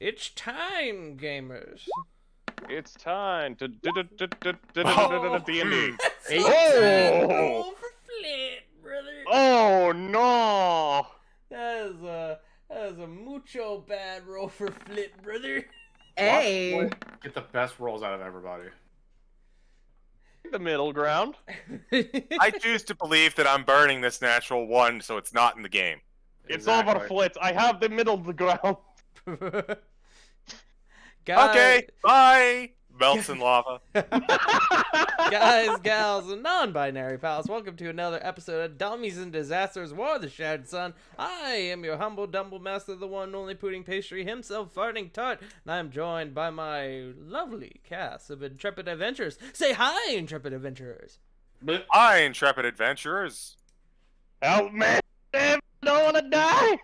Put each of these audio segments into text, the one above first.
It's time, gamers. It's time to Oh. D&D. Roll for Flit, brother. Oh no! That is a mucho bad roll for Flit, brother. Hey. Get the best rolls out of everybody. The middle ground. I choose to believe that I'm burning this natural one, so it's not in the game. It's all about Exactly. Flitz. I have the middle ground. Guys, Okay, bye! Melts in lava. guys, gals, and non-binary pals, welcome to another episode of Dummies and Disasters War of the Shattered Sun. I am your humble, dumble master, the one and only pudding pastry himself, Farting Tart, and I am joined by my lovely cast of intrepid adventurers. Say hi, intrepid adventurers. Hi, intrepid adventurers. Help me! I don't want to die.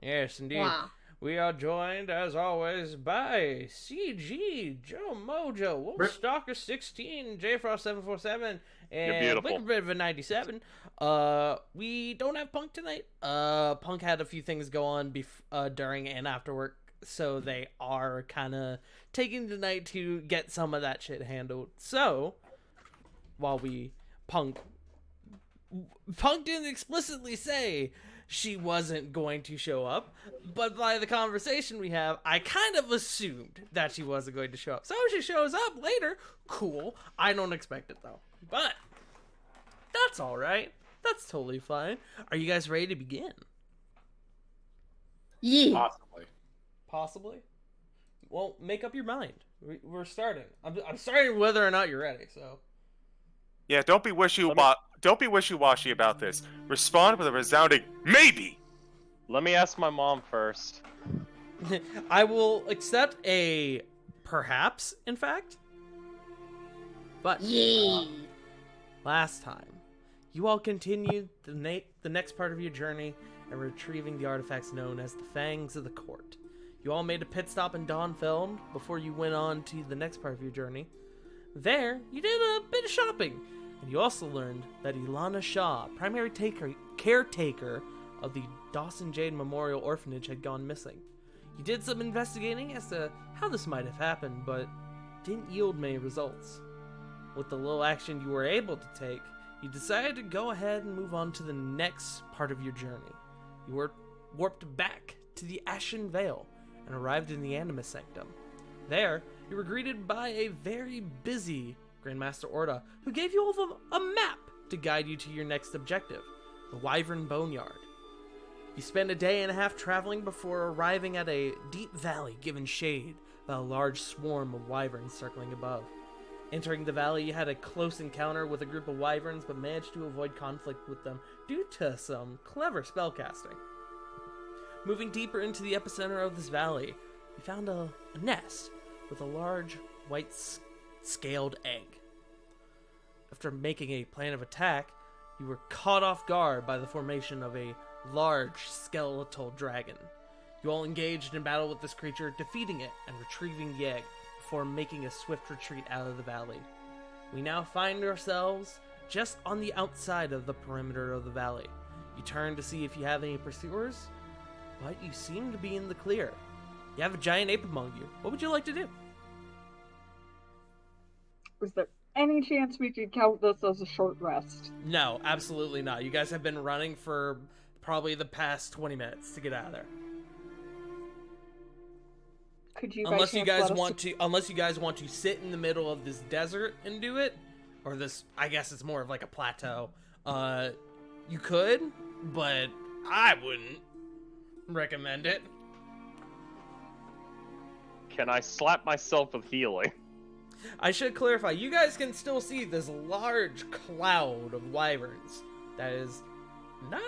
Yes, indeed. Wow. We are joined, as always, by CG, Joe Mojo, Wolfstalker 16, JFrost 747, You're and beautiful. Wicked 97. We don't have Punk tonight. Punk had a few things go on during and after work, so they are kind of taking the night to get some of that shit handled. So, while Punk didn't explicitly say she wasn't going to show up, but by the conversation we have, I kind of assumed that she wasn't going to show up. So if she shows up later, cool. I don't expect it though, but that's all right. That's totally fine. Are you guys ready to begin? Yeah. Possibly. Possibly. Well, make up your mind. We're starting. I'm starting whether or not you're ready. So. Yeah, don't be wishy-washy about this. Respond with a resounding maybe. Let me ask my mom first. I will accept a perhaps, in fact. But Yeah. last time, you all continued the next part of your journey and retrieving the artifacts known as the Fangs of the Court. You all made a pit stop in Dawnfeld before you went on to the next part of your journey. There, you did a bit of shopping, and you also learned that Ilana Shaw, primary caretaker of the Dawson Jade Memorial Orphanage, had gone missing. You did some investigating as to how this might have happened, but didn't yield many results. With the little action you were able to take, you decided to go ahead and move on to the next part of your journey. You were warped back to the Ashen Vale and arrived in the Animus Sanctum. There, you were greeted by a very busy Grandmaster Orda, who gave you all a map to guide you to your next objective, the Wyvern Boneyard. You spent a day and a half traveling before arriving at a deep valley given shade by a large swarm of wyverns circling above. Entering the valley, you had a close encounter with a group of wyverns, but managed to avoid conflict with them due to some clever spellcasting. Moving deeper into the epicenter of this valley, you found a nest with a large white scaled egg. After making a plan of attack, you were caught off guard by the formation of a large skeletal dragon. You all engaged in battle with this creature, defeating it and retrieving the egg before making a swift retreat out of the valley. We now find ourselves just on the outside of the perimeter of the valley. You turn to see if you have any pursuers, but you seem to be in the clear. You have a giant ape among you. What would you like to do? Is there any chance we could count this as a short rest? No, absolutely not. You guys have been running for probably the past 20 minutes to get out of there. Could you, Unless you guys want to sit in the middle of this desert and do it, or this, I guess it's more of like a plateau. You could, but I wouldn't recommend it. Can I slap myself with healing? I should clarify, you guys can still see this large cloud of wyverns that is not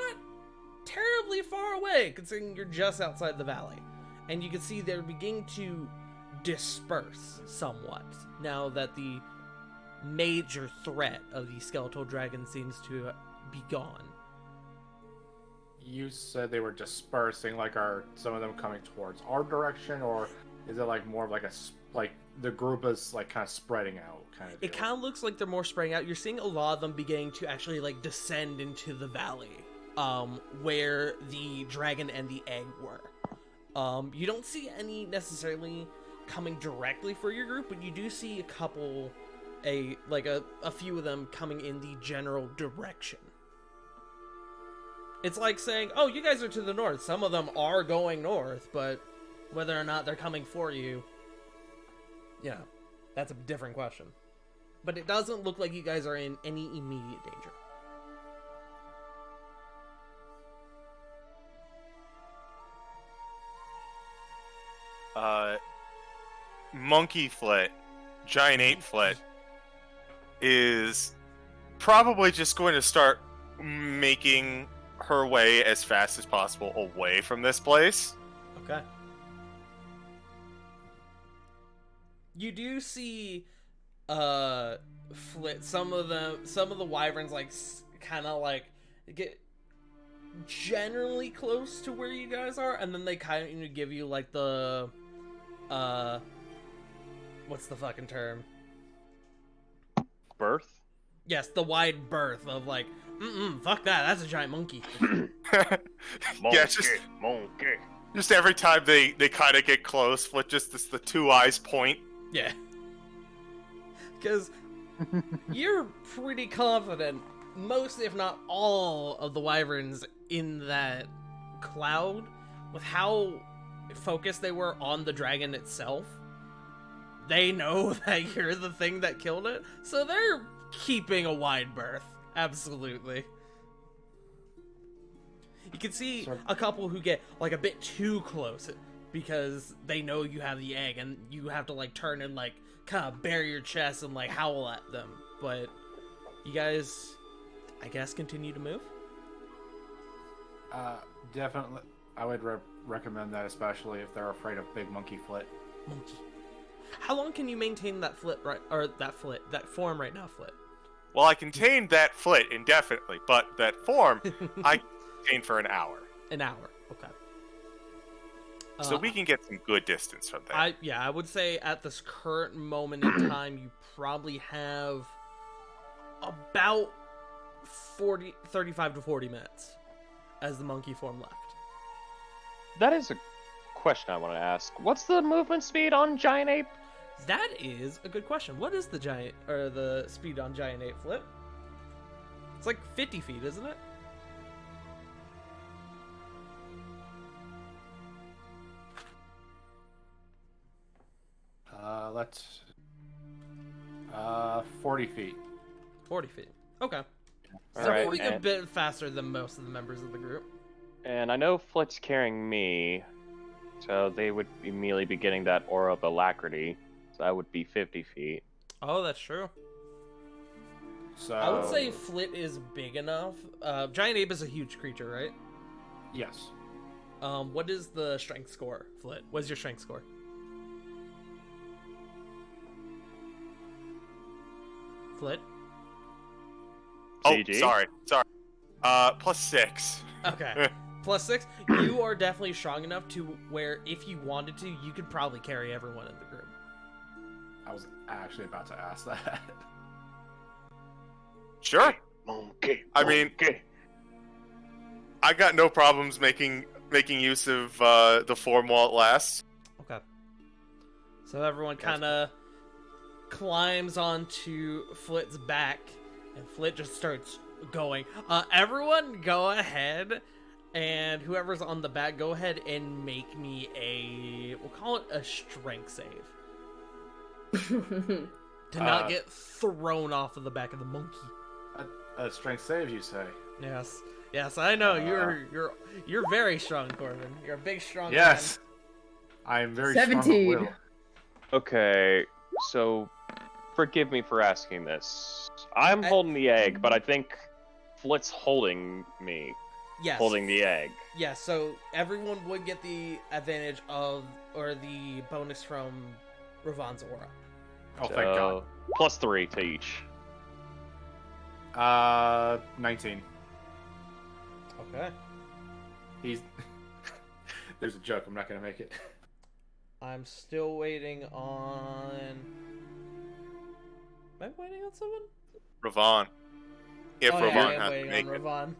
terribly far away, considering you're just outside the valley. And you can see they're beginning to disperse somewhat, now that the major threat of the skeletal dragon seems to be gone. You said they were dispersing, like are some of them coming towards our direction, or is it like more of like like the group is like kind of spreading out kind of It kind of looks like they're more spreading out. You're seeing a lot of them beginning to actually like descend into the valley, where the dragon and the egg were. You don't see any necessarily coming directly for your group, but you do see a couple, a few of them coming in the general direction. It's like saying, oh, you guys are to the north. Some of them are going north, but whether or not they're coming for you, yeah, that's a different question. But it doesn't look like you guys are in any immediate danger. Monkey Flit, Giant Ape Flit, is probably just going to start making her way as fast as possible away from this place. Okay. You do see Flit, some of the wyverns kind of get generally close to where you guys are, and then they kind of give you like the what's the fucking term? Birth? Yes, the wide berth of like, fuck that, that's a giant monkey. Yeah, just every time they kind of get close, with just the two eyes point. Yeah. Because you're pretty confident most, if not all, of the wyverns in that cloud, with how focused they were on the dragon itself, they know that you're the thing that killed it, so they're keeping a wide berth. Absolutely. You can see a couple who get like a bit too close because they know you have the egg, and you have to like turn and like kind of bare your chest and like howl at them. But you guys, I guess, continue to move. Definitely, I would recommend that, especially if they're afraid of big monkey Flit. Monkey. How long can you maintain that Flit that form right now, Flit? Well, I contained that Flit indefinitely, but that form I contained for an hour. An hour, okay. So we can get some good distance from there. I would say at this current moment in time, you probably have about 35 to 40 minutes as the monkey form left. That is a question I want to ask. What's the movement speed on Giant Ape? That is a good question. What is the speed on Giant Ape Flit? It's like 50 feet, isn't it? Let's 40 feet. 40 feet. Okay. So Alright, probably a bit faster than most of the members of the group. And I know Flit's carrying me, so they would immediately be getting that aura of alacrity. So that would be 50 feet. Oh, that's true. So I would say Flit is big enough. Giant Ape is a huge creature, right? yes. What is the strength score, Flit? What's your strength score? Flit? Oh, CG? sorry. +6. Okay. +6. You are definitely strong enough to where if you wanted to, you could probably carry everyone in the group. I was actually about to ask that. Sure. Monkey. I mean, I got no problems making use of the form while it lasts. Okay. So everyone kind of climbs onto Flit's back, and Flit just starts going. Everyone go ahead, and whoever's on the back, go ahead and make me we'll call it a strength save. To not get thrown off of the back of the monkey. A strength save, you say? Yes, I know you're very strong, Corbin. You're a big, strong Yes. I am very 17. strong of will. Okay, so forgive me for asking this. I'm holding the egg, but I think Flit's holding me. Yes. Holding the egg. Yeah, so everyone would get the advantage of, or the bonus from Ravon's aura. Oh, thank God. +3 to each. 19. Okay. He's. There's a joke. I'm not gonna make it. I'm still waiting on. Am I waiting on someone? Ravon. If oh, Ravon yeah, I has am to waiting make on it. Ravon.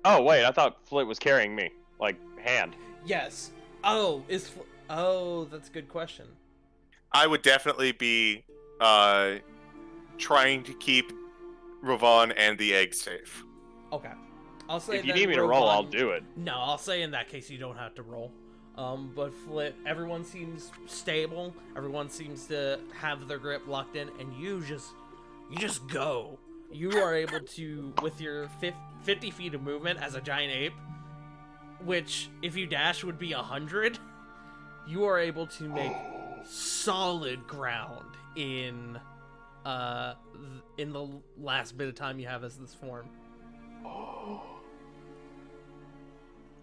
Oh, wait, I thought Flit was carrying me. Like, hand. Yes. Oh, oh, that's a good question. I would definitely be trying to keep Ravon and the egg safe. Okay. I'll say If you then need me to roll, I'll Rovan- do it. No, I'll say in that case you don't have to roll. But Flit, everyone seems stable. Everyone seems to have their grip locked in, and you just go. You are able to, with your 50 feet of movement as a giant ape, which if you dash would be 100, you are able to make solid ground in the last bit of time you have as this form.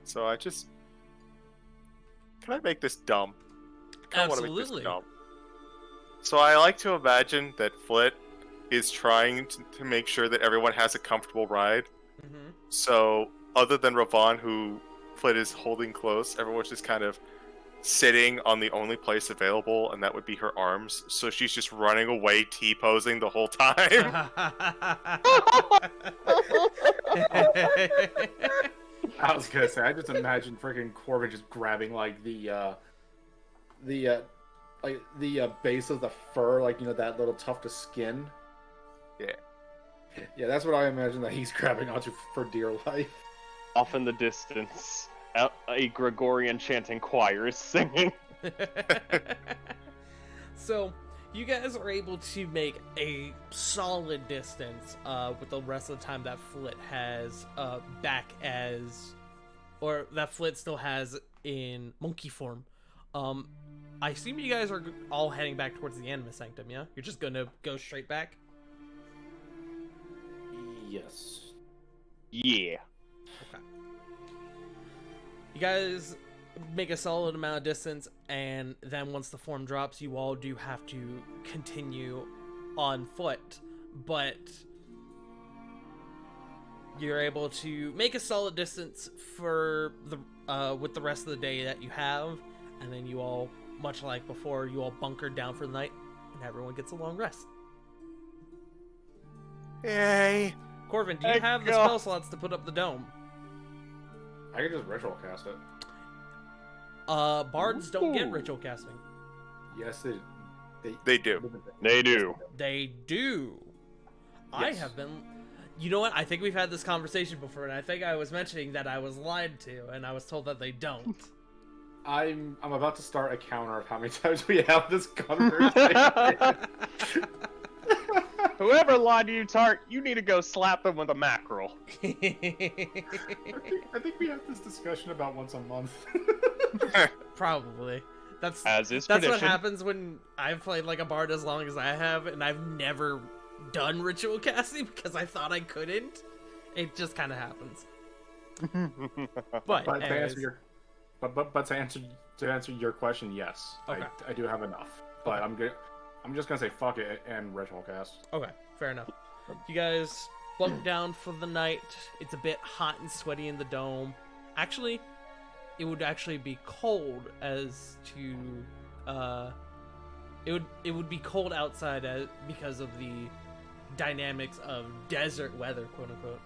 So I just... Can I make this dumb? I wanna make Absolutely. this dumb. So I like to imagine that Flit is trying to make sure that everyone has a comfortable ride. Mm-hmm. So other than Ravon, who Flit is holding close, everyone's just kind of sitting on the only place available, and that would be her arms. So she's just running away, T-posing the whole time. I was gonna say, I just imagine freaking Corbin just grabbing like the base of the fur, like, you know, that little tuft of skin. Yeah. Yeah, that's what I imagine that he's grabbing onto for dear life. Off in the distance, a Gregorian chanting choir is singing. So, you guys are able to make a solid distance with the rest of the time that Flit has back as, or that Flit still has in monkey form. I assume you guys are all heading back towards the Animus Sanctum, yeah? You're just gonna go straight back? Yes. Yeah. Okay. You guys make a solid amount of distance, and then once the form drops, you all do have to continue on foot, but you're able to make a solid distance for the with the rest of the day that you have, and then you all, much like before, you all bunkered down for the night, and everyone gets a long rest. Yay! Corvin, do you Thank have the God. spell slots to put up the dome? I could just ritual cast it. Bards don't get Ooh. ritual casting. Yes, They do. They do. They do. I Yes. have been. You know what? I think we've had this conversation before, and I think I was mentioning that I was lied to, and I was told that they don't. I'm about to start a counter of how many times we have this conversation. Whoever lied to you, Tart, you need to go slap them with a mackerel. I think we have this discussion about once a month. Probably. That's As is what tradition. happens when I've played like a bard as long as I have, and I've never done ritual casting because I thought I couldn't. It just kind of happens. But, But to anyways, answer your, but to answer your question, yes, Okay. I do have enough. But I'm just gonna say fuck it and ritual cast. okay, fair enough. You guys bunk down for the night. It's a bit hot and sweaty in the dome. Actually, it would actually be cold as to it would be cold outside because of the dynamics of desert weather, quote unquote.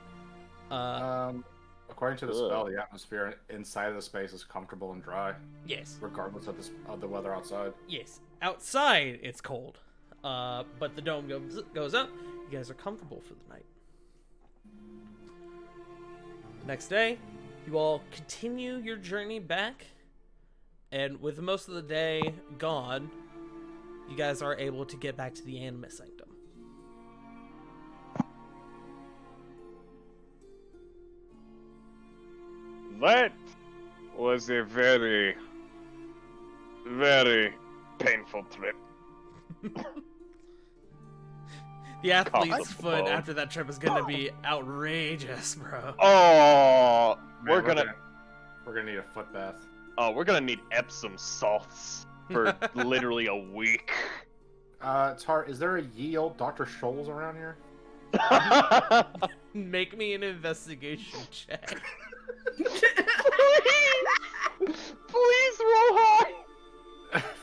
According to the spell, the atmosphere inside of the space is comfortable and dry, Yes, regardless of the weather outside. yes. Outside it's cold, but the dome goes up. You guys are comfortable for the night. The next day, you all continue your journey back, and with most of the day gone, you guys are able to get back to the Animus Sanctum. That was a very, very painful trip. The athlete's Comfortable. foot after that trip is gonna be outrageous, bro. Oh, Man, we're gonna need a foot bath. we're gonna need Epsom salts for literally a week. Tart, is there a ye old Dr. Scholl's around here? Make me an investigation check. Please roll high.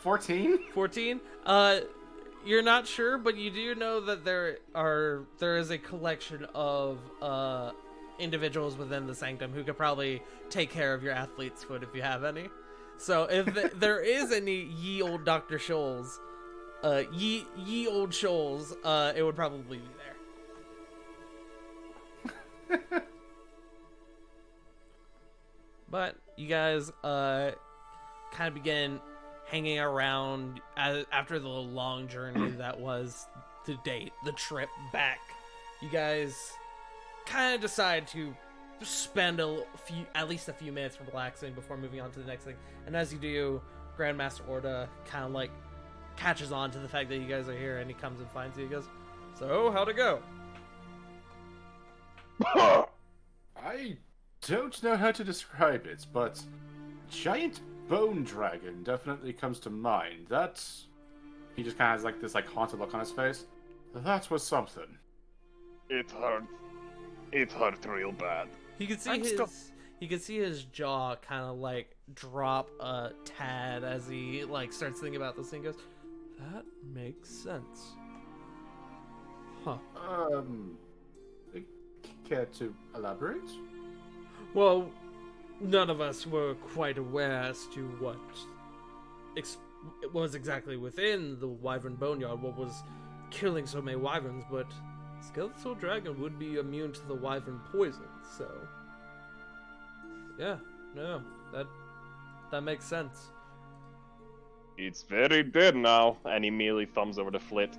14? 14. You're not sure, but you do know that there is a collection of individuals within the sanctum who could probably take care of your athlete's foot if you have any. So if there is any ye old Dr. Scholes, ye old Scholes, it would probably be there. But you guys kind of begin hanging around after the long journey that was the trip back. You guys kind of decide to spend at least a few minutes relaxing before moving on to the next thing. And as you do, Grandmaster Orda kind of like catches on to the fact that you guys are here, and he comes and finds you. He goes, "So, how'd it go?" I don't know how to describe it, but giant bone dragon definitely comes to mind. That's... He just kind of has like this haunted look on his face. That was something. It hurt. It hurt real bad. You can see his jaw kind of like drop a tad as he like starts thinking about this thing. Goes, "That makes sense." Huh. Care to elaborate? Well, none of us were quite aware as to what was exactly within the Wyvern Boneyard, what was killing so many wyverns, but Skeletal Dragon would be immune to the wyvern poison, so... Yeah, no, that makes sense. It's very dead now, and he merely thumbs over to Flit.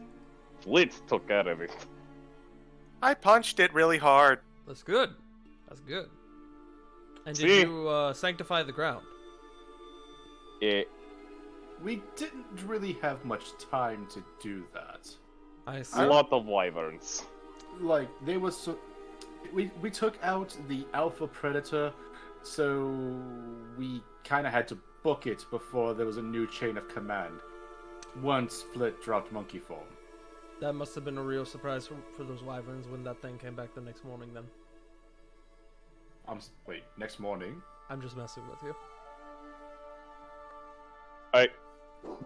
Flit took care of it. I punched it really hard. That's good. That's good. And did See? you sanctify the ground? We didn't really have much time to do that. I see. A lot of wyverns. Like, they were so... We took out the alpha predator, so we kind of had to book it before there was a new chain of command. Once Flit dropped monkey form. That must have been a real surprise for those wyverns when that thing came back the next morning, then. Wait, next morning? I'm just messing with you.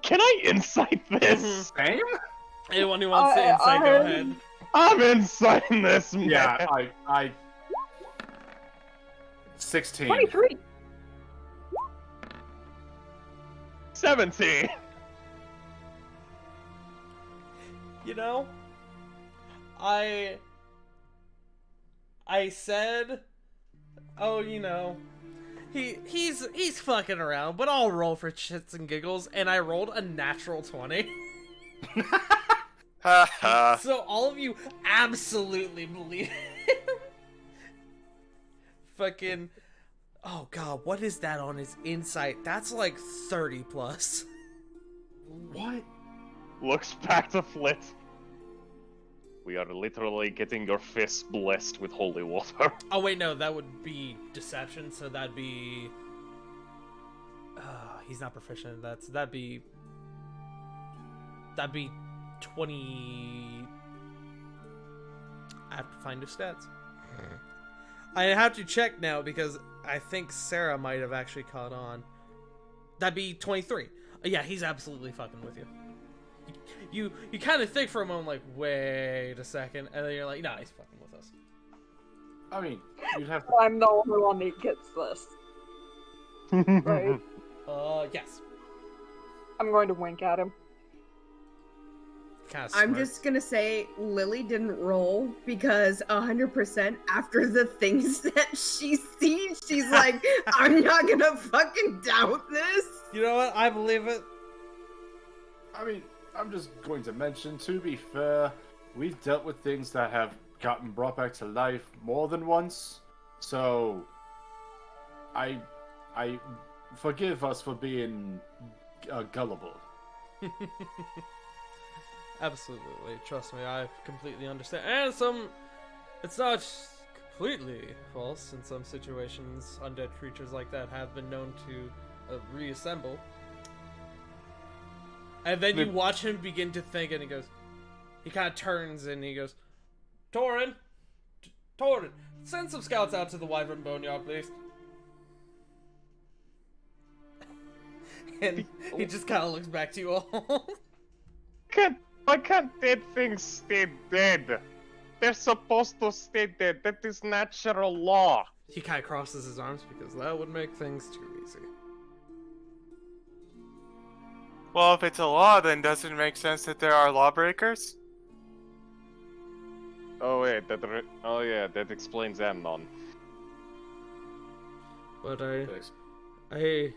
Can I insight this? Same? Anyone who wants to insight, go ahead. I'm inciting this, man. Yeah, I 16. 23. 17. You know, I said, oh, you know, he's fucking around, but I'll roll for shits and giggles, and I rolled a natural 20. Ha ha. So all of you absolutely believe him. Fucking, oh god, what is that on his insight? That's like 30 plus. What? Looks back to Flit. We are literally getting your fists blessed with holy water. Oh wait, no, that would be deception, so that'd be... he's not proficient, that'd be 20... I have to find his stats. I have to check now because I think Sarah might have actually caught on. That'd be 23. Yeah, he's absolutely fucking with you. You kind of think for a moment, like, wait a second, and then you're like, nah, he's fucking with us. I mean, you'd have to... I'm the only one that gets this. Right? Yes. I'm going to wink at him. Kind of I'm just gonna say Lily didn't roll because 100% after the things that she's seen, she's like, I'm not gonna fucking doubt this. You know what? I believe it. I mean, I'm just going to mention, to be fair, we've dealt with things that have gotten brought back to life more than once, so I forgive us for being gullible. Absolutely, trust me, I completely understand. And it's not completely false. In some situations, undead creatures like that have been known to reassemble. And then you watch him begin to think, and he kind of turns and he goes, Torin, send some scouts out to the Wyvern Boneyard, please. And he just kind of looks back to you all. Why can't dead things stay dead? They're supposed to stay dead. That is natural law. He kind of crosses his arms because that would make things too easy. Well, if it's a law, then doesn't it make sense that there are lawbreakers? Oh wait, that explains Amnon. But I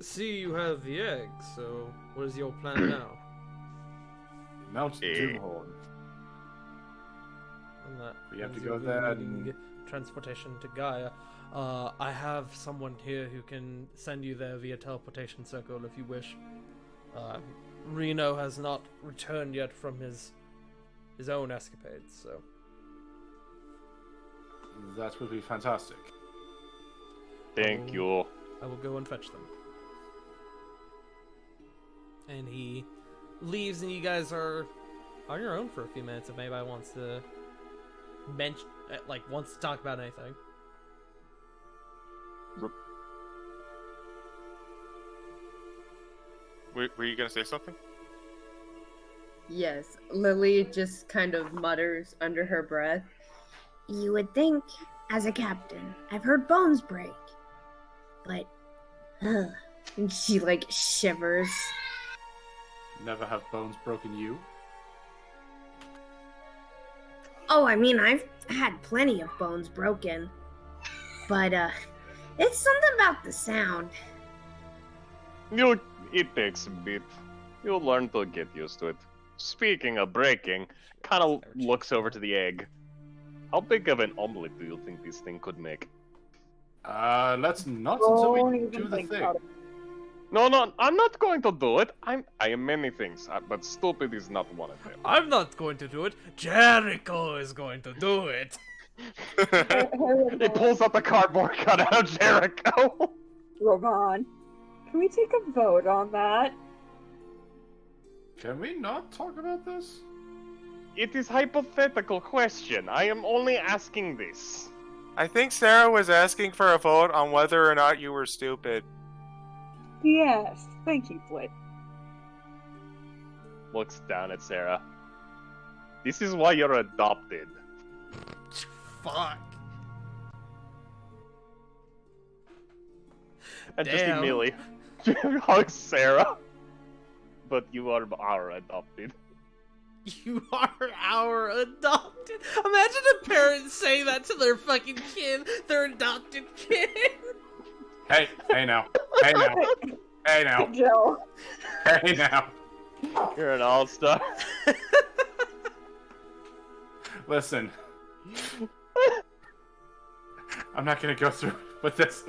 see you have the egg, so what is your plan now? Mount Doomhorn. And that We have to is go your there leading and- transportation to Gaia. I have someone here who can send you there via teleportation circle if you wish. Reno has not returned yet from his own escapades, so That would be fantastic. Thank you. I will go and fetch them. And he leaves, and you guys are on your own for a few minutes if anybody wants to wants to talk about anything. Were you gonna say something? Yes, Lily just kind of mutters under her breath. You would think, as a captain, I've heard bones break. But, And she like shivers. Never have bones broken you. oh, I mean, I've had plenty of bones broken. But, it's something about the sound. It takes a bit. You'll learn to get used to it. Speaking of breaking, kind of looks over to the egg. How big of an omelet do you think this thing could make? Let's not until Don't we even do the think thing. about it. No, I'm not going to do it. I am many things, but stupid is not one of them. I'm not going to do it. Jericho is going to do it. He pulls out the cardboard cutout of Jericho. Roman, can we take a vote on that? Can we not talk about this? It is hypothetical question. I am only asking this. I think Sarah was asking for a vote on whether or not you were stupid. Yes, thank you, Flit. Looks down at Sarah. This is why you're adopted. Fuck. And just Damn. immediately hugs Sarah. But you are our adopted. You are our adopted. Imagine a parent saying that to their fucking kid, their adopted kid. Hey now. Hey now. Hey now. Joe. Hey now. You're an all-star. Listen. I'm not gonna go through with this.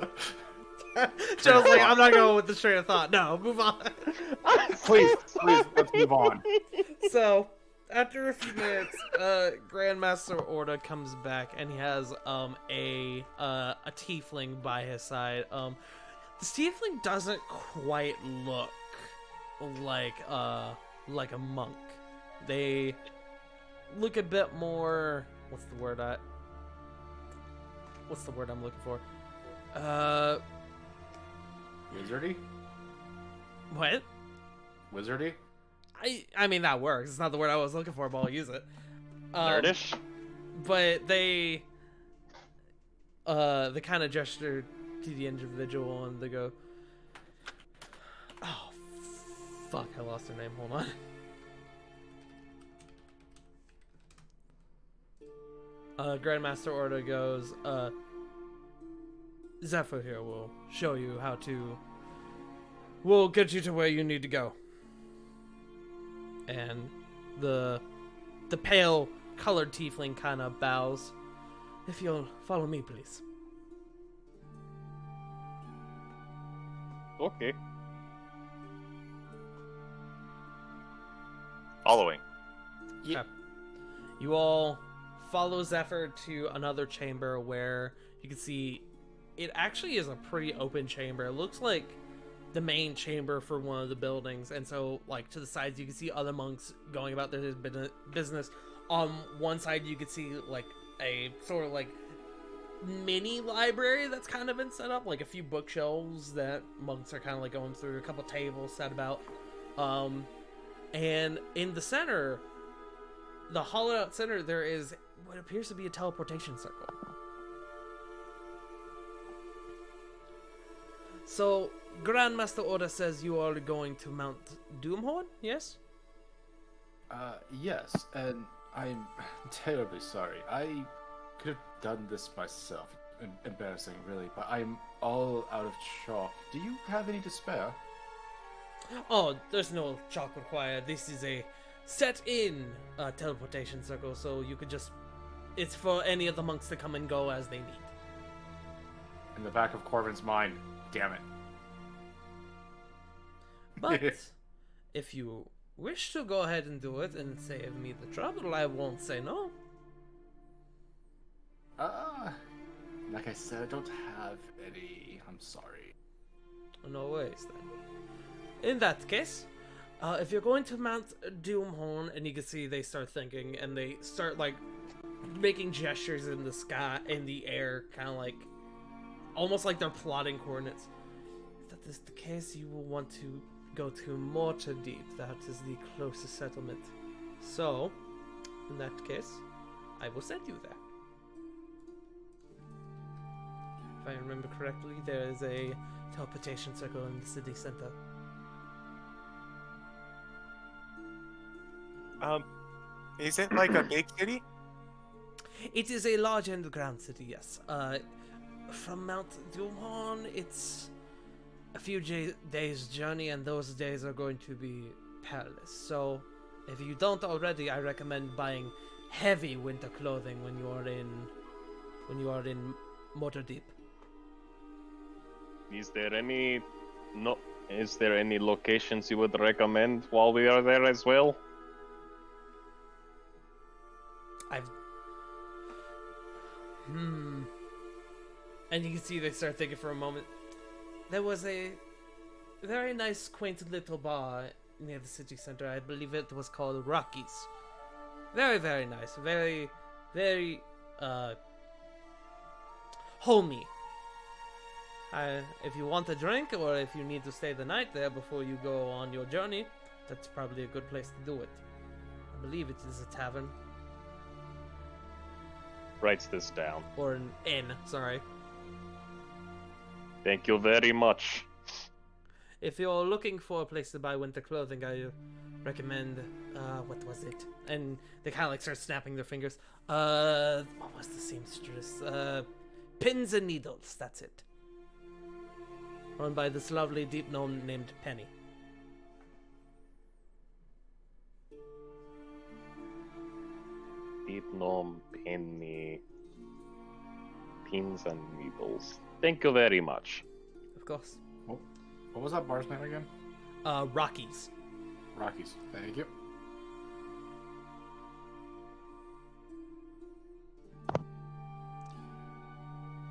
Joe's like, I'm not going with the train of thought. No, move on. Please, let's move on. So, after a few minutes, Grandmaster Orda comes back and he has a tiefling by his side. This tiefling doesn't quite look like a monk. They look a bit more. What's the word I'm looking for? Wizardy? What? Wizardy? I mean that works. It's not the word I was looking for, but I'll use it. Nerdish? But they kind of gesture to the individual and they go, "Oh, fuck! I lost her name. Hold on." Grandmaster Orda goes, "Zephyr here will show you how to. We'll get you to where you need to go." And the pale colored tiefling kind of bows. "If you'll follow me, please." Okay. Following. Yeah. You all follow Zephyr to another chamber where you can see it actually is a pretty open chamber. It looks like the main chamber for one of the buildings, and so like to the sides you can see other monks going about their business. On one side you can see like a sort of like mini library that's kind of been set up, like a few bookshelves that monks are kind of like going through, a couple tables set about, and in the center, the hollowed out center, there is what appears to be a teleportation circle. So Grandmaster Oda says you are going to Mount Doomhorn, yes? Yes, and I'm terribly sorry. I could have done this myself. Embarrassing, really, but I'm all out of chalk. Do you have any to spare? Oh, there's no chalk required. This is a set-in teleportation circle, so you could just... It's for any of the monks to come and go as they need. In the back of Corvin's mind, damn it. But if you wish to go ahead and do it and save me the trouble, I won't say no. Like I said, I don't have any. I'm sorry. No worries then. In that case, if you're going to Mount Doomhorn, and you can see they start thinking, and they start like making gestures in the sky, in the air, kind of like, almost like they're plotting coordinates. If that is the case, you will want to go to Mortardeep. That is the closest settlement. So, in that case, I will send you there. If I remember correctly, there is a teleportation circle in the city center. Is it like a big city? It is a large underground city, yes. From Mount Doomhorn, it's a few days' journey, and those days are going to be perilous. So, if you don't already, I recommend buying heavy winter clothing when you are in Mortardeep. Is there any locations you would recommend while we are there as well? And you can see they start thinking for a moment. There was a very nice, quaint little bar near the city center. I believe it was called Rockies. Very, very nice. Very, very, homey. If you want a drink, or if you need to stay the night there before you go on your journey, that's probably a good place to do it. I believe it is a tavern. Writes this down. Or an inn, sorry. Thank you very much. If you're looking for a place to buy winter clothing, I recommend, what was it? And they kind of like start snapping their fingers. What was the seamstress? Pins and Needles, that's it. Run by this lovely deep gnome named Penny. Deep gnome, penny, pins and needles. Thank you very much. Of course. What was that bar's name again? Rockies. Rockies. Thank you.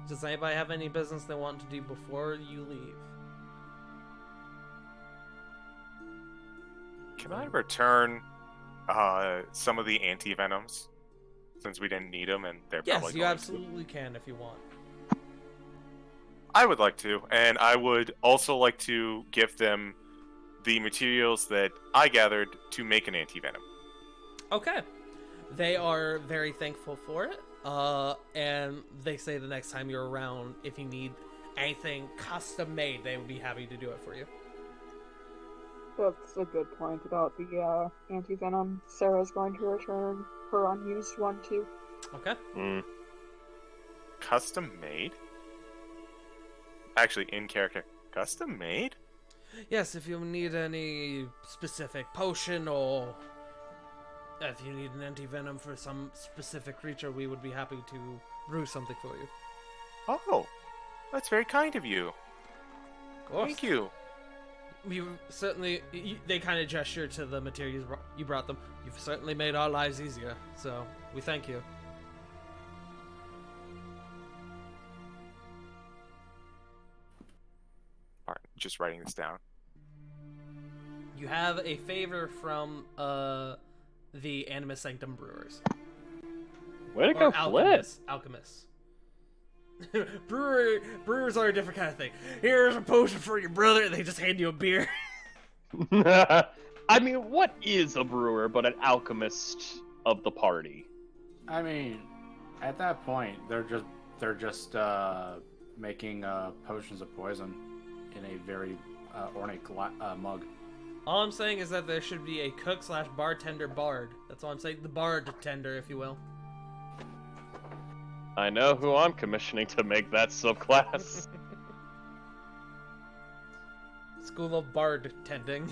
Does anybody have any business they want to do before you leave? Can I return some of the anti-venoms? Since we didn't need them, and they're Yes, probably you going absolutely can if you want. I would like to, and I would also like to give them the materials that I gathered to make an anti-venom. Okay. They are very thankful for it. And they say the next time you're around, if you need anything custom made, they would be happy to do it for you. That's a good point about the anti-venom. Sarah's going to return her unused one too. Okay. Custom made? Actually, in character. Custom made? Yes, if you need any specific potion, or if you need an anti-venom for some specific creature, we would be happy to brew something for you. Oh, that's very kind of you. Of course. Thank you. You certainly, they kind of gesture to the materials you brought them. You've certainly made our lives easier, so we thank you. Alright, just writing this down. You have a favor from the Animus Sanctum Brewers. Way to go, Flip! Alchemists. Brewers are a different kind of thing. Here's a potion for your brother. They just hand you a beer. I mean, what is a brewer but an alchemist of the party? I mean, at that point, they're just making potions of poison. in a very ornate mug. All I'm saying is that there should be a cook / bartender bard. That's all I'm saying. The bard tender, if you will. I know who I'm commissioning to make that subclass. School of bard tending.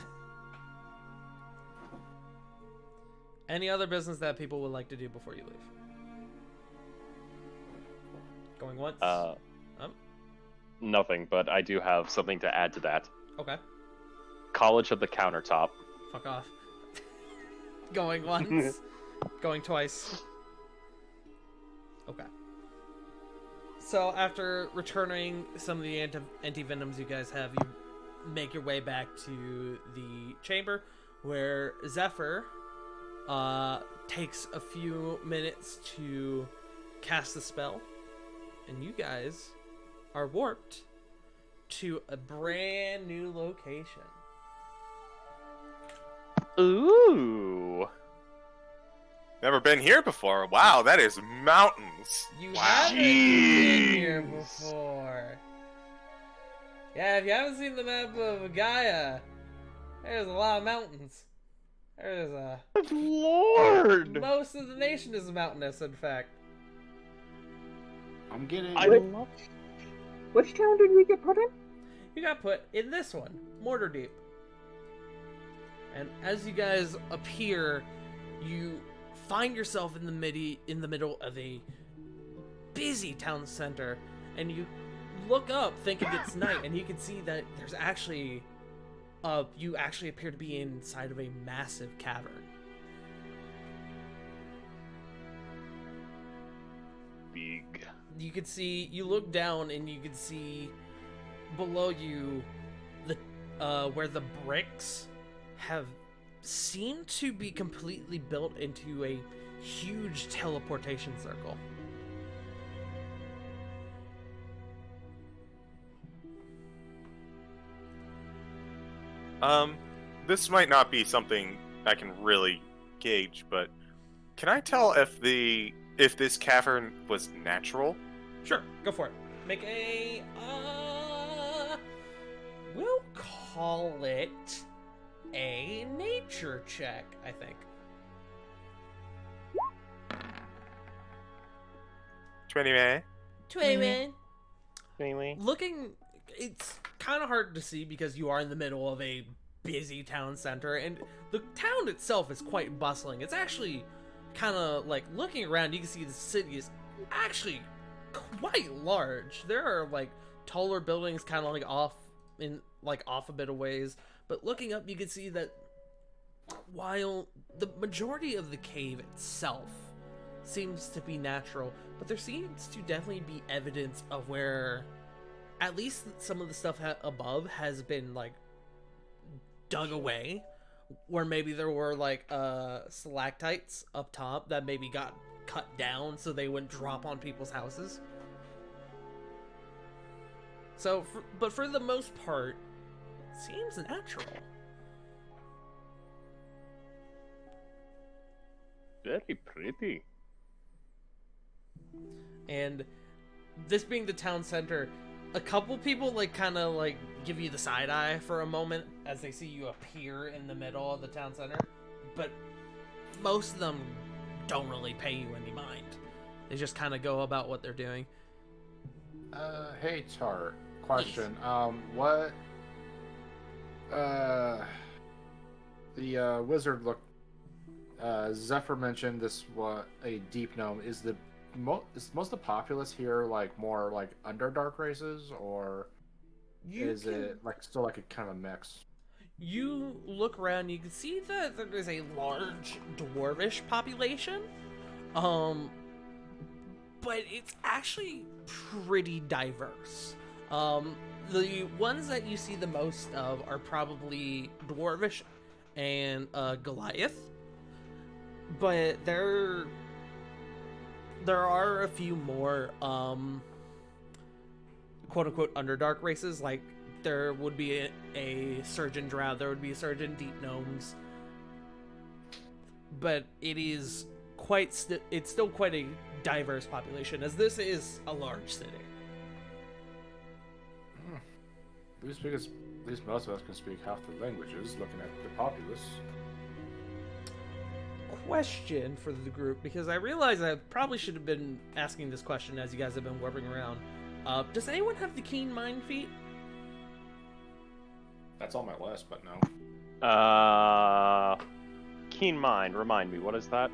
Any other business that people would like to do before you leave? Going once? Nothing, but I do have something to add to that. Okay. College of the Countertop. Fuck off. Going once. Going twice. Okay. So after returning some of the anti-venoms you guys have, you make your way back to the chamber where Zephyr takes a few minutes to cast the spell, and you guys are warped to a brand new location. Ooh. Never been here before. Wow, that is mountains. You Wow. haven't been here before. Yeah, if you haven't seen the map of Gaia, there's a lot of mountains. There's Good Lord! most of the nation is mountainous, in fact. I'm getting. Which town did we get put in? You got put in this one, Mortar Deep. And as you guys appear, you find yourself in the middle of a busy town center, and you look up thinking it's night, and you can see that there's actually you actually appear to be inside of a massive cavern. Big. You look down and you can see below you the where the bricks have seemed to be completely built into a huge teleportation circle. This might not be something I can really gauge, but can I tell if this cavern was natural? Sure, go for it. Make a we'll call it a nature check, I think. 20 man. 21. Anyway. Looking, it's kind of hard to see because you are in the middle of a busy town center, and the town itself is quite bustling. It's actually kind of like looking around, you can see the city is actually quite large. There are like taller buildings kind of like off a bit of ways, but looking up you can see that while the majority of the cave itself seems to be natural, but there seems to definitely be evidence of where at least some of the stuff above has been like dug away, where maybe there were like stalactites up top that maybe got cut down so they wouldn't drop on people's houses. So, but for the most part, it seems natural. Very pretty. And this being the town center, a couple people like kind of like give you the side eye for a moment as they see you appear in the middle of the town center, but most of them don't really pay you any mind. They just kind of go about what they're doing. Hey Tart, question. What? The wizard looked. Zephyr mentioned this. What a deep gnome is the. Is most of the populace here like more like Underdark races, or is it like still like a kind of a mix? You look around, you can see that there is a large dwarvish population, but it's actually pretty diverse. The ones that you see the most of are probably dwarvish and Goliath, but there are a few more quote-unquote Underdark races. Like there would be a surgeon drow, there would be a surgeon deep gnomes, but it's still quite a diverse population, as this is a large city. At least most of us can speak half the languages, looking at the populace. Question for the group, because I realize I probably should have been asking this question as you guys have been warping around. Does anyone have the keen mind feat? That's on my list, but no. Keen mind. Remind me, what is that?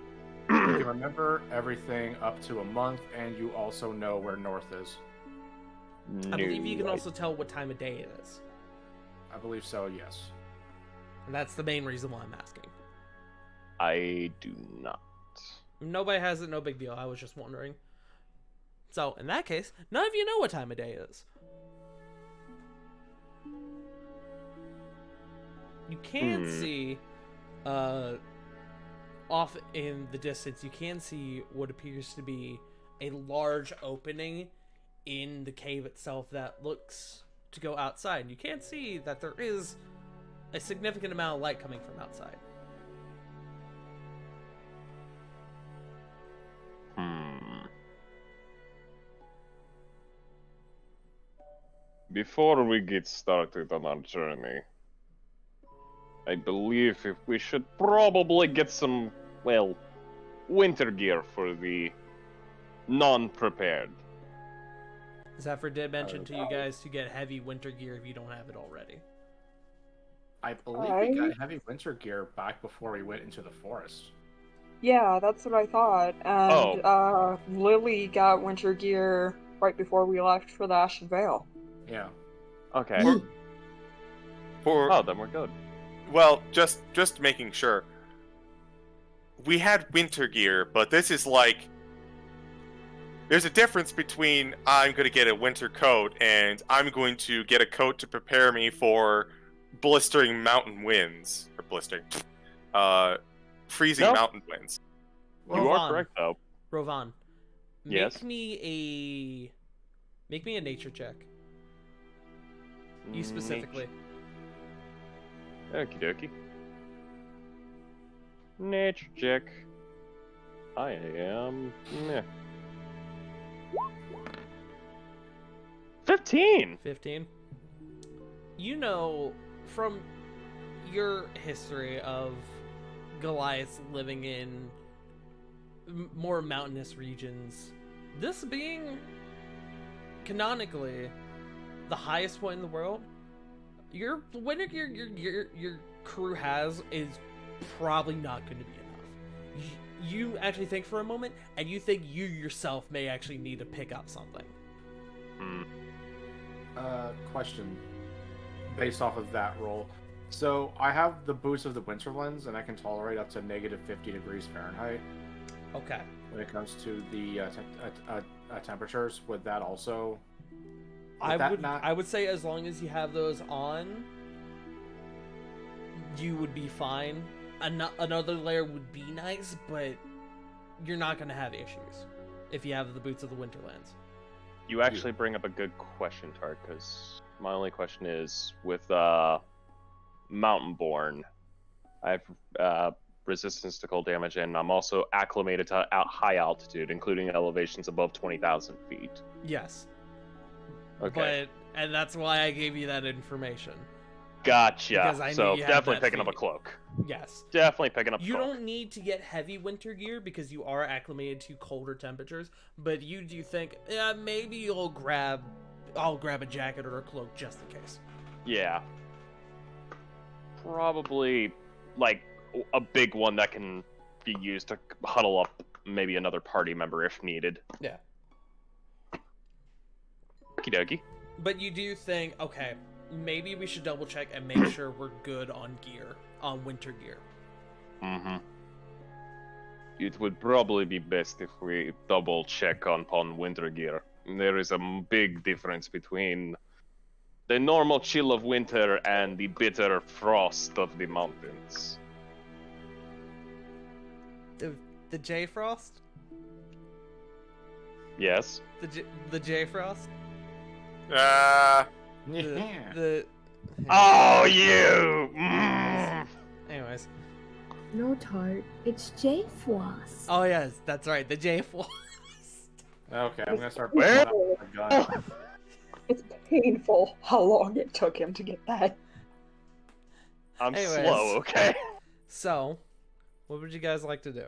You can remember everything up to a month, and you also know where north is. I believe you can also tell what time of day it is. I believe so, yes. And that's the main reason why I'm asking. I do not. Nobody has it, no big deal. I was just wondering. So, in that case, none of you know what time of day it is. You can see, off in the distance, you can see what appears to be a large opening in the cave itself that looks to go outside. You can see that there is a significant amount of light coming from outside. Before we get started on our journey, I believe if we should probably get some, well, winter gear for the non-prepared. Zephyr did mention to you guys to get heavy winter gear if you don't have it already. I believe we got heavy winter gear back before we went into the forest. Yeah, that's what I thought. And Lily got winter gear right before we left for the Ashen Vale. Yeah. Okay. For then we're good. well, just making sure. We had winter gear, but this is like there's a difference between I'm going to get a winter coat and I'm going to get a coat to prepare me for blistering mountain winds or freezing Nope. mountain winds. You Rovan. are correct, though. Rovan, Yes? make me a nature check. You specifically. Okie dokie. Nature check. I am. Meh. 15! 15. You know from your history of Goliath living in more mountainous regions, this being canonically the highest point in the world, your winter gear your crew has is probably not going to be enough. You actually think for a moment, and you think you yourself may actually need to pick up something. Question. Based off of that roll. So, I have the boots of the Winterlands, and I can tolerate up to negative 50 degrees Fahrenheit. Okay. When it comes to the temperatures, would that also... I would say as long as you have those on, you would be fine. Another layer would be nice, but you're not going to have issues if you have the boots of the Winterlands. You actually bring up a good question, Tart, because my only question is, with Mountainborn, I have resistance to cold damage, and I'm also acclimated to high altitude, including elevations above 20,000 feet. Yes. Okay. And that's why I gave you that information. Gotcha. Because I knew So you had definitely that picking up a feat. cloak. Yes. Definitely picking up a You cloak. don't need to get heavy winter gear because you are acclimated to colder temperatures, but you do think, yeah, maybe I'll grab a jacket or a cloak just in case. Yeah. Probably, like, a big one that can be used to huddle up maybe another party member if needed. Yeah. Okie dokie. But you do think, okay, maybe we should double check and make sure we're good on gear, on winter gear. Mm-hmm. It would probably be best if we double check upon winter gear. There is a big difference between the normal chill of winter and the bitter frost of the mountains. The J Frost? Yes? The J Frost? Yeah. The Oh, you! Mm. Anyways. No, Tart. It's J-Floss. Oh yes, that's right, the J Frost. Okay, I'm gonna start Where? pulling out my gun. It's painful how long it took him to get that. I'm Anyways. slow, okay? So, what would you guys like to do?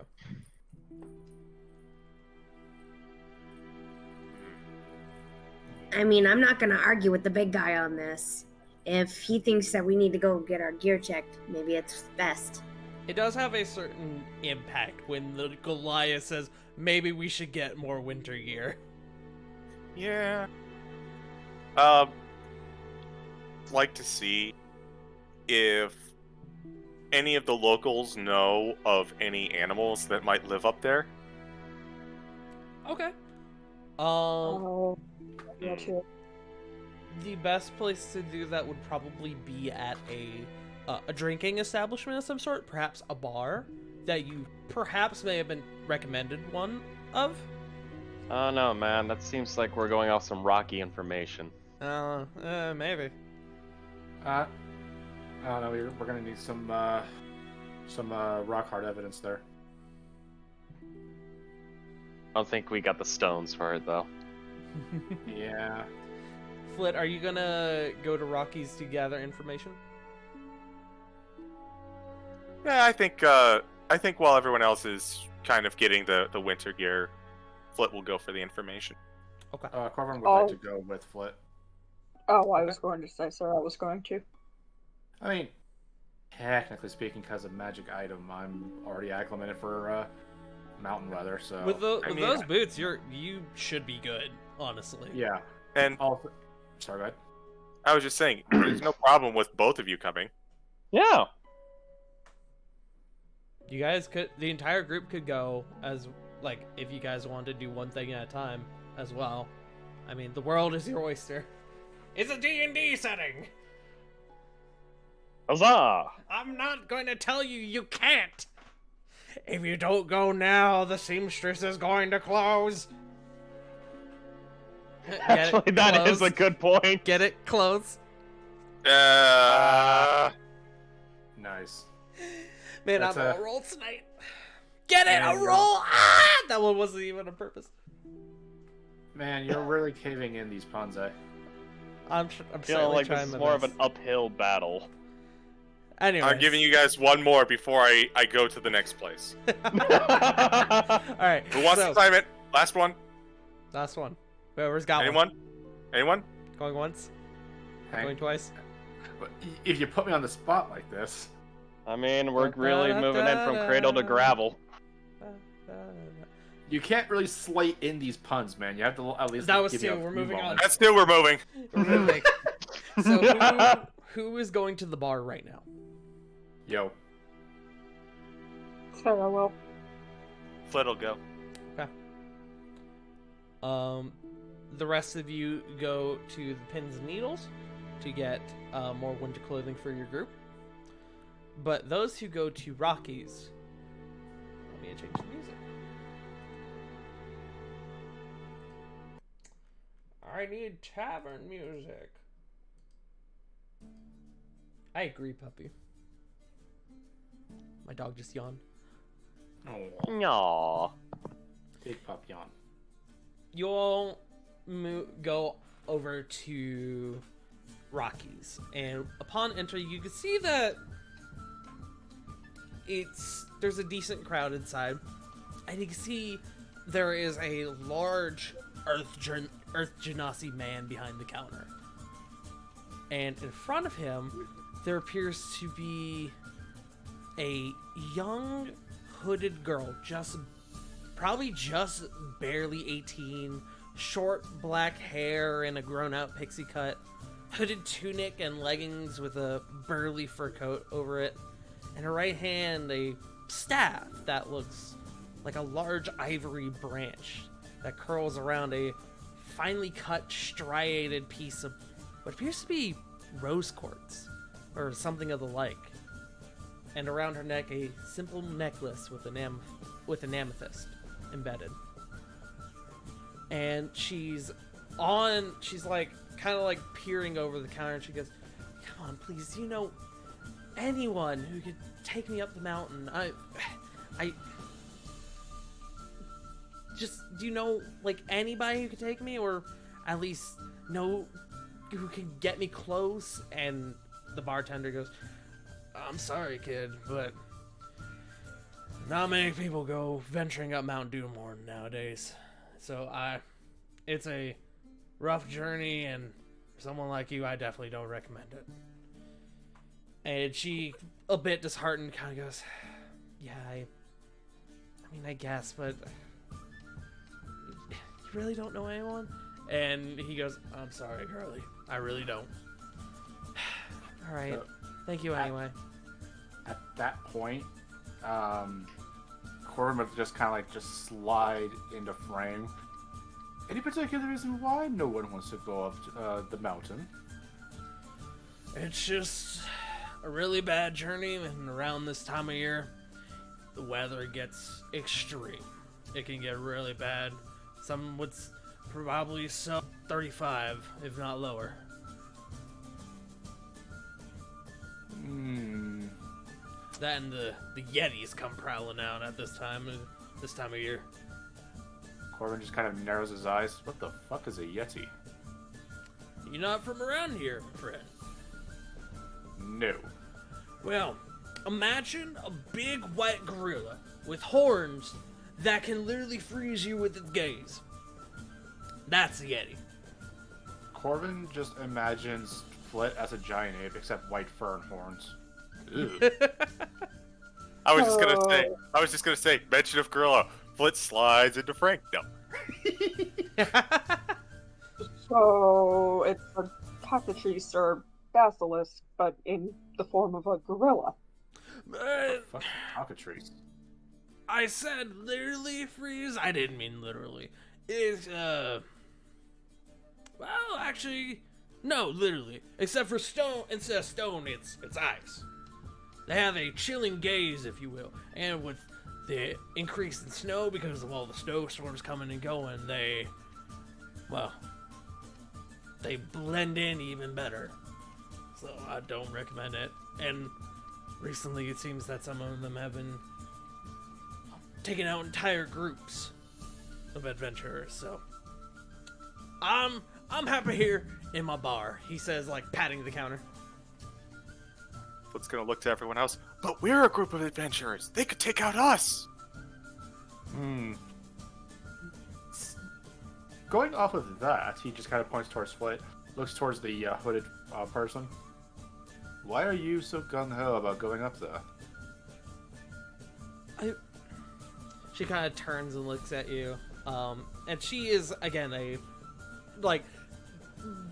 I mean, I'm not gonna argue with the big guy on this. If he thinks that we need to go get our gear checked, maybe it's best. It does have a certain impact when the Goliath says, maybe we should get more winter gear. Yeah. Like to see if any of the locals know of any animals that might live up there. Okay. Oh, yeah, true. The best place to do that would probably be at a drinking establishment of some sort, perhaps a bar that you perhaps may have been recommended one of. Oh no, man, that seems like we're going off some rocky information. Maybe. I don't know. We're gonna need some rock hard evidence there. I don't think we got the stones for it though. Yeah. Flit, are you gonna go to Rockies to gather information? Yeah, I think while everyone else is kind of getting the winter gear, Flit will go for the information. Okay. Corvin would like to go with Flit. Oh, I was going to say, sir, I was going to. I mean, technically speaking, because of magic item, I'm already acclimated for mountain weather. So With those boots, you should be good, honestly. yeah. And Also, sorry, go ahead. I was just saying, there's no problem with both of you coming. Yeah. You guys the entire group could go as, like, if you guys wanted to do one thing at a time as well. I mean, the world is your oyster. It's a D&D setting! Huzzah! I'm not going to tell you you can't! If you don't go now, the seamstress is going to close! Actually, that is a good point. Get it? Close? Nice. Man, That's I'm on a roll tonight. Get it? A roll! Ah! That one wasn't even on purpose. Man, you're really caving in these puns, eh? I'm I feel like this trying is my more of best. an uphill battle. Anyway, I'm giving you guys one more before I go to the next place. All right. Who wants so, to time it? Last one. Last one. Whoever's got one. Anyone? Anyone? Going once. Hank, Going twice. but if you put me on the spot like this, I mean, we're really moving in from cradle to gravel. you can't really slate in these puns, man. You have to at least That was give me two. a We're few moving on. moments. That's still we're moving. Really? So who is going to the bar right now? Yo, Sarah will. Flit'll go. The rest of you go to the Pins and Needles to get more winter clothing for your group. But those who go to Rockies, let me change the music. I need tavern music. I agree, puppy. My dog just yawned. Aww. big pup yawn. You all go over to Rockies, and upon entering, you can see that there's a decent crowd inside, and you can see there is a large Earth Genasi man behind the counter, and in front of him there appears to be a young hooded girl, probably just barely 18, short black hair and a grown-out pixie cut, hooded tunic and leggings with a burly fur coat over it, in her right hand a staff that looks like a large ivory branch that curls around a finely cut striated piece of what appears to be rose quartz or something of the like, and around her neck a simple necklace with an amethyst embedded. And she's like kind of like peering over the counter, and she goes, "Come on, please, do you know anyone who could take me up the mountain? Do you know like anybody who could take me, or at least know who can get me close? And the bartender goes, I'm sorry, kid, but not many people go venturing up Mount Doomhorn nowadays. So it's a rough journey, and for someone like you, I definitely don't recommend it. And she, a bit disheartened, kind of goes, yeah, I mean, I guess, but you really don't know anyone? And he goes, I'm sorry, girlie. I really don't. All right. Thank you anyway. At that point, Corbin would just kind of like just slide into frame. Any particular reason why no one wants to go up the mountain? It's just a really bad journey, and around this time of year, the weather gets extreme. It can get really bad. Some would probably sub 35, if not lower. That and the Yetis come prowling out at this time of year. Corbin just kind of narrows his eyes. What the fuck is a Yeti? You're not from around here, friend. No. Well, imagine a big white gorilla with horns that can literally freeze you with its gaze. That's a Yeti. Corbin just imagines Flit as a giant ape, except white fur and horns. Ew. I was just gonna say, mention of gorilla, Flit slides into Frank. No. So it's a cockatrice or basilisk, but in the form of a gorilla. Fucking cockatrice. I said literally freeze. I didn't mean literally. It's well, actually, no, literally. Except for stone, instead of stone, it's ice. They have a chilling gaze, if you will, and with the increase in snow because of all the snowstorms coming and going, they blend in even better. So I don't recommend it. And recently, it seems that some of them have been taking out entire groups of adventurers. So I'm happy here in my bar, he says, like patting the counter. Flit's gonna look to everyone else. But we're a group of adventurers. They could take out us. Going off of that, he just kind of points towards Flit, looks towards the hooded person. Why are you so gung-ho about going up there? She kind of turns and looks at you. And she is, again, a, like,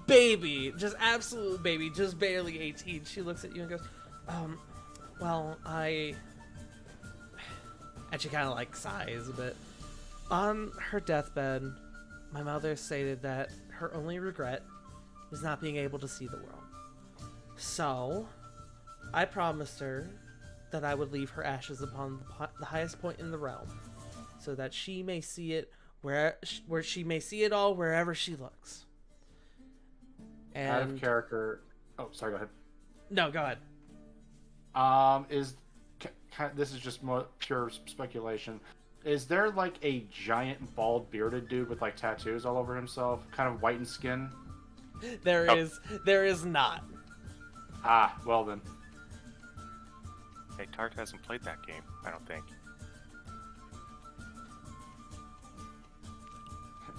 baby. Just absolute baby. Just barely 18. She looks at you and goes, well, and she kind of, like, sighs a bit. On her deathbed, my mother stated that her only regret was not being able to see the world. So, I promised her that I would leave her ashes upon the highest point in the realm, so that she may see it where she may see it all wherever she looks. And Out of character. Oh, sorry. Go ahead. No, go ahead. This is just more pure speculation. Is there like a giant bald bearded dude with like tattoos all over himself, kind of white in skin? There is not. Ah, well then. Hey, Tart hasn't played that game, I don't think.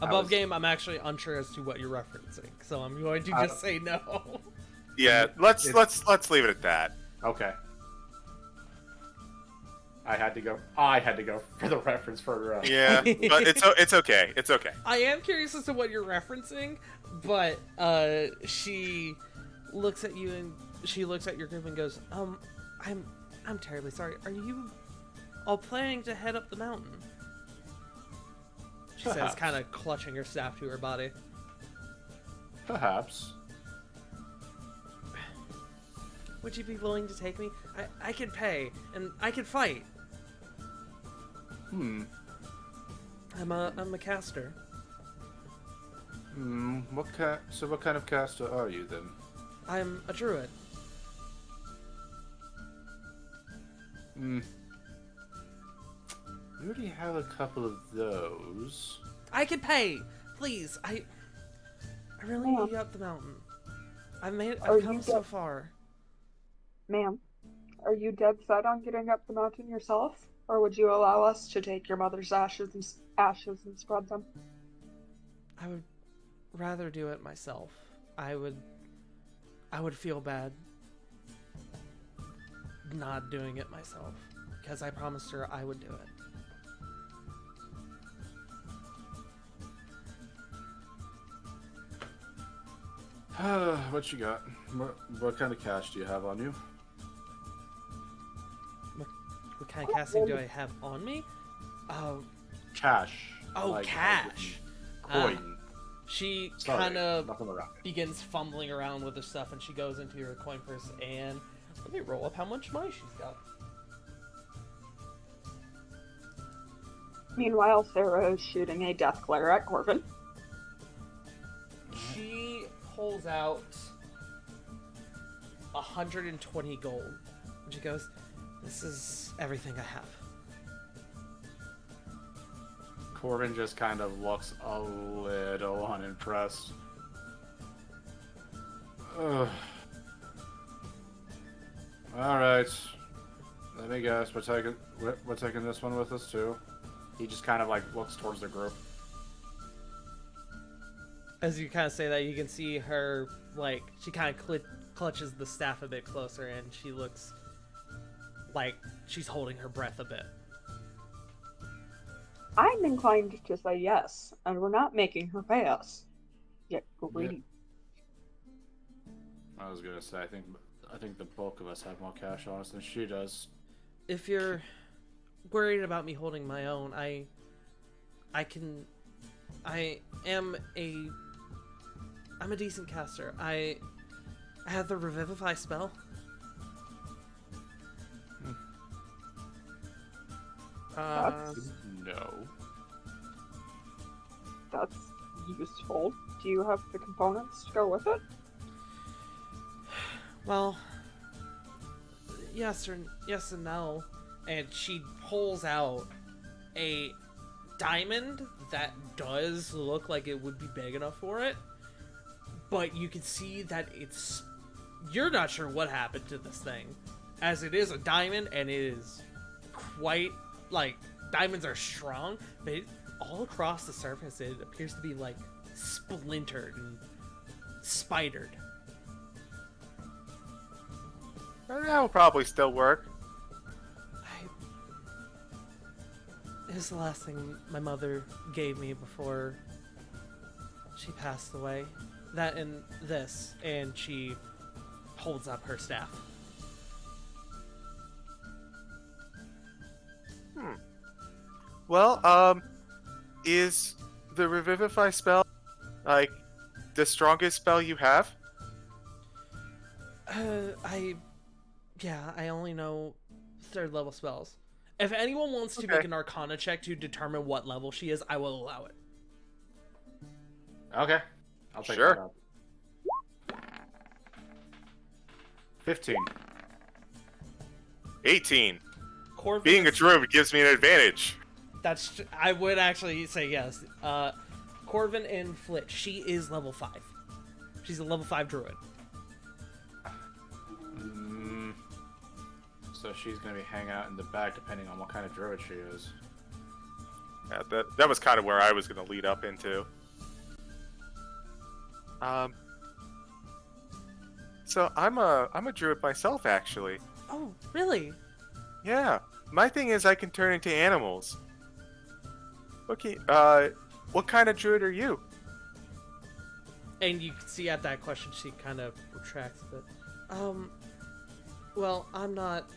Above game, I'm actually unsure as to what you're referencing, so I'm going to just say no. Yeah, let's leave it at that. Okay. I had to go for the reference for. Yeah, but it's okay. It's okay. I am curious as to what you're referencing, but she looks at you and she looks at your group and goes, I'm terribly sorry. Are you all planning to head up the mountain? She says, kind of clutching her staff to her body. Perhaps. Would you be willing to take me? I could pay, and I could fight. I'm a caster. So what kind of caster are you then? I'm a druid. We already have a couple of those. I could pay, please. I really need you up the mountain. Are come you so far. Ma'am, are you dead set on getting up the mountain yourself? Or would you allow us to take your mother's ashes and spread them? I would rather do it myself. I would feel bad not doing it myself, because I promised her I would do it. What you got? What kind of cash do you have on you? What kind of casting do I have on me? Cash. Oh, Like, cash. Coin. She Sorry, kind of nothing around it. begins fumbling around with her stuff, and she goes into her coin purse, and let me roll up how much money she's got. Meanwhile, Sarah is shooting a death glare at Corvin. She pulls out 120 gold, and she goes, "This is everything I have." Corbin just kind of looks a little unimpressed. Ugh. Alright. Let me guess, we're taking this one with us too. He just kind of like looks towards the group. As you kind of say that, you can see her, like, she kind of clutches the staff a bit closer, and she looks like she's holding her breath a bit. I'm inclined to say yes, and we're not making her pay us. Yet greedy. I was gonna say, I think the bulk of us have more cash on us than she does. If you're worried about me holding my own, I am I'm a decent caster. I have the Revivify spell. No. That's useful. Do you have the components to go with it? Well, yes and no. And she pulls out a diamond that does look like it would be big enough for it, but you can see that you're not sure what happened to this thing, as it is a diamond, and it is quite, like, diamonds are strong, but all across the surface it appears to be, like, splintered and spidered. That will probably still work. It was the last thing my mother gave me before she passed away. That and this, and she holds up her staff. Well, is the Revivify spell, like, the strongest spell you have? I only know 3rd level spells. If anyone wants to make an Arcana check to determine what level she is, I will allow it. Okay. I'll take Sure. that up. 15. 18. Corvin Being a druid gives me an advantage. I would actually say yes. Corvin and Flit, she is level 5. She's a level 5 druid. So she's gonna be hanging out in the back, depending on what kind of druid she is. Yeah, that was kind of where I was going to lead up into. So I'm a druid myself, actually. Oh, really? Yeah. My thing is I can turn into animals. Okay. What kind of druid are you? And you can see at that question she kind of retracts a bit. Well, I'm not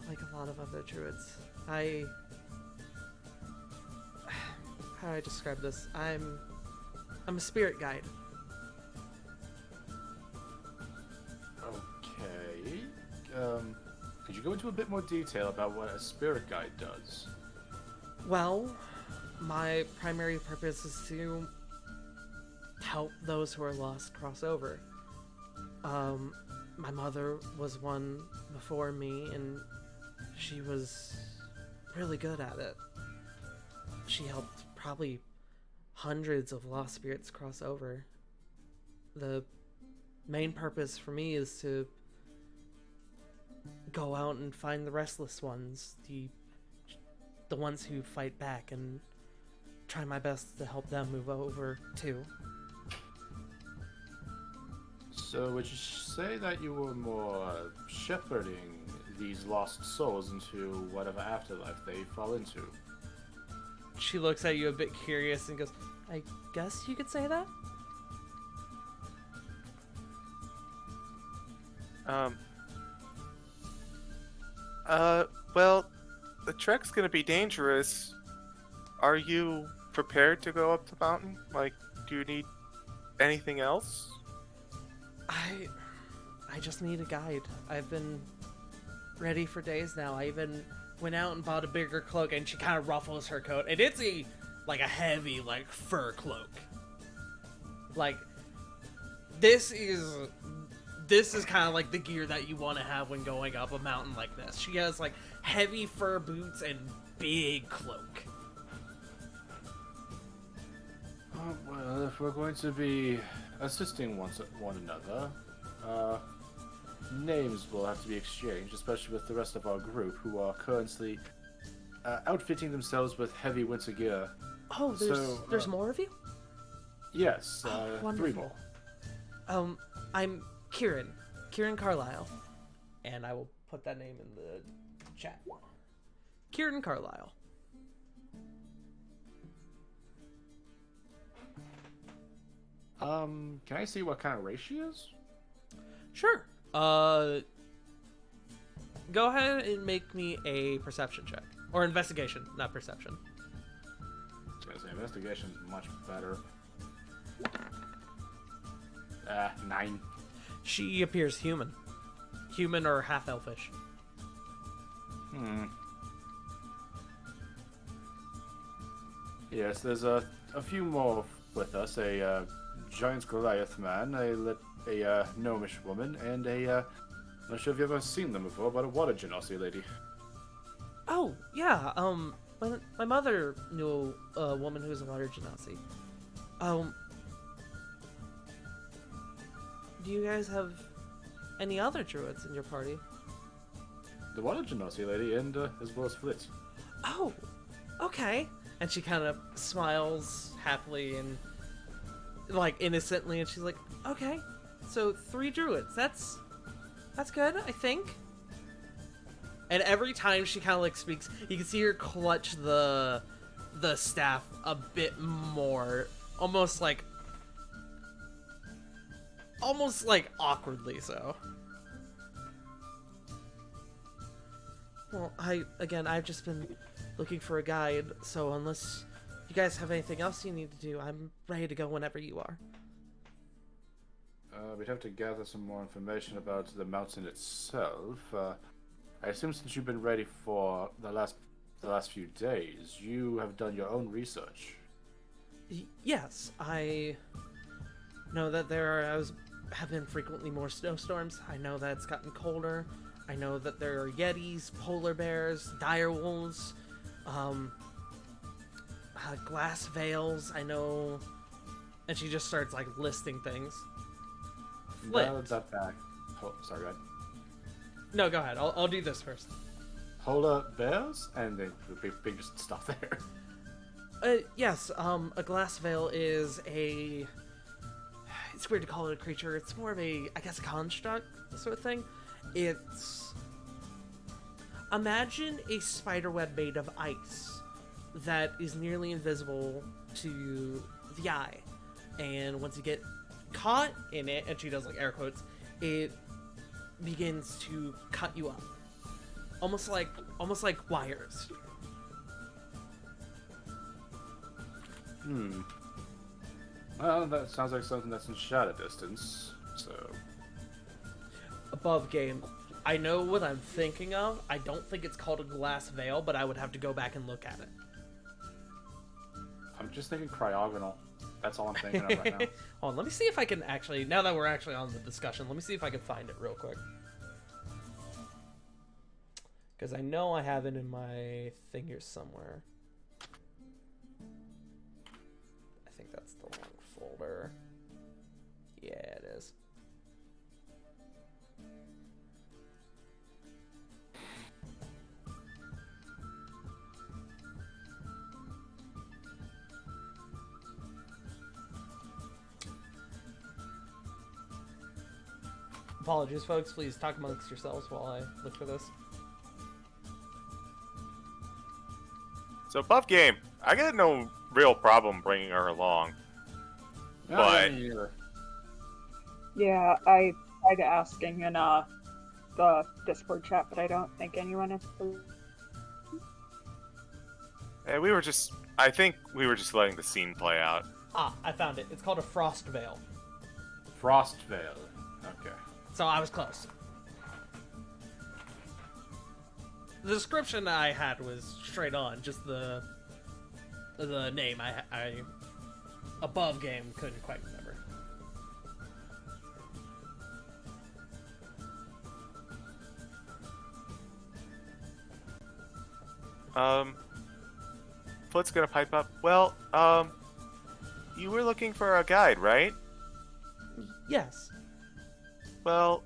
like a lot of other druids. How do I describe this? I'm a spirit guide. Okay. Could you go into a bit more detail about what a spirit guide does? Well, my primary purpose is to help those who are lost cross over. My mother was one before me, and she was really good at it. She helped probably hundreds of lost spirits cross over. The main purpose for me is to go out and find the restless ones, the ones who fight back, and try my best to help them move over too. So would you say that you were more shepherding these lost souls into whatever afterlife they fall into? She looks at you a bit curious and goes, I guess you could say that? Well, the trek's gonna be dangerous. Are you prepared to go up the mountain? Like, do you need anything else? I just need a guide. I've been ready for days now. I even went out and bought a bigger cloak, and she kind of ruffles her coat, and it's a heavy, fur cloak. Like, this is kind of like the gear that you want to have when going up a mountain like this. She has heavy fur boots and big cloak. Oh, well, if we're going to be assisting one another, names will have to be exchanged, especially with the rest of our group who are currently outfitting themselves with heavy winter gear. Oh, there's more of you? Yes, three wonderful. more. I'm Kieran Carlisle, and I will put that name in the chat. Kieran Carlisle. Can I see what kind of race she is? Sure. Go ahead and make me a perception check. Or investigation, not perception. I was gonna say, investigation's much better. 9. She appears human. Human or half-elfish. Yes, there's a few more with us. A giant Goliath man, a gnomish woman, and I'm not sure if you've ever seen them before, but a water genasi lady. Oh, yeah, my mother knew a woman who was a water genasi. Do you guys have any other druids in your party? The water genasi lady, and as well as Flitz. Oh, okay. And she kind of smiles happily and innocently, and she's like, okay, so 3 druids. That's good, I think. And every time she kind of speaks, you can see her clutch the staff a bit more, almost awkwardly so. Well, I've just been looking for a guide, so unless you guys have anything else you need to do, I'm ready to go whenever you are. We'd have to gather some more information about the mountain itself. I assume since you've been ready for the last few days, you have done your own research. Yes, I know that have been frequently more snowstorms. I know that it's gotten colder. I know that there are yetis, polar bears, dire wolves, glass veils. I know, and she just starts listing things. Dial that back. Sorry, go ahead. No, go ahead. I'll do this first. Polar bears, and then we just stop there. Yes. A glass veil is a. It's weird to call it a creature. It's more of a construct sort of thing. It's. Imagine a spider web made of ice that is nearly invisible to the eye, and once you get caught in it, and she does air quotes, it begins to cut you up, almost like wires. Well, that sounds like something that's in shadow distance. So Above game, I know what I'm thinking of. I don't think it's called a glass veil, but I would have to go back and look at it. I'm just thinking cryogonal. That's all I'm thinking of right now. Hold on, let me see if I can actually, now that we're actually on the discussion, let me see if I can find it real quick. Because I know I have it in my thing here somewhere. I think that's the wrong folder. Yeah, it is. Apologies, folks. Please talk amongst yourselves while I look for this. So, Buff Game, I got no real problem bringing her along. No, But- me either. Yeah, I tried asking in the Discord chat, but I don't think anyone is. And I think we were just letting the scene play out. Ah, I found it. It's called a Frost Veil. Frostvale. Okay. So I was close. The description I had was straight on, just the name I above game couldn't quite remember. Foot's gonna pipe up. Well, you were looking for a guide, right? Yes. Well,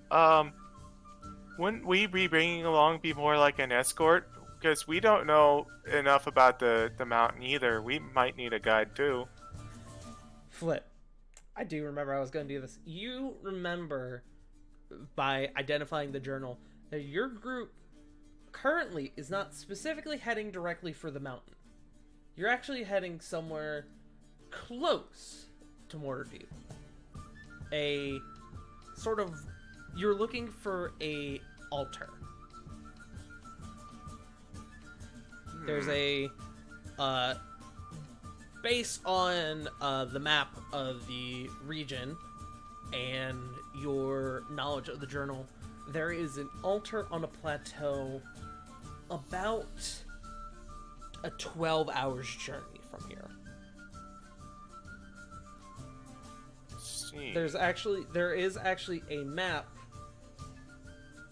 wouldn't we be bringing along be more like an escort? Because we don't know enough about the mountain either. We might need a guide too. Flip. I do remember I was going to do this. You remember by identifying the journal that your group currently is not specifically heading directly for the mountain. You're actually heading somewhere close to Mortardeep. A sort of, you're looking for a altar. There's a based on the map of the region and your knowledge of the journal, there is an altar on a plateau about a 12 hours journey from here. See. There is actually a map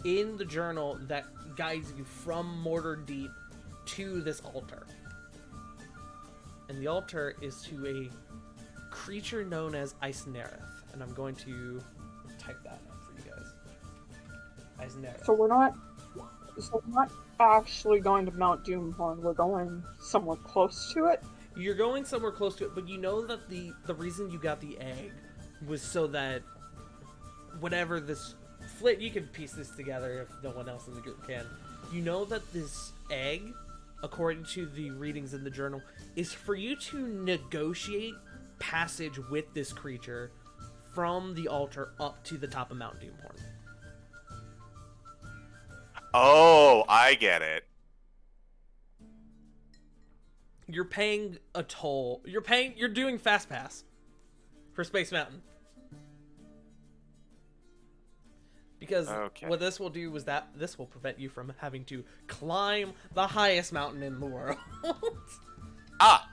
in the journal that guides you from Mortardeep to this altar. And the altar is to a creature known as Icenereth. And I'm going to type that up for you guys. Icenereth. So we're not actually going to Mount Doomhorn. We're going somewhere close to it. You're going somewhere close to it, but you know that the reason you got the egg was so that whatever this Flit, you can piece this together if no one else in the group can. You know that this egg, according to the readings in the journal, is for you to negotiate passage with this creature from the altar up to the top of Mount Doomhorn. Oh, I get it. You're paying a toll. You're doing Fast Pass for Space Mountain. Because Okay. what this will do is that this will prevent you from having to climb the highest mountain in the world. Ah!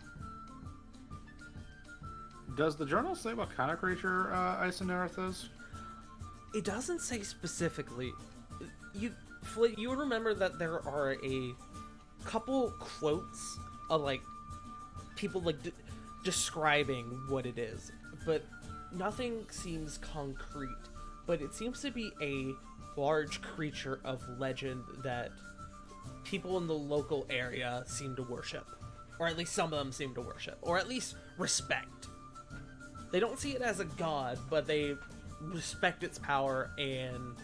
Does the journal say what kind of creature Icenereth is? It doesn't say specifically. You remember that there are a couple quotes of like people like describing what it is, but nothing seems concrete. But it seems to be a large creature of legend that people in the local area seem to worship. Or at least some of them seem to worship. Or at least respect. They don't see it as a god, but they respect its power and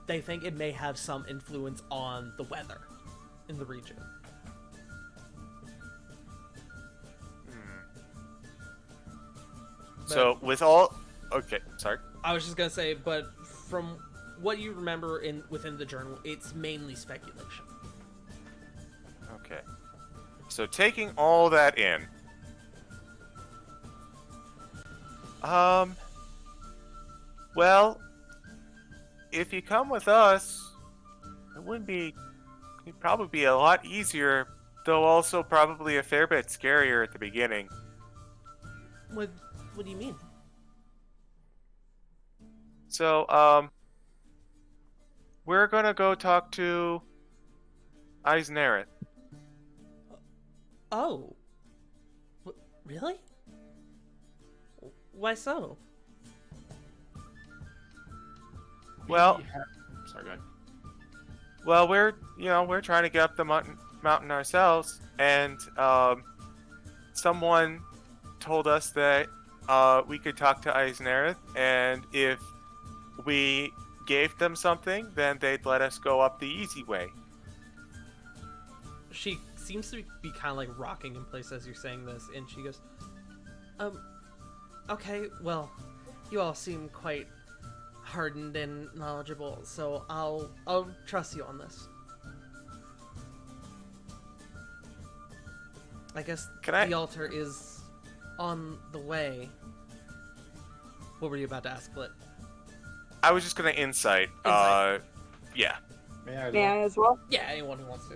they think it may have some influence on the weather in the region. So with all... Okay, sorry. I was just gonna say, but from what you remember within the journal, it's mainly speculation. Okay. So taking all that in... Well, if you come with us, it'd probably be a lot easier, though also probably a fair bit scarier at the beginning. What do you mean? So, we're gonna go talk to Eisnerith. Oh. Really? Why so? Well, Sorry, go ahead. well, we're trying to get up the mountain ourselves, and someone told us that we could talk to Eisnerith, and if we gave them something, then they'd let us go up the easy way. She seems to be kind of like rocking in place as you're saying this, and she goes, okay, well, you all seem quite hardened and knowledgeable, so I'll trust you on this. I guess the altar is on the way. What were you about to ask, Flit? I was just gonna insight. Yeah. May I? May I as well? Yeah, anyone who wants to.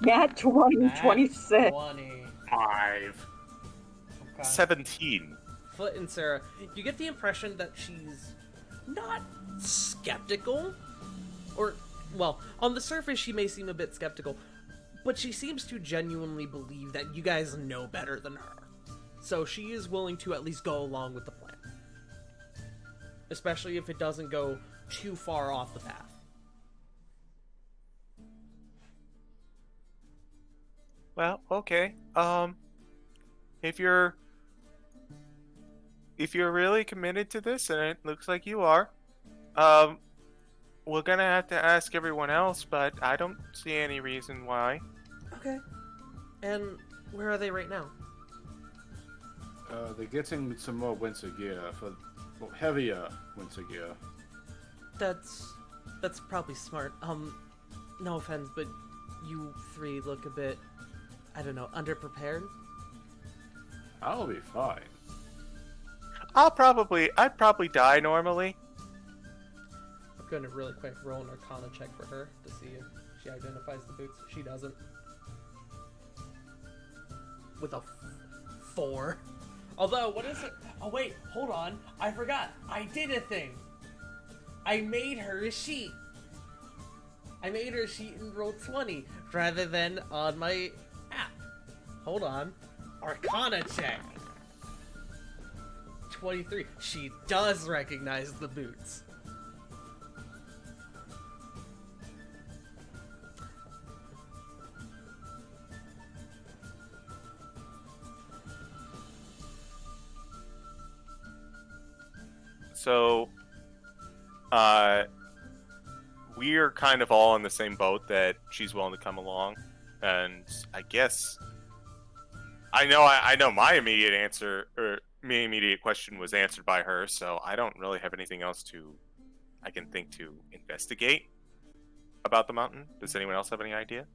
Nat 20, 26. 20. 5. Okay. 17. Flit and Sarah, you get the impression that she's not skeptical, or, well, on the surface she may seem a bit skeptical, but she seems to genuinely believe that you guys know better than her. So she is willing to at least go along with the plan. Especially if it doesn't go too far off the path. Well, okay. If you're really committed to this, and it looks like you are, we're gonna have to ask everyone else, but I don't see any reason why. Okay. And where are they right now? They're getting some more winter gear heavier winter gear. That's probably smart. No offense, but you three look a bit, I don't know, underprepared. I'll be fine. I'd probably die normally. I'm gonna really quick roll an Arcana check for her to see if she identifies the boots. She doesn't. With a 4. Although, what is it? Oh wait, hold on. I forgot. I did a thing. I made her a sheet. I made her a sheet and rolled 20 rather than on my app. Hold on. Arcana check. 23. She does recognize the boots. So, we're kind of all in the same boat that she's willing to come along, and I guess I know my immediate answer, or my immediate question was answered by her, so I don't really have anything else I can think to investigate about the mountain. Does anyone else have any idea?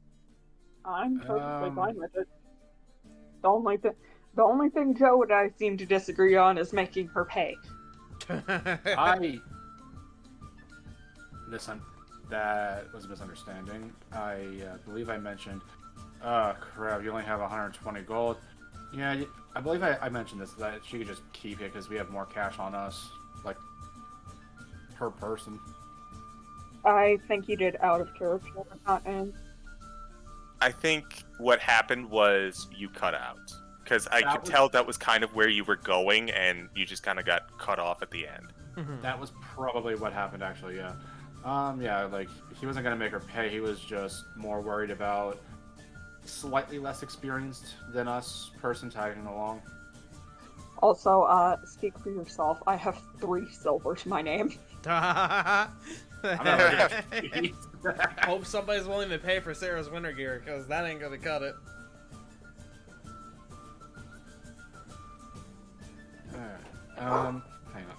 I'm perfectly fine with it. The only thing Joe and I seem to disagree on is making her pay. Listen, that was a misunderstanding. I believe I mentioned, crap, you only have 120 gold. Yeah, I believe I mentioned this, that she could just keep it because we have more cash on us, like, per person. I think you did out of character, not in. I think what happened was you cut out. Because I could tell that was kind of where you were going, and you just kind of got cut off at the end. That was probably what happened, actually, yeah. Yeah, like, he wasn't gonna make her pay, he was just more worried about slightly less experienced than us person tagging along. Also, speak for yourself. I have 3 silver to my name. I'm not ready. Hope somebody's willing to pay for Sarah's winter gear, because that ain't gonna cut it. Hang on.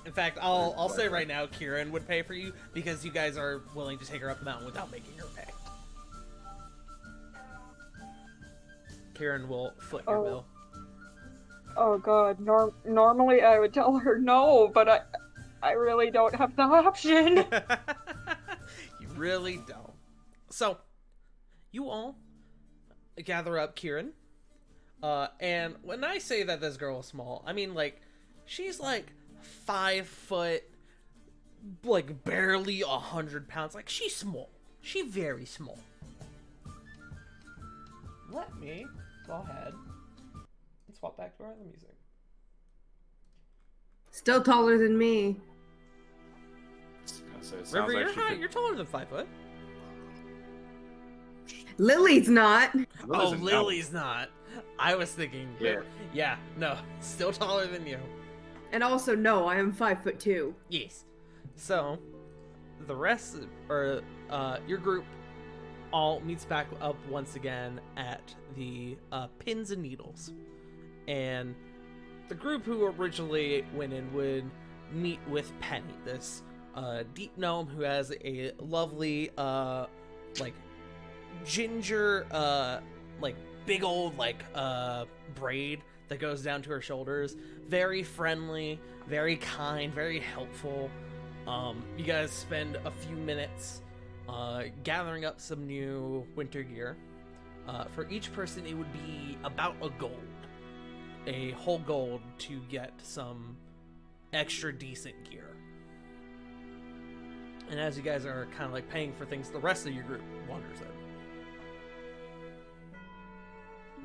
In fact, I'll say right now, Kieran would pay for you because you guys are willing to take her up the mountain without making her pay. Kieran will foot your bill. Oh god, normally I would tell her no, but I really don't have the option. You really don't. So, you all gather up Kieran. And when I say that this girl is small, I mean, like, she's like 5 foot, like barely 100 pounds. Like, she's small. She's very small. Let me go ahead and swap back to our other music. Still taller than me. River, you're taller than 5 foot. Lily's not. Lily's not. I was thinking, yeah, no, still taller than you. And also, no, I am 5'2". Yes. So, the rest, or your group, all meets back up once again at the Pins and Needles. And the group who originally went in would meet with Penny, this deep gnome who has a lovely, like, ginger, like, big old, like, braid that goes down to her shoulders. Very friendly, very kind, very helpful. You guys spend a few minutes gathering up some new winter gear. For each person, it would be about a gold. A whole gold to get some extra decent gear. And as you guys are kind of like paying for things, the rest of your group wanders in.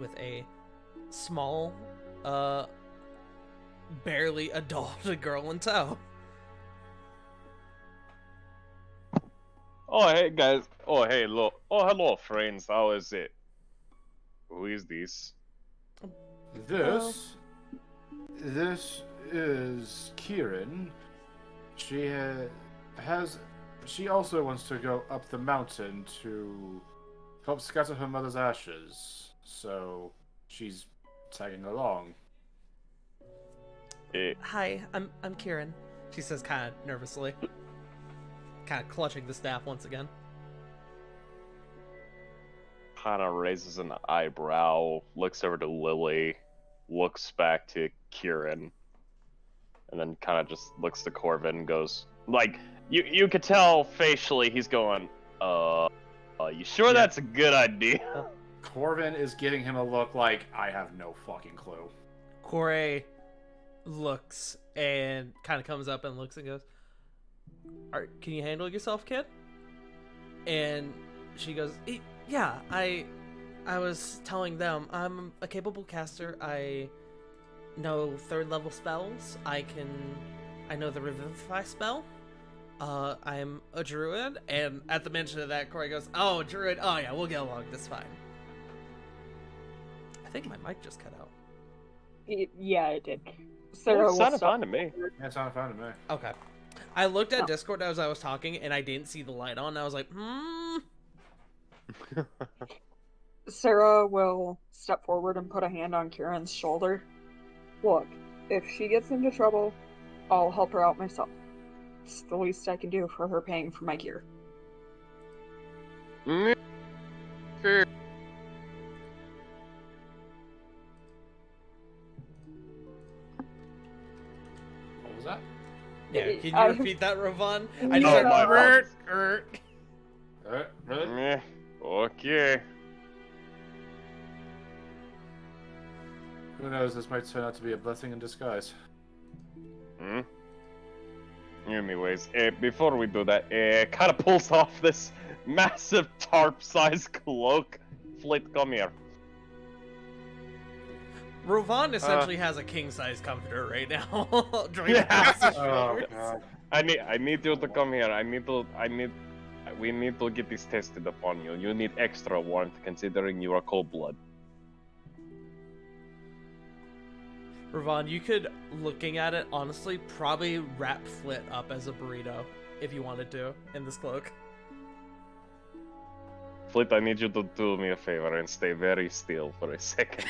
With a small, barely adult girl in tow. Oh, hey, guys. Oh, hey, look. Oh, hello, friends. How is it? Who is this? This is Kieran. She she also wants to go up the mountain to help scatter her mother's ashes. So she's tagging along. Hi, I'm Kieran. She says kind of nervously. Kind of clutching the staff once again. Kind of raises an eyebrow, looks over to Lily, looks back to Kieran, and then kind of just looks to Corvin and goes, like, you could tell facially he's going, you sure that's a good idea? Corvin is giving him a look like, I have no fucking clue. Corey looks and kind of comes up and looks and goes, can you handle yourself, kid? And she goes, yeah, I was telling them I'm a capable caster. I know 3rd level spells. I know the Revivify spell. I'm a druid. And at the mention of that, Corey goes, oh, druid. Oh yeah, we'll get along just fine. I think my mic just cut out. Yeah, it did. Sarah It sounded fine to me. Yeah, it sounded fine to me. Okay. I looked at Discord as I was talking, and I didn't see the light on. And I was like, Sarah will step forward and put a hand on Kieran's shoulder. Look, if she gets into trouble, I'll help her out myself. It's the least I can do for her paying for my gear. What was that? yeah, can you repeat that, Ravon? I just Oh, heard, my Really? Okay. Who knows, this might turn out to be a blessing in disguise. Anyways, before we do that, kind of pulls off this massive tarp-sized cloak. Flit, come here. Ravon essentially has a king-size comforter right now. draped Yeah. across his Oh, shoulders. God. I need you to come here. We need to get this tested upon you. You need extra warmth considering you are cold blood. Ravon, you could, looking at it, honestly, probably wrap Flit up as a burrito if you wanted to in this cloak. Flit, I need you to do me a favor and stay very still for a second.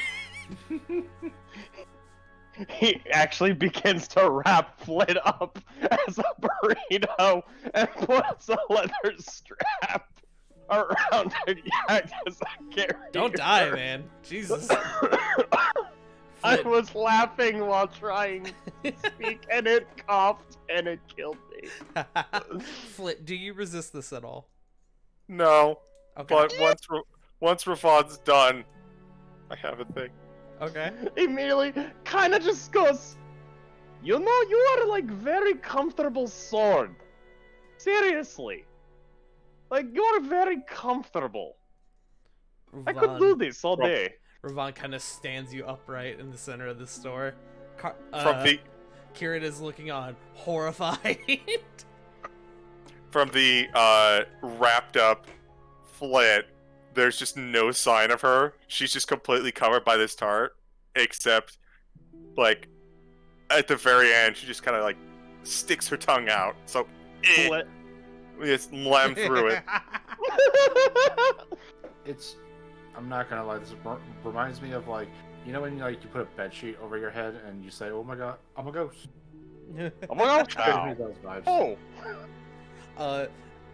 He actually begins to wrap Flit up as a burrito and puts a leather strap around her neck as I carry Don't die, man. Jesus. I Flit, was laughing while trying to speak, and it coughed, and it killed me. Flit, do you resist this at all? No, Okay. but once Rafad's done, I have a thing. Okay. Immediately, kind of just goes, you know, you are like very comfortable sword. Seriously. Like, you are very comfortable. I could do this all day. Ravon kind of stands you upright in the center of the store. From the Kieran is looking on, horrified. from the wrapped up Flit, there's just no sign of her. She's just completely covered by this tart, except like at the very end, she just kind of like sticks her tongue out. So, What? we just lamb through it. It's. I'm not gonna lie. This reminds me of like when you put a bed sheet over your head and you say, "Oh my god, I'm a ghost." Oh my god! Gives me those vibes. Oh,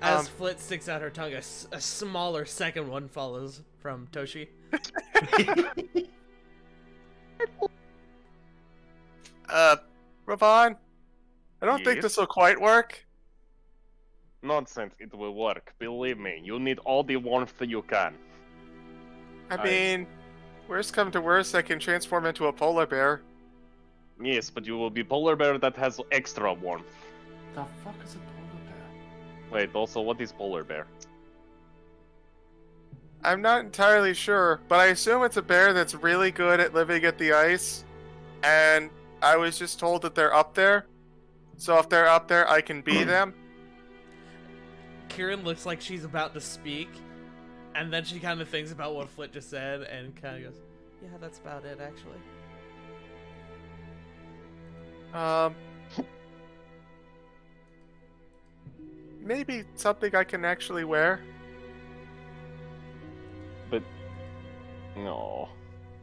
As Flit sticks out her tongue, a smaller second one follows from Toshi. Ravon, I don't think Yes? this will quite work. Nonsense, it will work. Believe me, you need all the warmth that you can. I mean, worst come to worst, I can transform into a polar bear. Yes, but you will be polar bear that has extra warmth. The fuck is a polar bear? Wait, also, what is polar bear? I'm not entirely sure, but I assume it's a bear that's really good at living at the ice. And I was just told that they're up there. So if they're up there, I can be them. Kieran looks like she's about to speak, and then she kind of thinks about what Flit just said and kind of goes, "Yeah, that's about it, actually." Maybe something I can actually wear. But no,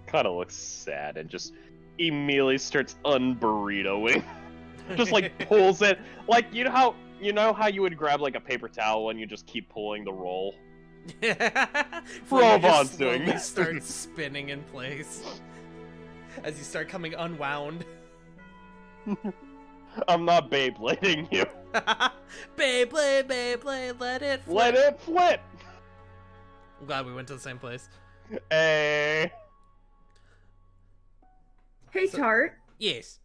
kind of looks sad and just immediately starts unburritoing. Just like pulls it, like you know how you would grab like a paper towel and you just keep pulling the roll. Ravon's doing slowly this. starts spinning in place as you start coming unwound. I'm not Beyblading you. Beyblade, Beyblade, let it flip. Let it flip. I'm glad we went to the same place. Hey. Hey, Tart. Yes.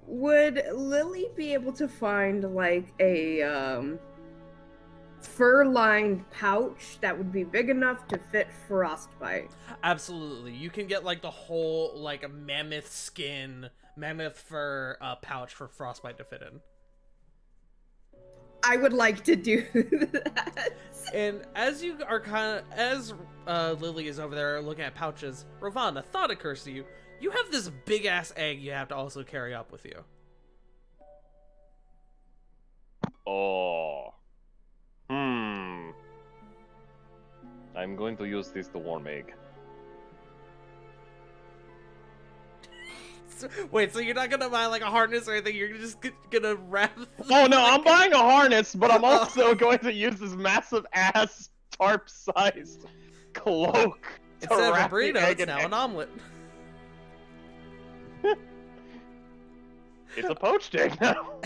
Would Lily be able to find like a fur-lined pouch that would be big enough to fit Frostbite? Absolutely. You can get like the whole like a mammoth skin, mammoth fur pouch for Frostbite to fit in. I would like to do that. And as you are as Lily is over there looking at pouches, Ravon, a thought occurs to you. You have this big ass egg you have to also carry up with you. Oh. I'm going to use this to warm egg. Wait, so you're not gonna buy like a harness or anything? You're just gonna wrap? Oh no, I'm buying a harness, but I'm also going to use this massive ass tarp-sized cloak to Instead of a wrap the burrito, egg it's in now egg. an omelet. It's a poached egg now.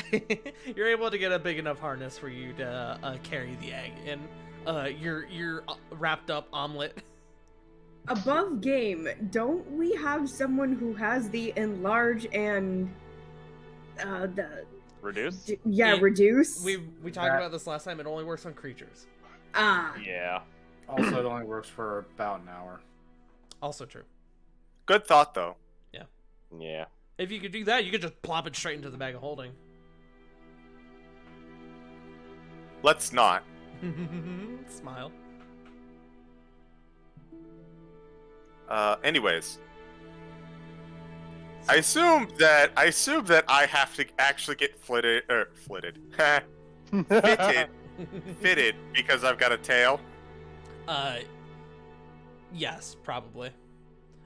You're able to get a big enough harness for you to carry the egg in your wrapped up omelet. Above game, don't we have someone who has the enlarge and the Reduce? reduce? We talked about this last time. It only works on creatures. Yeah. Also, it only works for about an hour. Also true. Good thought, though. Yeah. If you could do that, you could just plop it straight into the bag of holding. Let's not. Smile. Anyways. I assume that I have to actually get fitted because I've got a tail. Yes, probably.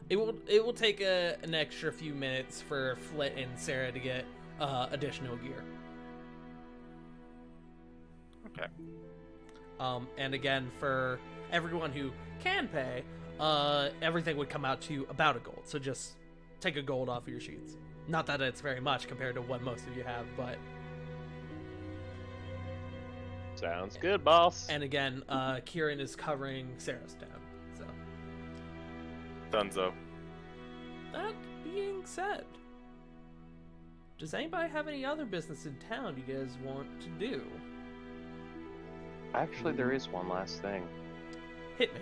It will take an extra few minutes for Flit and Sarah to get additional gear. Okay. And again, for everyone who can pay, everything would come out to about a gold. So just take a gold off of your sheets. Not that it's very much compared to what most of you have, but. Sounds good, boss. And again, Kieran is covering Sarah's tab. So. Dunzo. That being said, does anybody have any other business in town you guys want to do? Actually, there is one last thing. Hit me.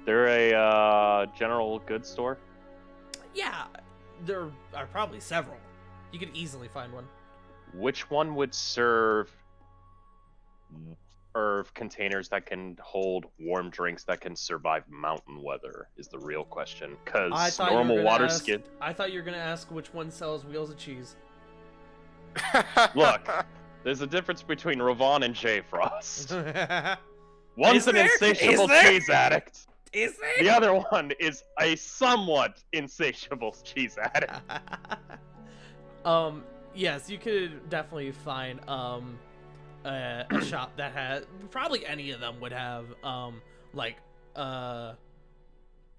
They're a general goods store. Yeah, there are probably several. You could easily find one. Which one would serve or containers that can hold warm drinks that can survive mountain weather is the real question. I Because thought you were normal gonna water ask, skin. I thought you were gonna ask which one sells wheels of cheese. Look, there's a difference between Ravon and J Frost. Is One's an there? insatiable Is there? cheese addict. there? The other one is a somewhat insatiable cheese addict. Yes, you could definitely find a shop that has, probably any of them would have like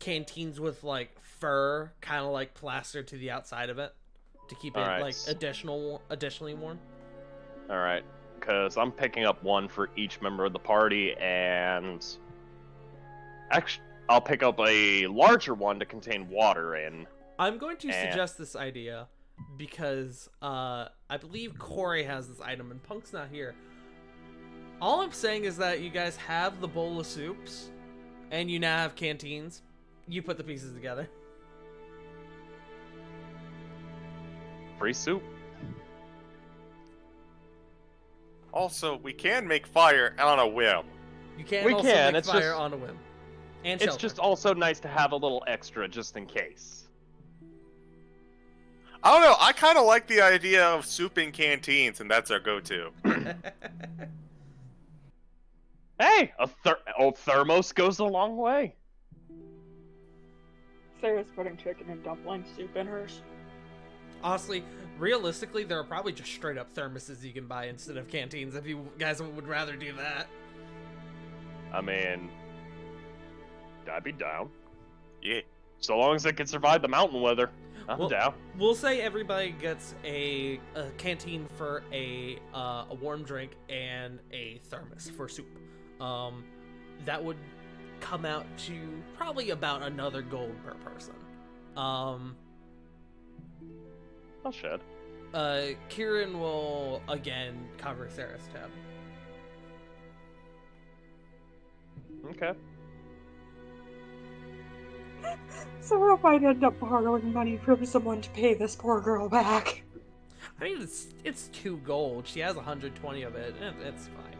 canteens with like fur kind of like plastered to the outside of it to keep it Alright. like additionally warm. All right, because I'm picking up one for each member of the party, and actually, I'll pick up a larger one to contain water in. I'm going to And- suggest this idea because I believe Corey has this item and Punk's not here. All I'm saying is that you guys have the bowl of soups and you now have canteens. You put the pieces together. Free soup. Also, we can make fire on a whim. You can We also can, make it's fire just- on a whim. And It's shelter. just also nice to have a little extra just in case. I don't know. I kind of like the idea of soup in canteens, and that's our go-to. Hey, old thermos goes a long way. Sarah's putting chicken and dumpling soup in hers. Honestly, realistically, there are probably just straight up thermoses you can buy instead of canteens if you guys would rather do that. I mean, I'd be down. Yeah. So long as it can survive the mountain weather, I'm Well- down. We'll say everybody gets a canteen for a warm drink and a thermos for soup. That would come out to probably about another gold per person. I'll shed. Kieran will again cover Sarah's tab. Okay. Sarah might end up borrowing money from someone to pay this poor girl back. I mean, it's 2 gold. She has 120 of it. It's fine.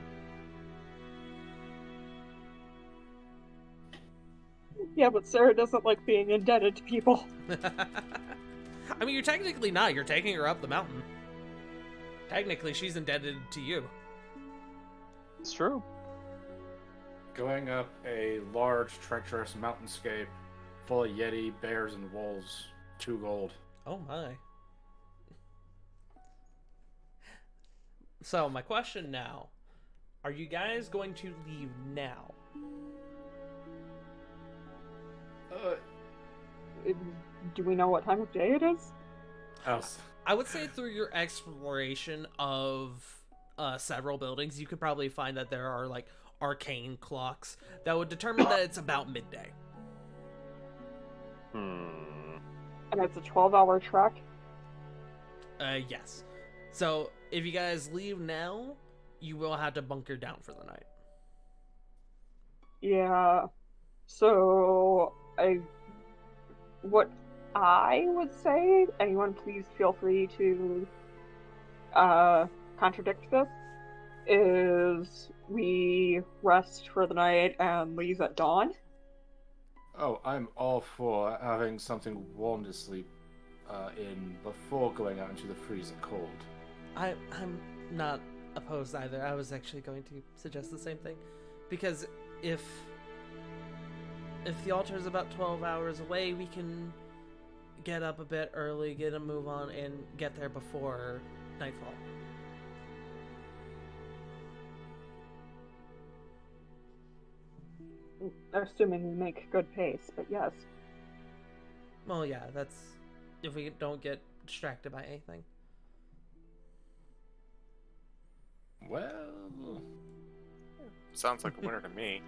Yeah, but Sarah doesn't like being indebted to people. I mean, you're technically not. You're taking her up the mountain. Technically, she's indebted to you. It's true. Going up a large, treacherous mountainscape full of yeti, bears, and wolves. 2 gold. Oh my. So, my question now. Are you guys going to leave now? Do we know what time of day it is? I would say through your exploration of several buildings, you could probably find that there are like arcane clocks that would determine that it's about midday. And it's a 12-hour trek. Yes. So if you guys leave now, you will have to bunker down for the night. Yeah. So, what I would say, anyone please feel free to contradict this, is we rest for the night and leave at dawn. Oh, I'm all for having something warm to sleep in before going out into the freezing cold. I'm not opposed either. I was actually going to suggest the same thing, because if the altar is about 12 hours away, we can get up a bit early, get a move on, and get there before nightfall. Assuming we make good pace, but yes. Well, yeah, that's if we don't get distracted by anything. Well, Sounds like a winner to me.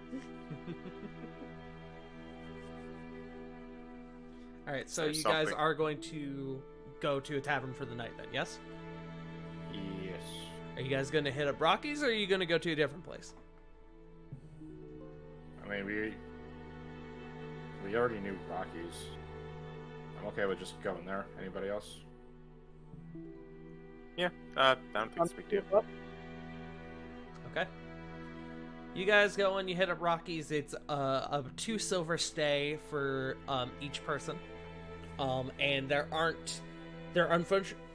All right, so There's you guys something. are going to go to a tavern for the night then, yes? yes. Are you guys going to hit up Rocky's, or are you going to go to a different place? I mean, we already knew Rockies. I'm okay with just going there. Anybody else? I don't think it's a big deal. Okay. You guys go and you hit up Rocky's. It's a 2 silver stay for each person. And there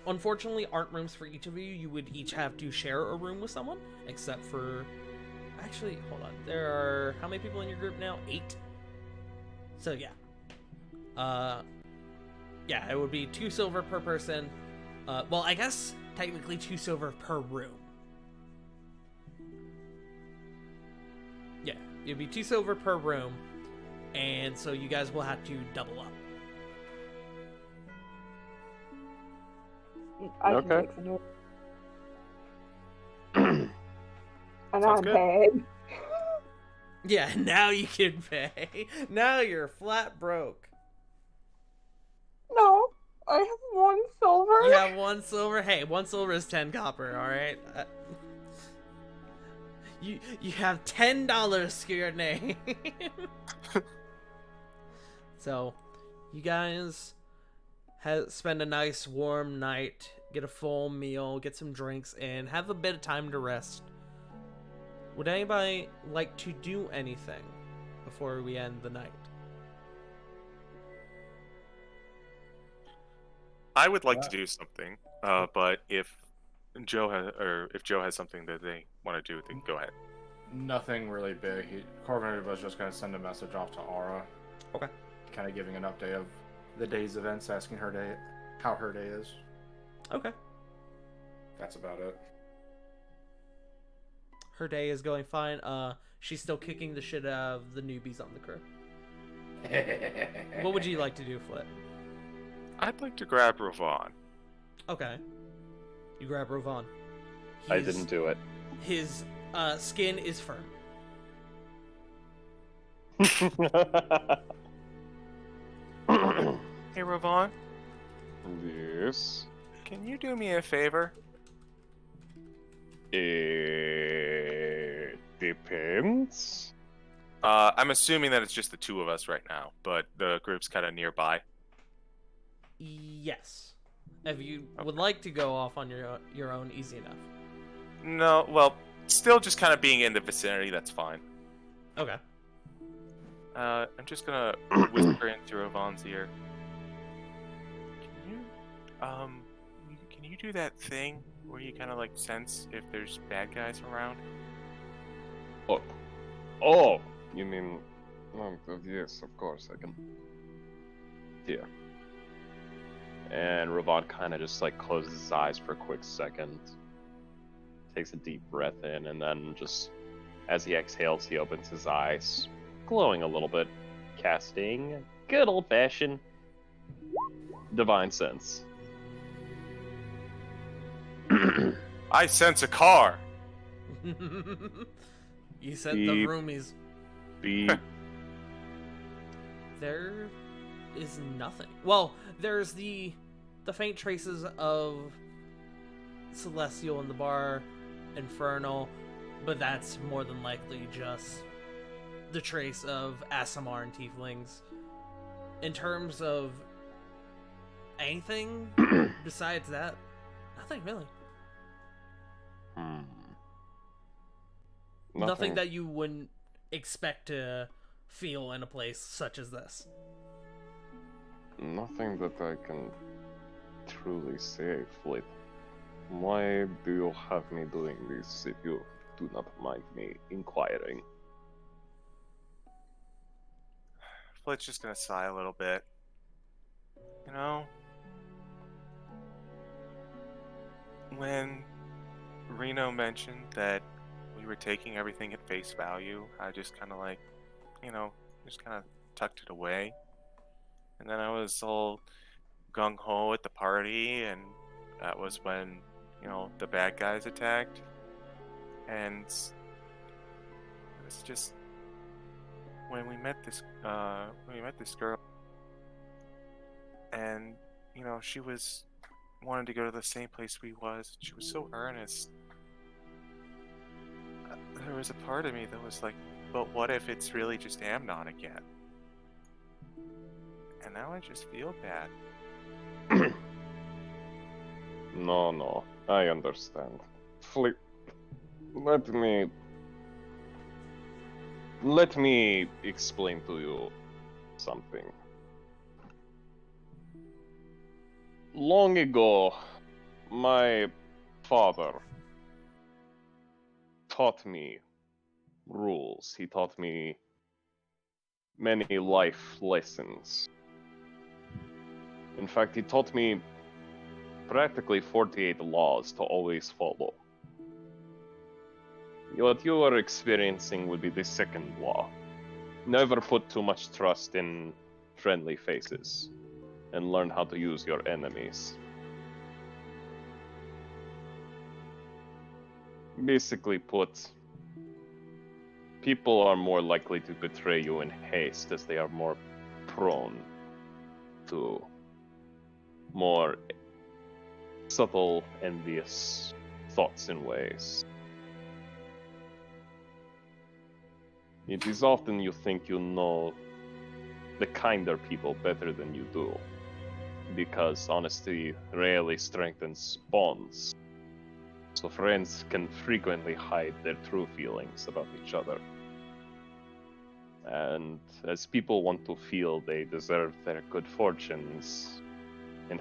unfortunately aren't rooms for each of you. You would each have to share a room with someone, except for... Actually, hold on. There are... How many people in your group now? 8? So, yeah. Yeah, it would be 2 silver per person. Well, I guess technically 2 silver per room. Yeah, it'd be 2 silver per room. And so you guys will have to double up. I Okay. can make the note. And Sounds I'm good. paid. Yeah, now you can pay. Now you're flat broke. No, I have 1 silver. You have 1 silver. Hey, 1 silver is 10 copper. All right. You have $10 to your name. So, you guys spend a nice warm night, get a full meal, get some drinks, and have a bit of time to rest. Would anybody like to do anything before we end the night? I would like to do something, but if Joe has something that they want to do, they can go ahead. Nothing really big. Corbin was just going to send a message off to Aura. Okay. Kind of giving an update of the day's events, asking her how her day is. Okay. That's about it. Her day is going fine. She's still kicking the shit out of the newbies on the crew. What would you like to do, Flit? I'd like to grab Ravon. Okay. You grab Rovan. I didn't do it. His skin is firm. Hey, Ravon, Yes. can you do me a favor? It depends. I'm assuming that it's just the 2 of us right now, but the group's kind of nearby. Yes. If you would like to go off on your own, easy enough. No, well, still just kind of being in the vicinity, that's fine. Okay. I'm just gonna whisper into Ravon's ear. Can you do that thing where you kind of like sense if there's bad guys around? Oh, you mean? Yes, of course I can. Here. And Ravon kind of just like closes his eyes for a quick second, takes a deep breath in, and then just as he exhales, he opens his eyes, glowing a little bit, casting good old-fashioned divine sense. I sense a car. You said the Beep. roomies. Beep. There is nothing. Well, there's the faint traces of Celestial in the bar, Infernal, but that's more than likely just the trace of Aasimar and Tieflings. In terms of anything besides that, nothing really. Nothing that you wouldn't expect to feel in a place such as this. Nothing that I can truly say, Flip. Why do you have me doing this if you do not mind me inquiring? Flit's just gonna sigh a little bit. You know, when Reno mentioned that we were taking everything at face value, I just kind of like, just kind of tucked it away. And then I was all gung-ho at the party, and that was when, the bad guys attacked. And it's just when we met this girl, and she was wanted to go to the same place we was. She was so earnest. There was a part of me that was like, but what if it's really just Amnon again? And now I just feel bad. No, I understand. Flip, let me Let me explain to you something. Long ago, my father taught me rules. He taught me many life lessons. In fact, he taught me practically 48 laws to always follow. What you are experiencing would be the second law. Never put too much trust in friendly faces, and learn how to use your enemies. Basically put, people are more likely to betray you in haste as they are more prone to more subtle, envious thoughts and ways. It is often you think you know the kinder people better than you do, because honesty rarely strengthens bonds. So friends can frequently hide their true feelings about each other. And as people want to feel they deserve their good fortunes in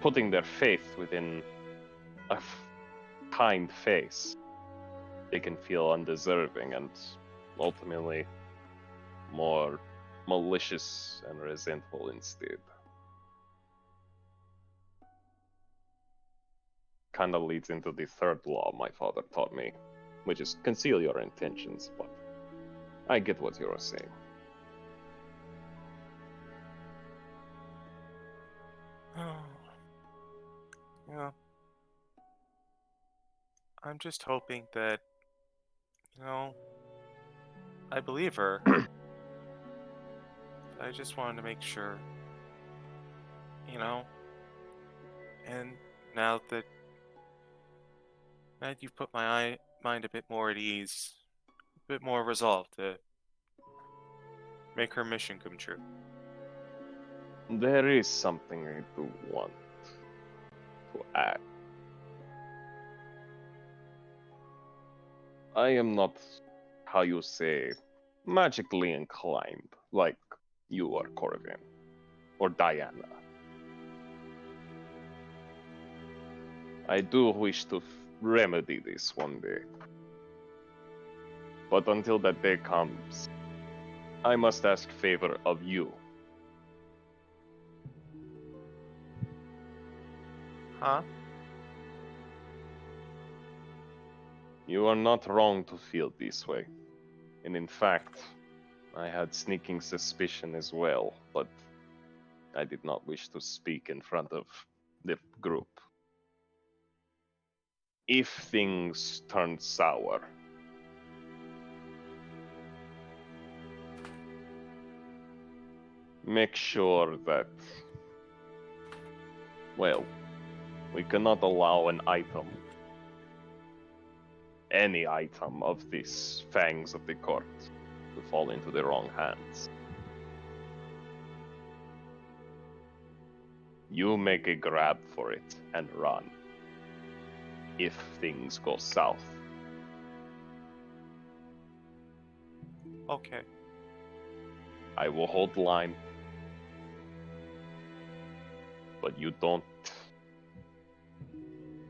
putting their faith within a kind face, they can feel undeserving and ultimately more malicious and resentful instead. Kind of leads into the third law my father taught me, which is conceal your intentions, but I get what you're saying. Yeah. I'm just hoping that, I believe her. I just wanted to make sure, and now that you've put my mind a bit more at ease, a bit more resolved to make her mission come true. There is something I do want to add. I am not, how you say, magically inclined like you are, Corvin, or Diana. I do wish to remedy this one day. But until that day comes, I must ask favor of you. Huh? You are not wrong to feel this way. And in fact, I had sneaking suspicion as well, but I did not wish to speak in front of the group. If things turn sour, make sure that, we cannot allow an item, any item of these fangs of the court, to fall into the wrong hands. You make a grab for it and run if things go south. Okay. I will hold line, but you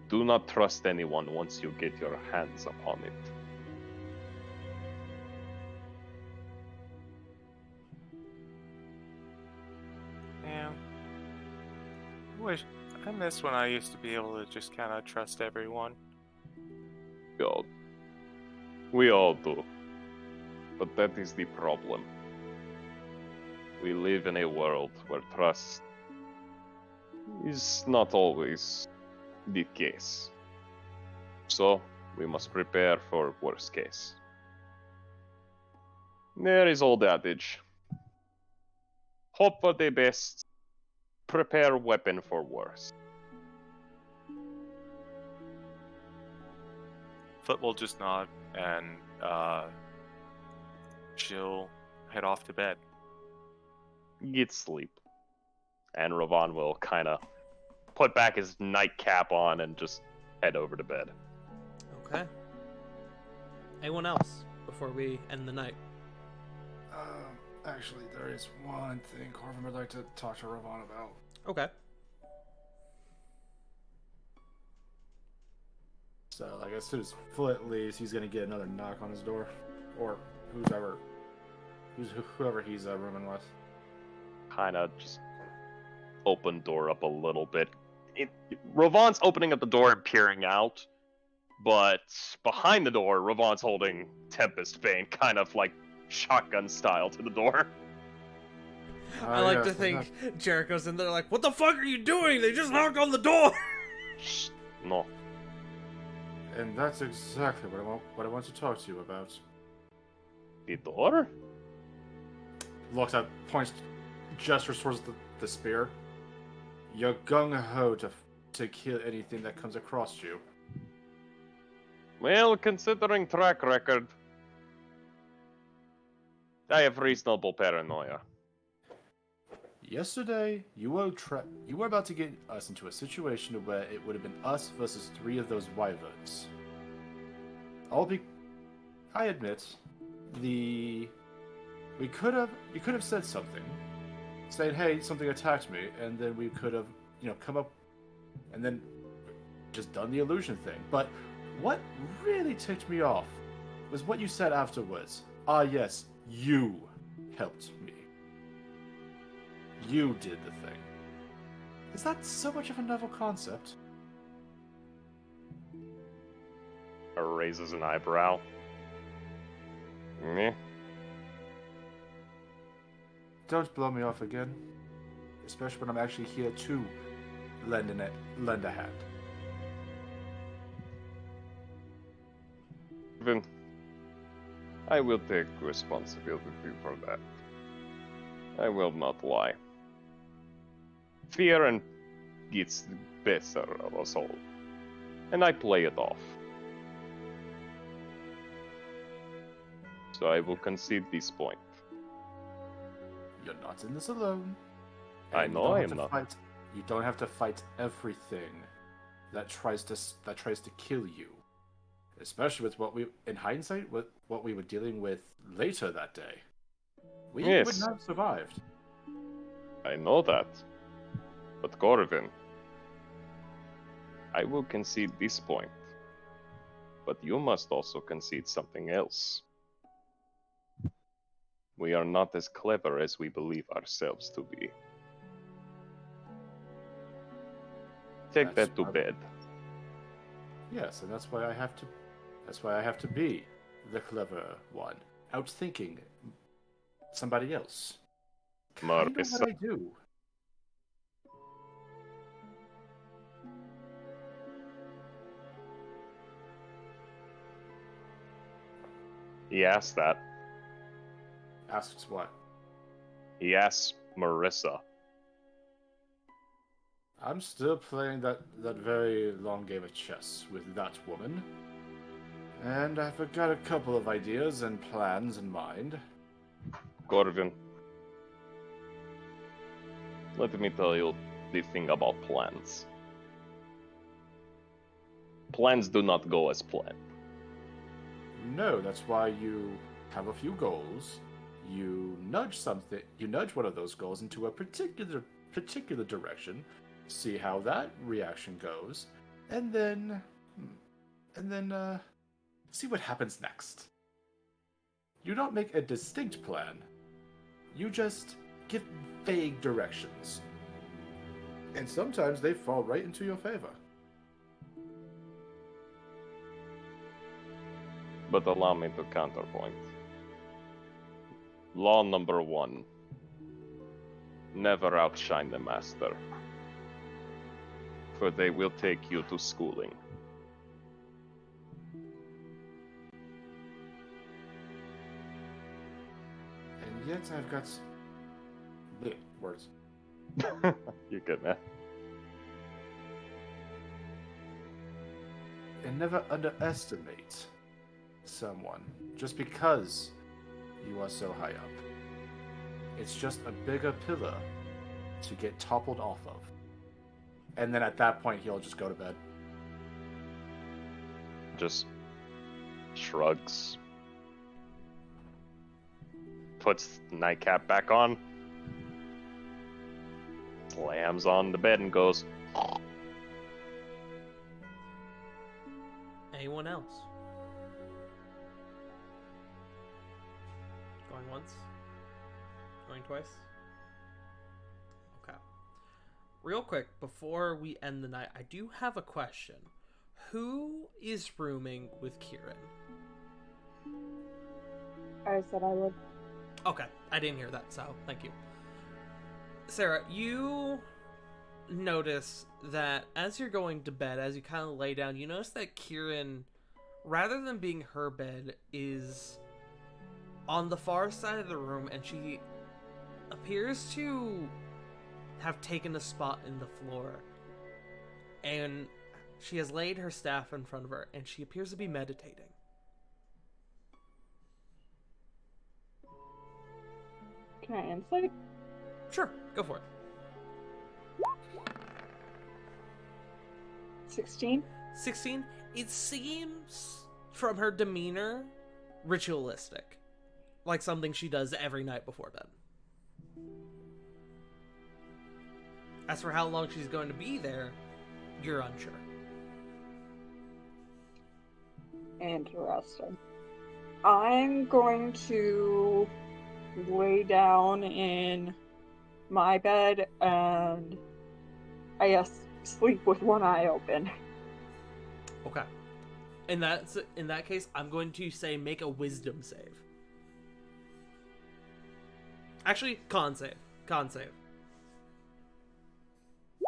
do not trust anyone once you get your hands upon it. Yeah. I miss when I used to be able to just kind of trust everyone. God, we all do. But that is the problem. We live in a world where trust is not always the case. So, we must prepare for worst case. There is old adage. Hope for the best, prepare weapon for worse. Foot will just nod and she'll head off to bed. Get sleep. And Ravan will kind of put back his nightcap on and just head over to bed. Okay. Anyone else? before we end the night? Actually, there is one thing Corvin would like to talk to Ravon about. Okay. So, like, as soon as Flit leaves, he's gonna get another knock on his door, or whoever he's rooming with. Kind of just open door up a little bit. Ravon's opening up the door and peering out, but behind the door, Ravon's holding Tempest Bane, kind of like shotgun style to the door. I like to think Jericho's in there like, what the fuck are you doing? They just knocked on the door! Shh, no. And that's exactly what I want to talk to you about. The door? Looks at, points, gestures towards the spear. You're gung-ho to kill anything that comes across you. Well, considering track record, I have reasonable paranoia. Yesterday, you were about to get us into a situation where it would have been us versus 3 of those wyverns. I admit, you could have said something, saying, "Hey, something attacked me," and then we could have, come up, and then just done the illusion thing. But what really ticked me off was what you said afterwards. Ah, yes, you helped me. You did the thing. Is that so much of a novel concept? Raises an eyebrow. Meh. Don't blow me off again. Especially when I'm actually here to lend a hand. Then I will take responsibility for that. I will not lie. Fear and gets the better of us all, and I play it off. So I will concede this point. You're not in this alone. I And know I am not. You don't have to fight everything that tries to kill you. Especially with in hindsight, with what we were dealing with later that day. We Yes. would not have survived. I know that. But Corvin, I will concede this point. But you must also concede something else. We are not as clever as we believe ourselves to be. Take That's that to fine. bed. Yes, and that's why I have to be the clever one, outthinking somebody else. Kind of Marissa. what I do. He asked that. Asks what? He asked Marissa. I'm still playing that very long game of chess with that woman. And I've got a couple of ideas and plans in mind. Corvin, let me tell you the thing about plans. Plans do not go as planned. No, that's why you have a few goals. You nudge one of those goals into a particular direction, see how that reaction goes, and then see what happens next. You don't make a distinct plan. You just give vague directions. And sometimes they fall right into your favor. But allow me to counterpoint. Law number 1. Never outshine the master. For they will take you to schooling. And yet I've got words. You good, man? And never underestimate someone just because you are so high up. It's just a bigger pillar to get toppled off of. And then at that point, he'll just go to bed. Just shrugs. puts the nightcap back on, slams on the bed, and goes, Anyone else? Going once? Going twice? Okay. Real quick, before we end the night, I do have a question. Who is rooming with Kieran? I said I would. Okay, I didn't hear that, so thank you. Sarah, you notice that as you're going to bed, as you kind of lay down, you notice that Kieran, rather than being her bed, is on the far side of the room, and she appears to have taken a spot in the floor. And she has laid her staff in front of her, and she appears to be meditating. Can I insight? Sure, go for it. 16? 16, it seems from her demeanor ritualistic, like something she does every night before bed. As for how long she's going to be there, you're unsure. Interesting. I'm going to lay down in my bed and I guess sleep with one eye open. Okay. In that case, I'm going to say make a wisdom save. Actually, con save. Con save.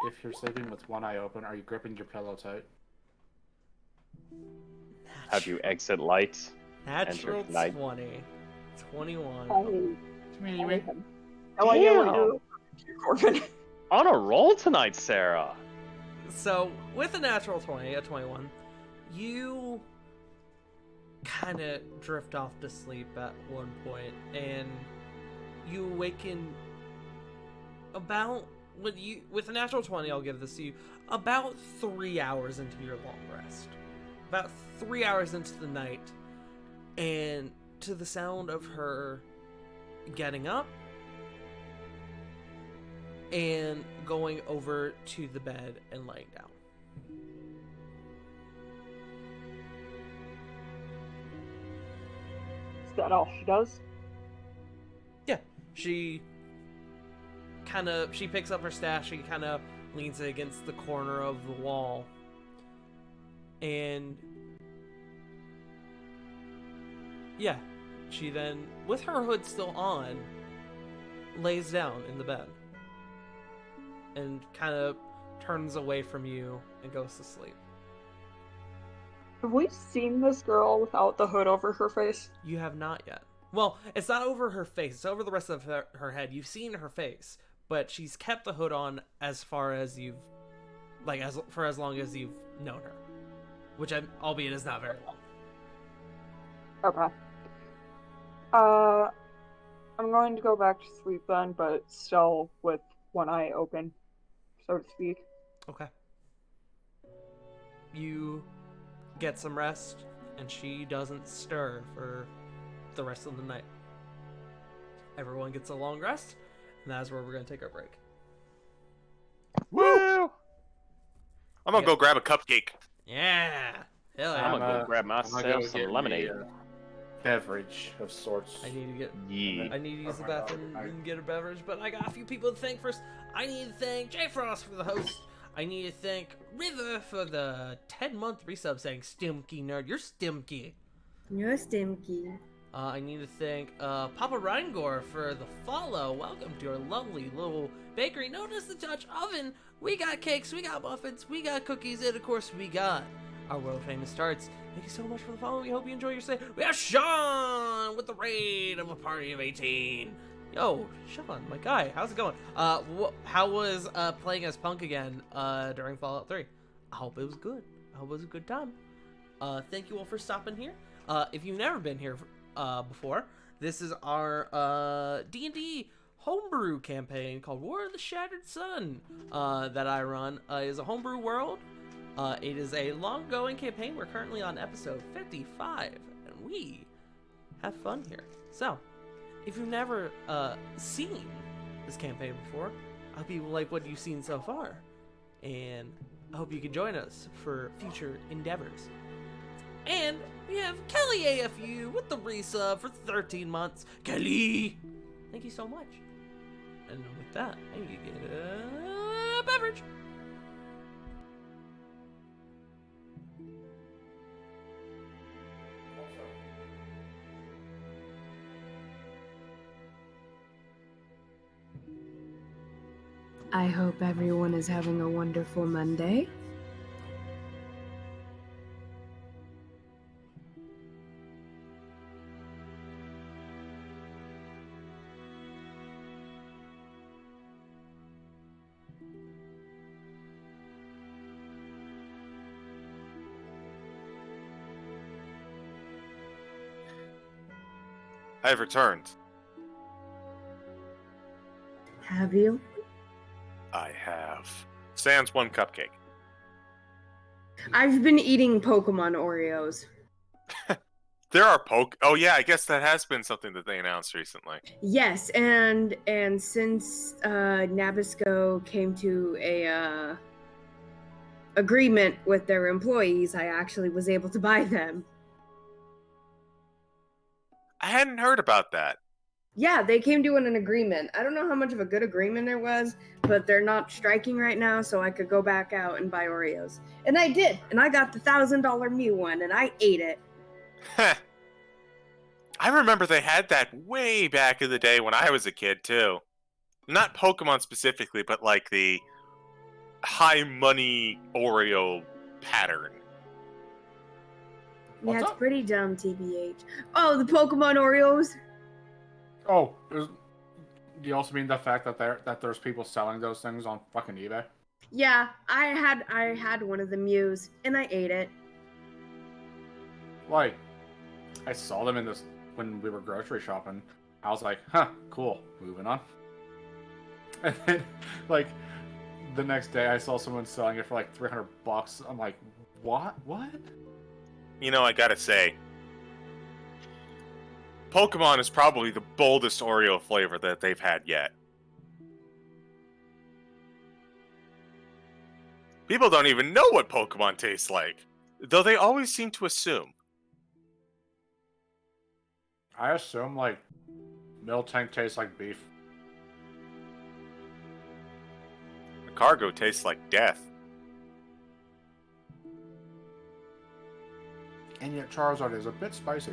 If you're sleeping with one eye open, are you gripping your pillow tight? have you exit lights. Natural Enter night. 20. 21. No idea what you're Corbin. On a roll tonight, Sarah. So, with a natural 20, a 21, you kind of drift off to sleep at one point, and you awaken about, with a natural 20, I'll give this to you, about 3 hours into your long rest. About 3 hours into the night, and to the sound of her getting up and going over to the bed and laying down. Is that all she does? Yeah, she picks up her staff, she kind of leans it against the corner of the wall, and yeah, she then, with her hood still on, lays down in the bed and kind of turns away from you and goes to sleep. Have we seen this girl without the hood over her face? You have not yet. Well, it's not over her face, it's over the rest of her head. You've seen her face, but she's kept the hood on as far as you've, for as long as you've known her. Which, albeit, is not very long. Okay. I'm going to go back to sleep then, but still with one eye open, so to speak. Okay. You get some rest, and she doesn't stir for the rest of the night. Everyone gets a long rest, and that's where we're going to take our break. Woo! I'm gonna go grab a cupcake. Yeah! Hell yeah. I'm gonna go grab I'm gonna myself go some get me lemonade. a beverage of sorts. I need to Yeah. use the bathroom and get a beverage, but I got a few people to thank first. I need to thank J Frost for the host. I need to thank River for the 10-month resub saying Stimky nerd. You're Stimky. You're Stimky. I need to thank Papa Reingor for the follow. Welcome to our lovely little bakery known as the Dutch Oven. We got cakes, we got muffins, we got cookies, and of course we got our world famous tarts. Thank you so much for the follow. We hope you enjoy your stay. We have Sean with the raid of a party of 18. Yo, Sean, my guy, how's it going? How was playing as Punk again during Fallout 3? I hope it was good. I hope it was a good time. Thank you all for stopping here. If you've never been here before, this is our D&D homebrew campaign called War of the Shattered Sun that I run. It is a homebrew world. It is a long-going campaign. We're currently on episode 55, and we have fun here. So, if you've never seen this campaign before, I hope you like what you've seen so far, and I hope you can join us for future endeavors. And we have Kelly AFU with the resub for 13 months. Kelly, thank you so much. And with that, I need to get a beverage. I hope everyone is having a wonderful Monday. I have returned. Have you? I have. Sans one cupcake. I've been eating Pokemon Oreos. There are Oh yeah, I guess that has been something that they announced recently. Yes, and since Nabisco came to a agreement with their employees, I actually was able to buy them. I hadn't heard about that. Yeah, they came to an agreement. I don't know how much of a good agreement there was, but they're not striking right now, so I could go back out and buy Oreos. And I did, and I got the $1,000 Mew one, and I ate it. I remember they had that way back in the day when I was a kid, too. Not Pokemon specifically, but like the high money Oreo pattern. Yeah, What's it's up? pretty dumb, TBH. Oh, the Pokemon Oreos? Oh, do you also mean the fact that there's people selling those things on fucking eBay? Yeah, I had one of the Mews, and I ate it. Like, I saw them when we were grocery shopping. I was like, huh, cool. Moving on. And then, like, the next day I saw someone selling it for like $300. I'm like, what? What? You know, I gotta say, Pokemon is probably the boldest Oreo flavor that they've had yet. People don't even know what Pokemon tastes like, though they always seem to assume. I assume like Miltank tastes like beef. The cargo tastes like death. And yet Charizard is a bit spicy.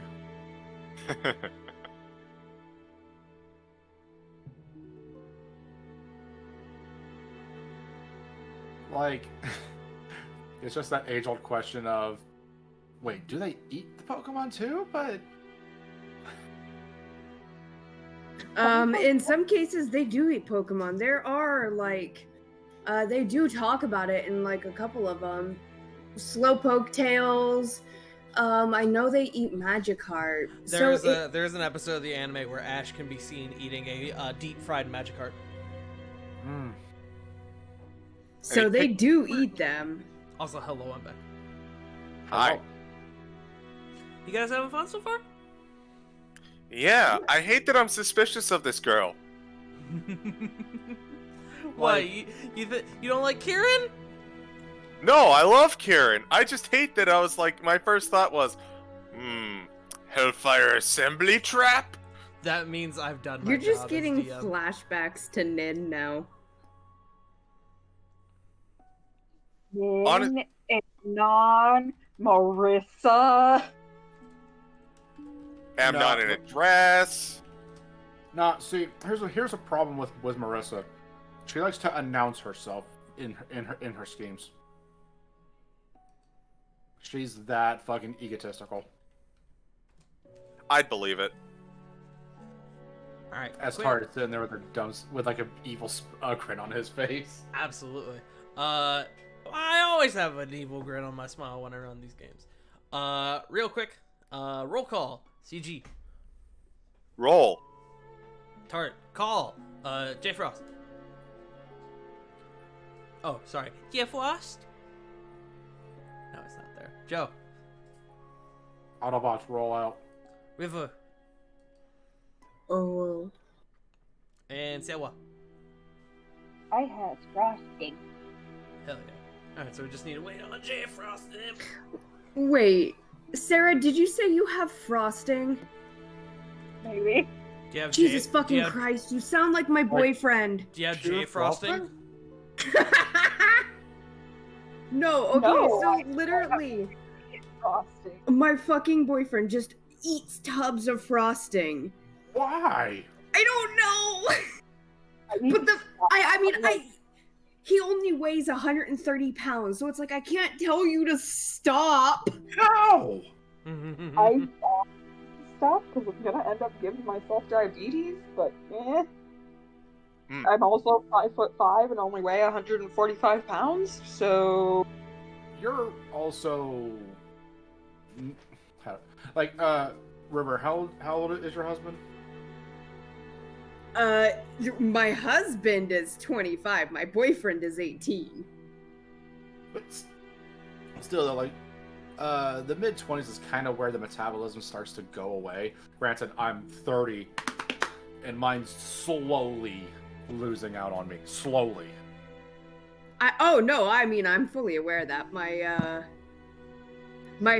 Like, it's just that age-old question of, wait, do they eat the Pokemon too? But In some cases, they do eat Pokemon. There are, like, they do talk about it in, like, a couple of them. Slowpoke Tails. I know they eat Magikarp. There's an episode of the anime where Ash can be seen eating a deep-fried Magikarp. So they do eat them. Also, hello, I'm back. Hi. You guys having fun so far? Yeah, I hate that I'm suspicious of this girl. Why? You don't like Kieran? No, I love Kieran. I just hate that I was like, my first thought was, Hellfire Assembly Trap? That means I've done my You're just job as getting DM. flashbacks to Nin now. Honest- Nin and Non, Marissa. I'm No. not in a dress. Nah, see, here's a problem with Marissa. She likes to announce herself in her schemes. She's that fucking egotistical. I'd believe it. All right. As quick- hard as sitting there with her with like an evil grin on his face. Absolutely. I always have an evil grin on my smile when I run these games. Real quick. Roll call. CG. Roll. Tart. Call. J Frost. Oh, sorry. J Frost. No, it's not there. Joe. Autobots roll out. River. Oh. And Sewa. I have frosting. Hell yeah. Alright, so we just need to wait on J Frosting. Wait, Sarah, did you say you have frosting? Maybe. Do you have Jesus J- fucking do you have, Christ, you sound like my boyfriend. Do you have Pure J Frosting? No, okay, No, so I- literally, Frosting. my fucking boyfriend just eats tubs of frosting. Why? I don't know. I need But the to stop. he only weighs 130 pounds, so it's like I can't tell you to stop. How? I stop because I'm gonna end up giving myself diabetes, but I'm also 5'5" and only weigh 145 pounds, so You're also River. How old is your husband? My husband is 25. My boyfriend is 18. But still, though, like, the mid-20s is kind of where the metabolism starts to go away. Granted, I'm 30, and mine's slowly losing out on me. Slowly. Oh no, I mean I'm fully aware that my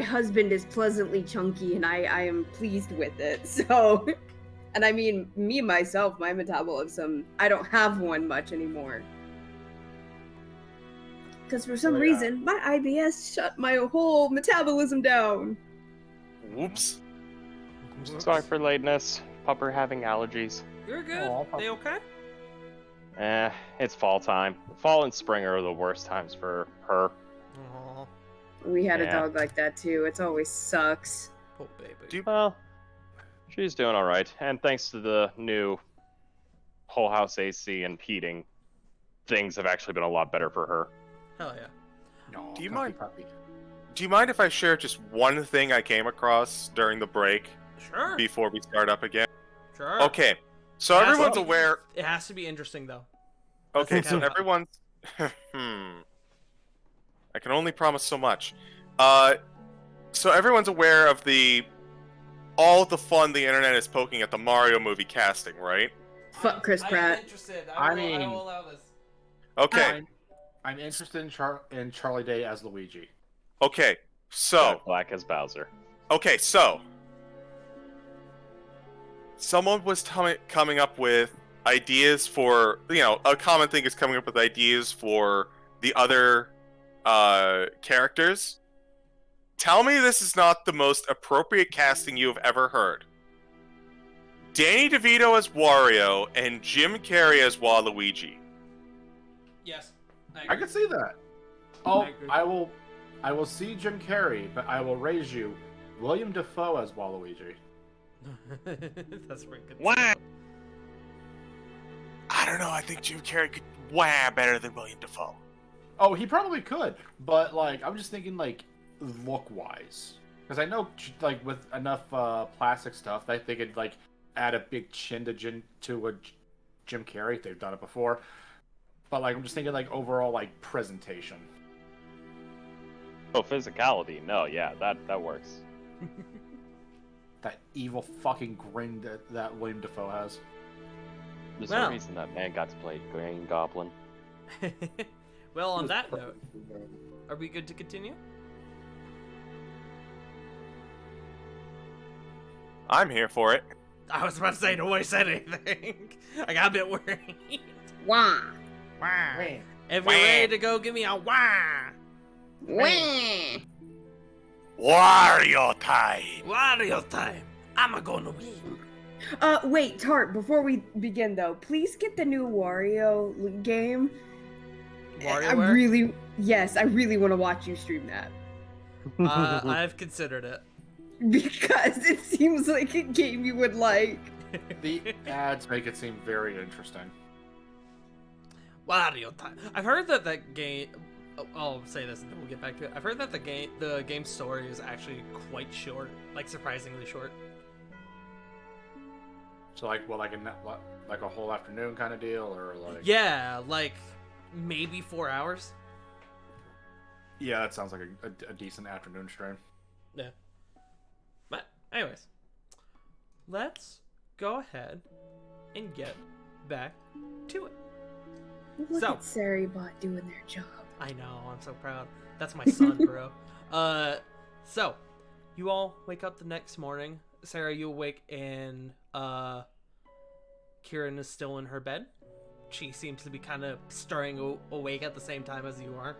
husband is pleasantly chunky, and I am pleased with it. So, and I mean me myself, my metabolism, I don't have one much anymore. Because for some Oh, yeah. reason, my IBS shut my whole metabolism down. Whoops. Sorry for lateness. Pupper having allergies. You're good. Aw, They okay? It's fall time. Fall and spring are the worst times for her. Aw, We had a Yeah. dog like that too. It always sucks. poor baby. Do you- Well, she's doing all right, and thanks to the new whole house AC and heating, things have actually been a lot better for her. Hell yeah. No, Do you puppy, mind- puppy. Do you mind if I share just one thing I came across during the break Sure. before we start up again? Sure. Okay, so It has to everyone's be- aware. It has to be interesting though. Okay, That's so okay. everyone's. I can only promise so much. So everyone's aware of all the fun the internet is poking at the Mario movie casting, right? Fuck Chris Pratt. interested. I will allow this. Okay, I'm interested in Charlie Day as Luigi. okay, so Jack Black as Bowser. okay, so someone was coming up with ideas for, a common thing is coming up with ideas for the other characters. Tell me this is not the most appropriate casting you have ever heard. Danny DeVito as Wario and Jim Carrey as Waluigi. Yes. I can see that. Oh, I agree. I will see Jim Carrey, but I will raise you William Dafoe as Waluigi. That's pretty good. Wah! I don't know, I think Jim Carrey could better than William Dafoe. Oh, he probably could, but like I'm just thinking like look-wise, because I know like with enough plastic stuff, they could like add a big chin to Jim Carrey. They've done it before, but like I'm just thinking like overall like presentation. Oh, physicality. No, yeah, that works. That evil fucking grin that William Dafoe has. There's Well. no reason that man got to play Green Goblin. Well, on that note, are we good to continue? I'm here for it. I was about to say nobody said anything. I got a bit worried. Wah. Wah. If you're Wah. ready to go, give me a wah. Wah. Wario time! Wario time. I'm gonna win. Wait, Tart, before we begin though, please get the new Wario game. I WarioWare? I really want to watch you stream that. I've considered it. Because it seems like a game you would like. The ads make it seem very interesting. Wario time. I've heard that game. I'll say this and then we'll get back to it. I've heard that the game's story is actually quite short, like surprisingly short. So like like a whole afternoon kind of deal, or like Yeah, like maybe 4 hours. Yeah, that sounds like a decent afternoon stream. Yeah. But anyways, let's go ahead and get back to it. Look So- at Saribot doing their job. I know, I'm so proud. That's my son, bro. So, you all wake up the next morning. Sarah, you awake and, Kieran is still in her bed. She seems to be kind of stirring awake at the same time as you are.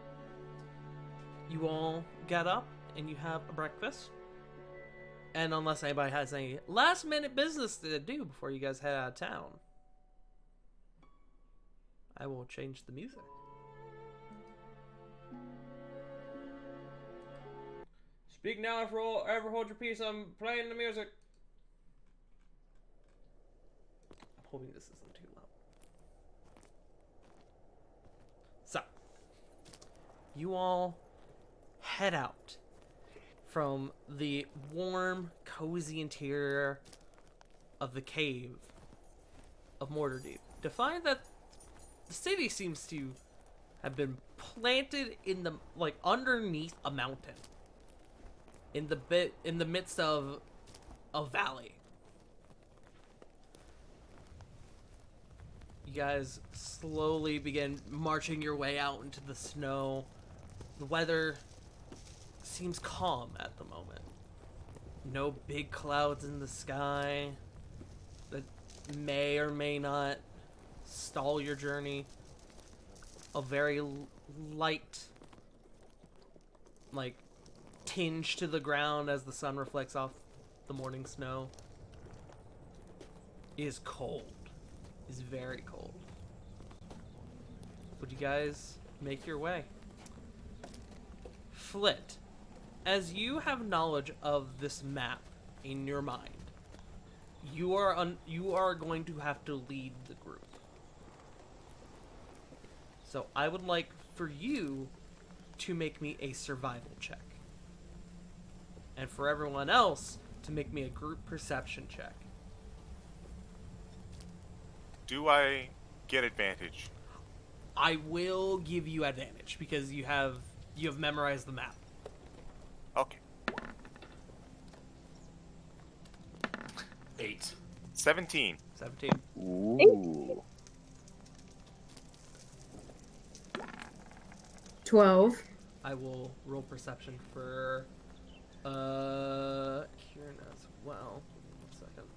You all get up and you have a breakfast. And unless anybody has any last minute business to do before you guys head out of town, I will change the music. Speak now, ever hold your peace. I'm playing the music. I'm hoping this isn't too loud. So, you all head out from the warm, cozy interior of the cave of Mortardeep to find that the city seems to have been planted in the underneath a mountain, in the midst of a valley. You guys slowly begin marching your way out into the snow. The weather seems calm at the moment. No big clouds in the sky that may or may not stall your journey. A very light, tinge to the ground as the sun reflects off the morning snow. It is cold. It is very cold. Would you guys make your way? Flit, as you have knowledge of this map in your mind, you are going to have to lead the group. So I would like for you to make me a survival check. And for everyone else to make me a group perception check. Do I get advantage? I will give you advantage because you have memorized the map. Okay. 8. 17. 17. Ooh. 12. I will roll perception for Kieran as well. 1 second.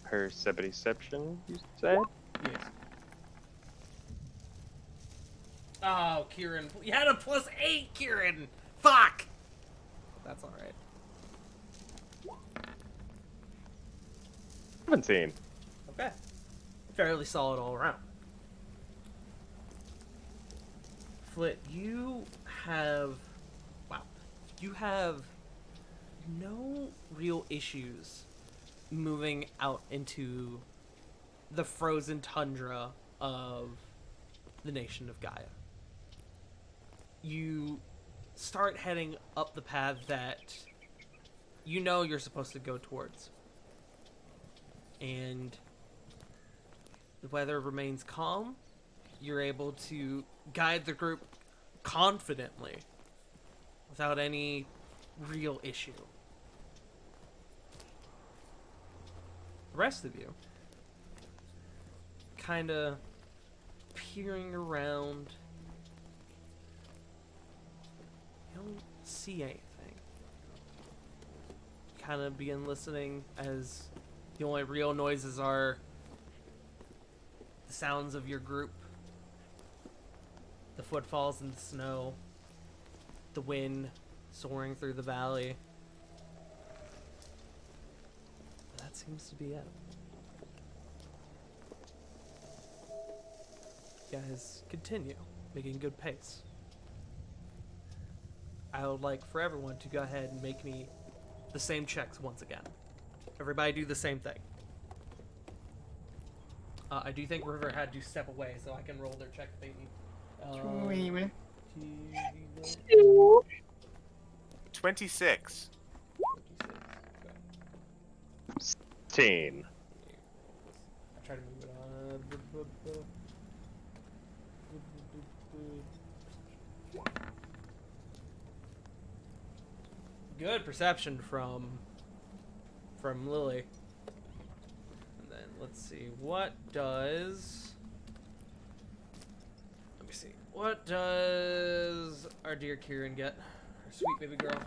Perception, you said? Yes. Oh, Kieran. You had a +8, Kieran! Fuck! That's alright. 17. Okay. Fairly solid all around. Flit, you have no real issues moving out into the frozen tundra of the nation of Gaia. You start heading up the path that you know you're supposed to go towards. And the weather remains calm. You're able to guide the group confidently without any real issue. The rest of you kind of peering around. You don't see anything. Kind of begin listening as the only real noises are the sounds of your group, the footfalls in the snow, the wind soaring through the valley. That seems to be it. You guys continue, making good pace. I would like for everyone to go ahead and make me the same checks once again. Everybody do the same thing. I do think River had to step away, so I can roll their check, baby. 26. 10. I try to move it on. Good perception from Lily. let's see. What does... Let me see. What does our dear Kieran get? Our sweet baby girl.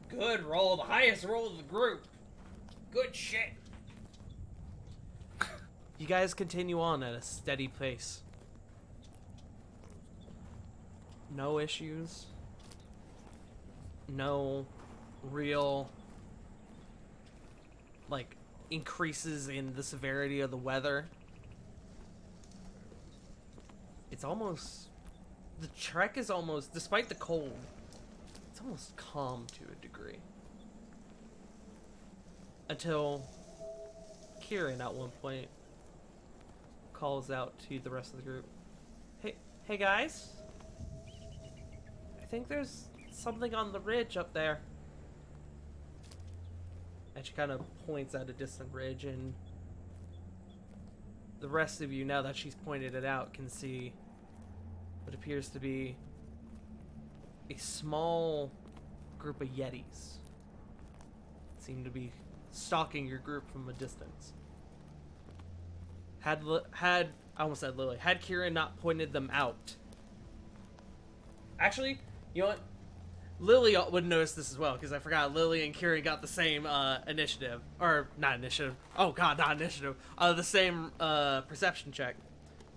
Good roll. The highest roll of the group. Good shit. You guys continue on at a steady pace. No issues. No real, like, increases in the severity of the weather. It's almost... The trek is almost, despite the cold, it's almost calm to a degree. Until Kieran at one point calls out to the rest of the group. Hey guys. I think there's something on the ridge up there. And she kind of points at a distant ridge, and the rest of you, now that she's pointed it out, can see what appears to be a small group of Yetis. Seem to be stalking your group from a distance. I almost said Lily. Had Kieran not pointed them out. Actually, you know what? Lily would notice this as well, because I forgot Lily and Kieran got the same initiative. Or, not initiative. Oh god, not initiative. The same perception check.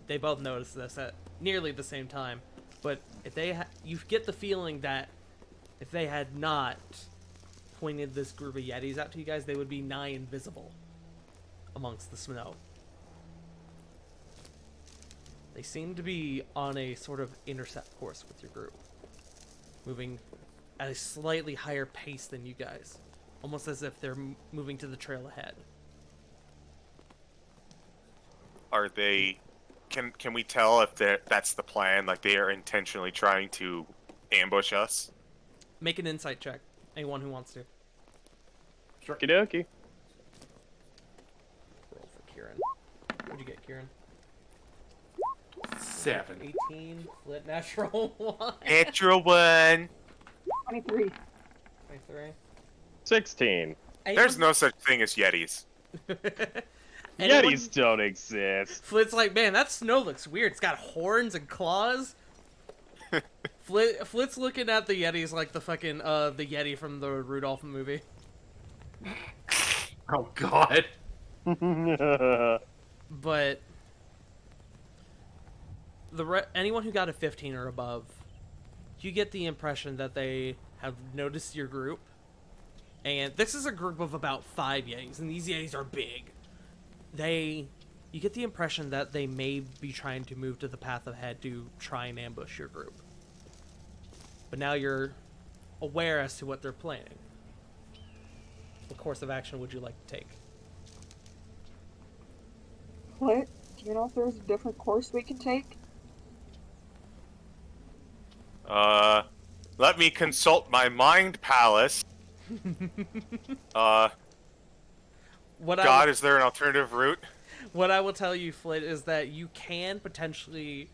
They both noticed this at nearly the same time. But if they you get the feeling that if they had not pointed this group of Yetis out to you guys, they would be nigh invisible amongst the snow. They seem to be on a sort of intercept course with your group, moving at a slightly higher pace than you guys, almost as if they're moving to the trail ahead. Are they... Can we tell if that's the plan? Like, they are intentionally trying to ambush us? Make an insight check. Anyone who wants to. Sure. Okie dokie. Roll for Kieran. What'd you get, Kieran? 7. 18. Lit natural 1. Natural 1! 23. 23. 16. There's no such thing as Yetis. Yetis don't exist. Flit's like, man, that snow looks weird. It's got horns and claws. Flit's looking at the Yetis like the fucking, the Yeti from the Rudolph movie. Oh god. But anyone who got a 15 or above, you get the impression that they have noticed your group. And this is a group of about 5 Yetis, and these Yetis are big. You get the impression that they may be trying to move to the path ahead to try and ambush your group. But now you're aware as to what they're planning. What course of action would you like to take? What? Do you know if there's a different course we can take? Let me consult my mind palace. Is there an alternative route? What I will tell you, Flit, is that you can potentially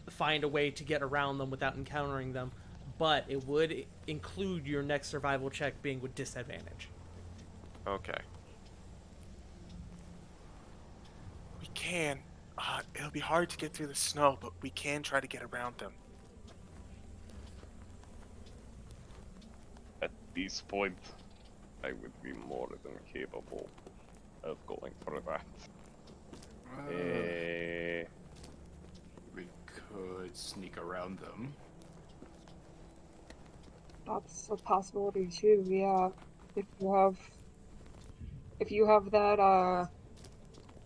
find a way to get around them without encountering them, but it would include your next survival check being with disadvantage. Okay. We can. It'll be hard to get through the snow, but we can try to get around them. At this point, I would be more than capable of going for that. We could sneak around them. That's a possibility too, yeah. If you have that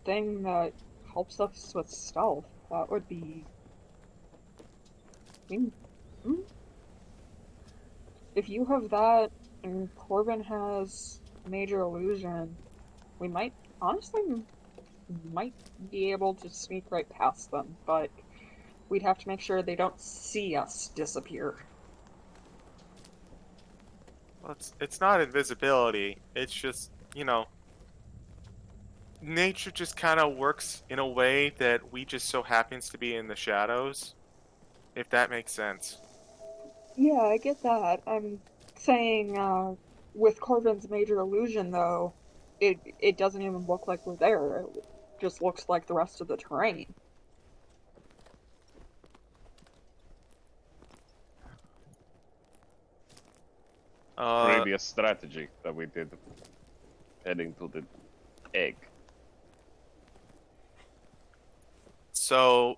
thing that helps us with stealth, that would be... If you have that and Corbin has Major Illusion, we might be able to sneak right past them, but we'd have to make sure they don't see us disappear. Well, it's not invisibility. It's just, nature just kind of works in a way that we just so happens to be in the shadows, if that makes sense. Yeah, I get that. I'm saying, with Corbin's Major Illusion, though, it doesn't even look like we're there. It just looks like the rest of the terrain. Previous strategy that we did heading to the egg. So,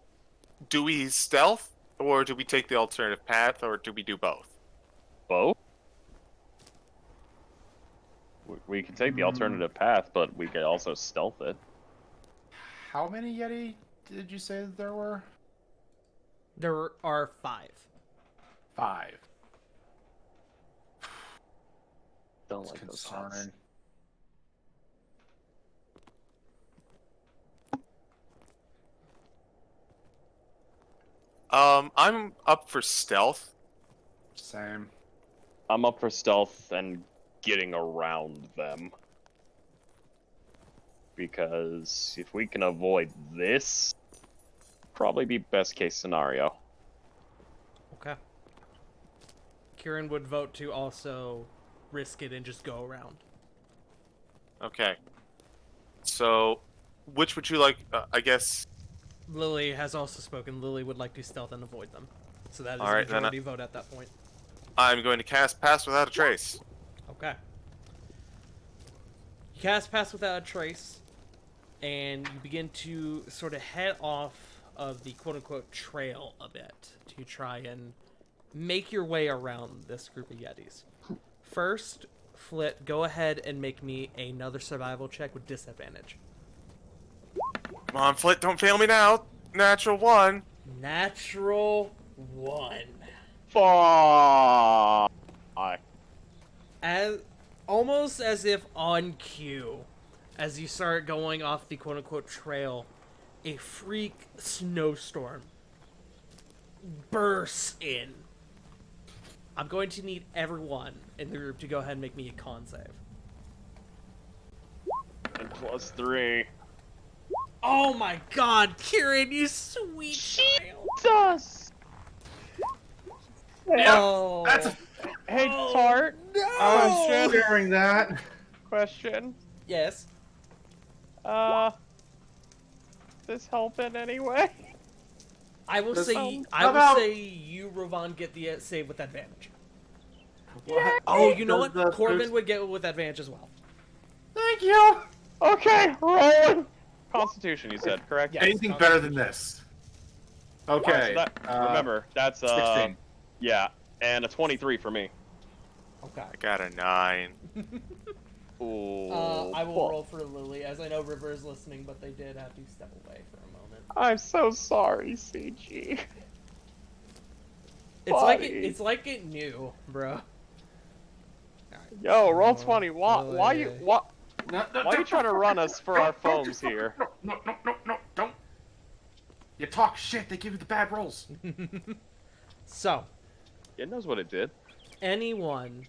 do we stealth, or do we take the alternative path, or do we do both? Both? We can take the alternative path, but we can also stealth it. How many Yeti did you say that there were? There are 5. 5. Don't It's like those concerning. sounds. I'm up for stealth. Same. I'm up for stealth and getting around them. Because if we can avoid this, probably be best case scenario. Okay. Kieran would vote to also risk it and just go around. Okay. So, which would you like? I guess. Lily has also spoken. Lily would like to stealth and avoid them. So that is All a right, then majority vote at that point. I'm going to cast Pass Without a Trace. Okay. You cast Pass Without a Trace, and you begin to sort of head off of the quote-unquote trail a bit to try and make your way around this group of Yetis. First, Flit, go ahead and make me another survival check with disadvantage. Come on, Flit, don't fail me now. Natural 1. Natural 1. Fuck! As almost as if on cue, as you start going off the quote-unquote trail, a freak snowstorm bursts in. I'm going to need everyone in the group to go ahead and make me a con save. And +3. Oh my god, Kieran, you sweet child! Jesus! Oh, That's a... Hey, Oh, Tart. no! I was sharing that. Question. Yes. Is this help in any way? I will Does- say, how about- you, Rovan, get the save with advantage. What? Oh, you know Does what? the- Corbin there's- would get it with advantage as well. Thank you. Okay, roll. Constitution, you said, correct? Yes, Anything better than this? Alright, so Okay. that- remember, that's 16. yeah, and a 23 for me. Okay. I got a 9. Ooh. I will fuck. roll for Lily, as I know River is listening, but they did have to step away for a moment. I'm so sorry, CG. It's like it knew, bro. Yo, roll 20. Why you Lily. what? No, no, Why are you trying to run us for our foams here? No, don't. You talk shit, they give you the bad rolls. So, It knows what it did. anyone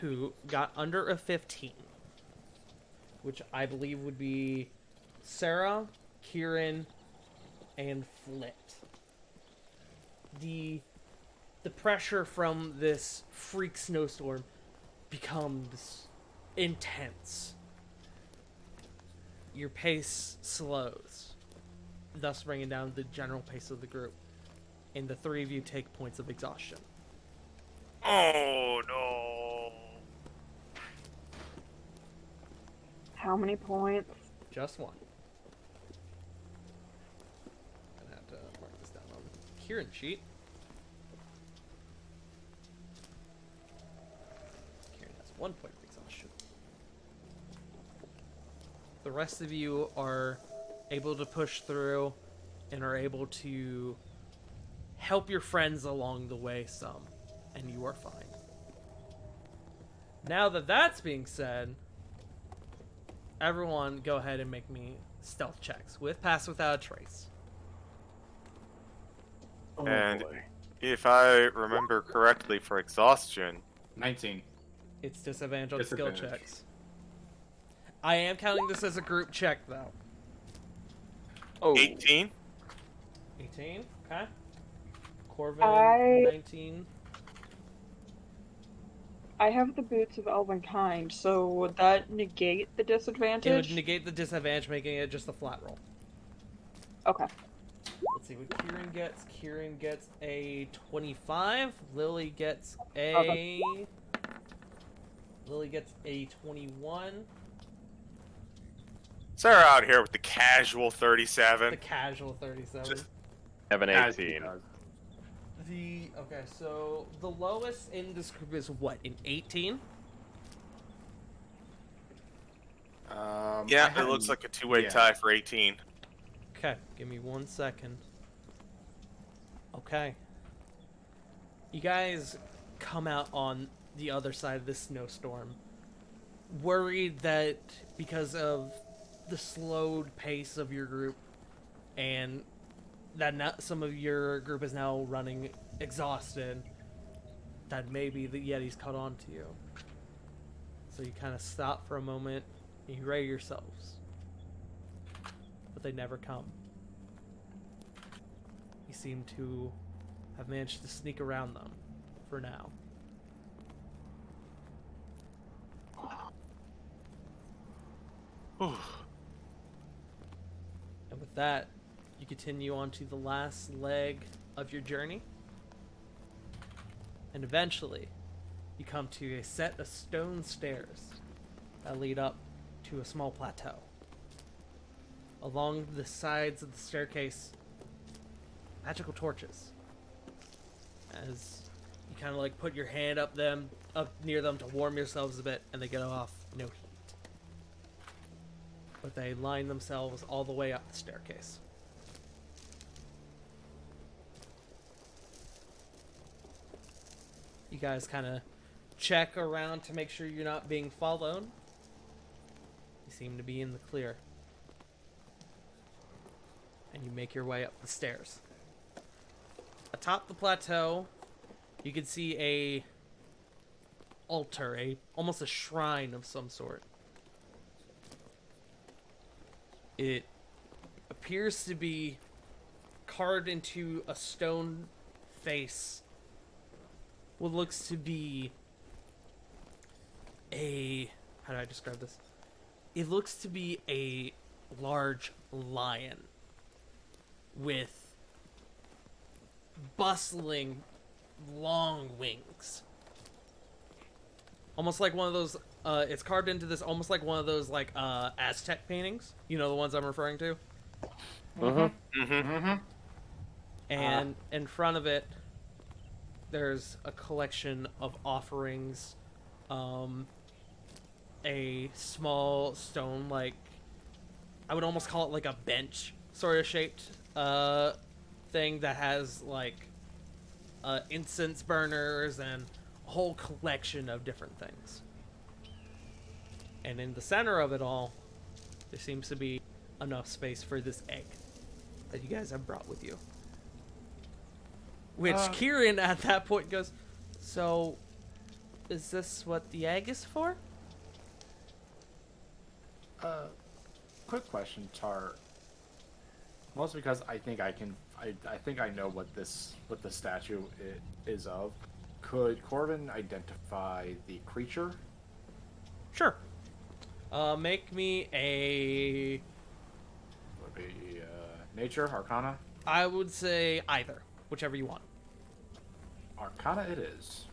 who got under a 15, which I believe would be Sarah, Kieran, and Flit. The pressure from this freak snowstorm becomes intense. Your pace slows, thus bringing down the general pace of the group. And the 3 of you take points of exhaustion. Oh no. How many points? Just one. I'm gonna have to mark this down on Kieran sheet. Kieran has 1 point of exhaustion. The rest of you are able to push through and are able to help your friends along the way some, and you are fine. Now that that's being said, everyone go ahead and make me stealth checks with Pass Without a Trace. Oh, And- boy. If I remember correctly, for exhaustion, 19. It's disadvantage on skill Disadvantage. checks. I am counting this as a group check, though. Oh. 18. 18, okay. Corvin, I- 19. I have the boots of Elvenkind, so would that negate the It disadvantage? would negate the disadvantage, making it just a flat roll. Okay. Let's see what Kieran gets. Kieran gets a 25. Lily gets a... Okay. Lily gets a 21. Sarah out here with the casual The 37. casual 37. Just- Have an As he 18. does. Okay, so the lowest in this group is what, an 18? Yeah, I it looks hadn't- like a two-way yeah. tie for 18. Okay, give me 1 second. Okay. You guys come out on the other side of this snowstorm, worried that because of the slowed pace of your group and that some of your group is now running exhausted, that maybe the Yetis caught on to you. So you kind of stop for a moment and you ready yourselves. But they never come. You seem to have managed to sneak around them for now. And with that, you continue on to the last leg of your journey. And eventually, you come to a set of stone stairs that lead up to a small plateau. Along the sides of the staircase, magical torches. As you kind of like put your hand up near them to warm yourselves a bit, and they get off no heat. But they line themselves all the way up the staircase. You guys kind of check around to make sure you're not being followed. You seem to be in the clear. And you make your way up the stairs. Atop the plateau, you can see a altar, almost a shrine of some sort. It appears to be carved into a stone face. What looks to be how do I describe this? It looks to be a large lion with bustling long wings. Almost like one of those it's carved into this almost like one of those like Aztec paintings. You know the ones I'm referring to? And in front of it there's a collection of offerings, a small stone, like I would almost call it like a bench sort of shaped thing that has like incense burners and a whole collection of different things. And in the center of it all, there seems to be enough space for this egg that you guys have brought with you. Which Kieran at that point goes, so is this what the egg is for? Quick question, Tar. Mostly because I think I think I know what the statue is of. Could Corvin identify the creature? Sure. Make me a... Would be nature, arcana. I would say either, whichever you want. Arcana it is.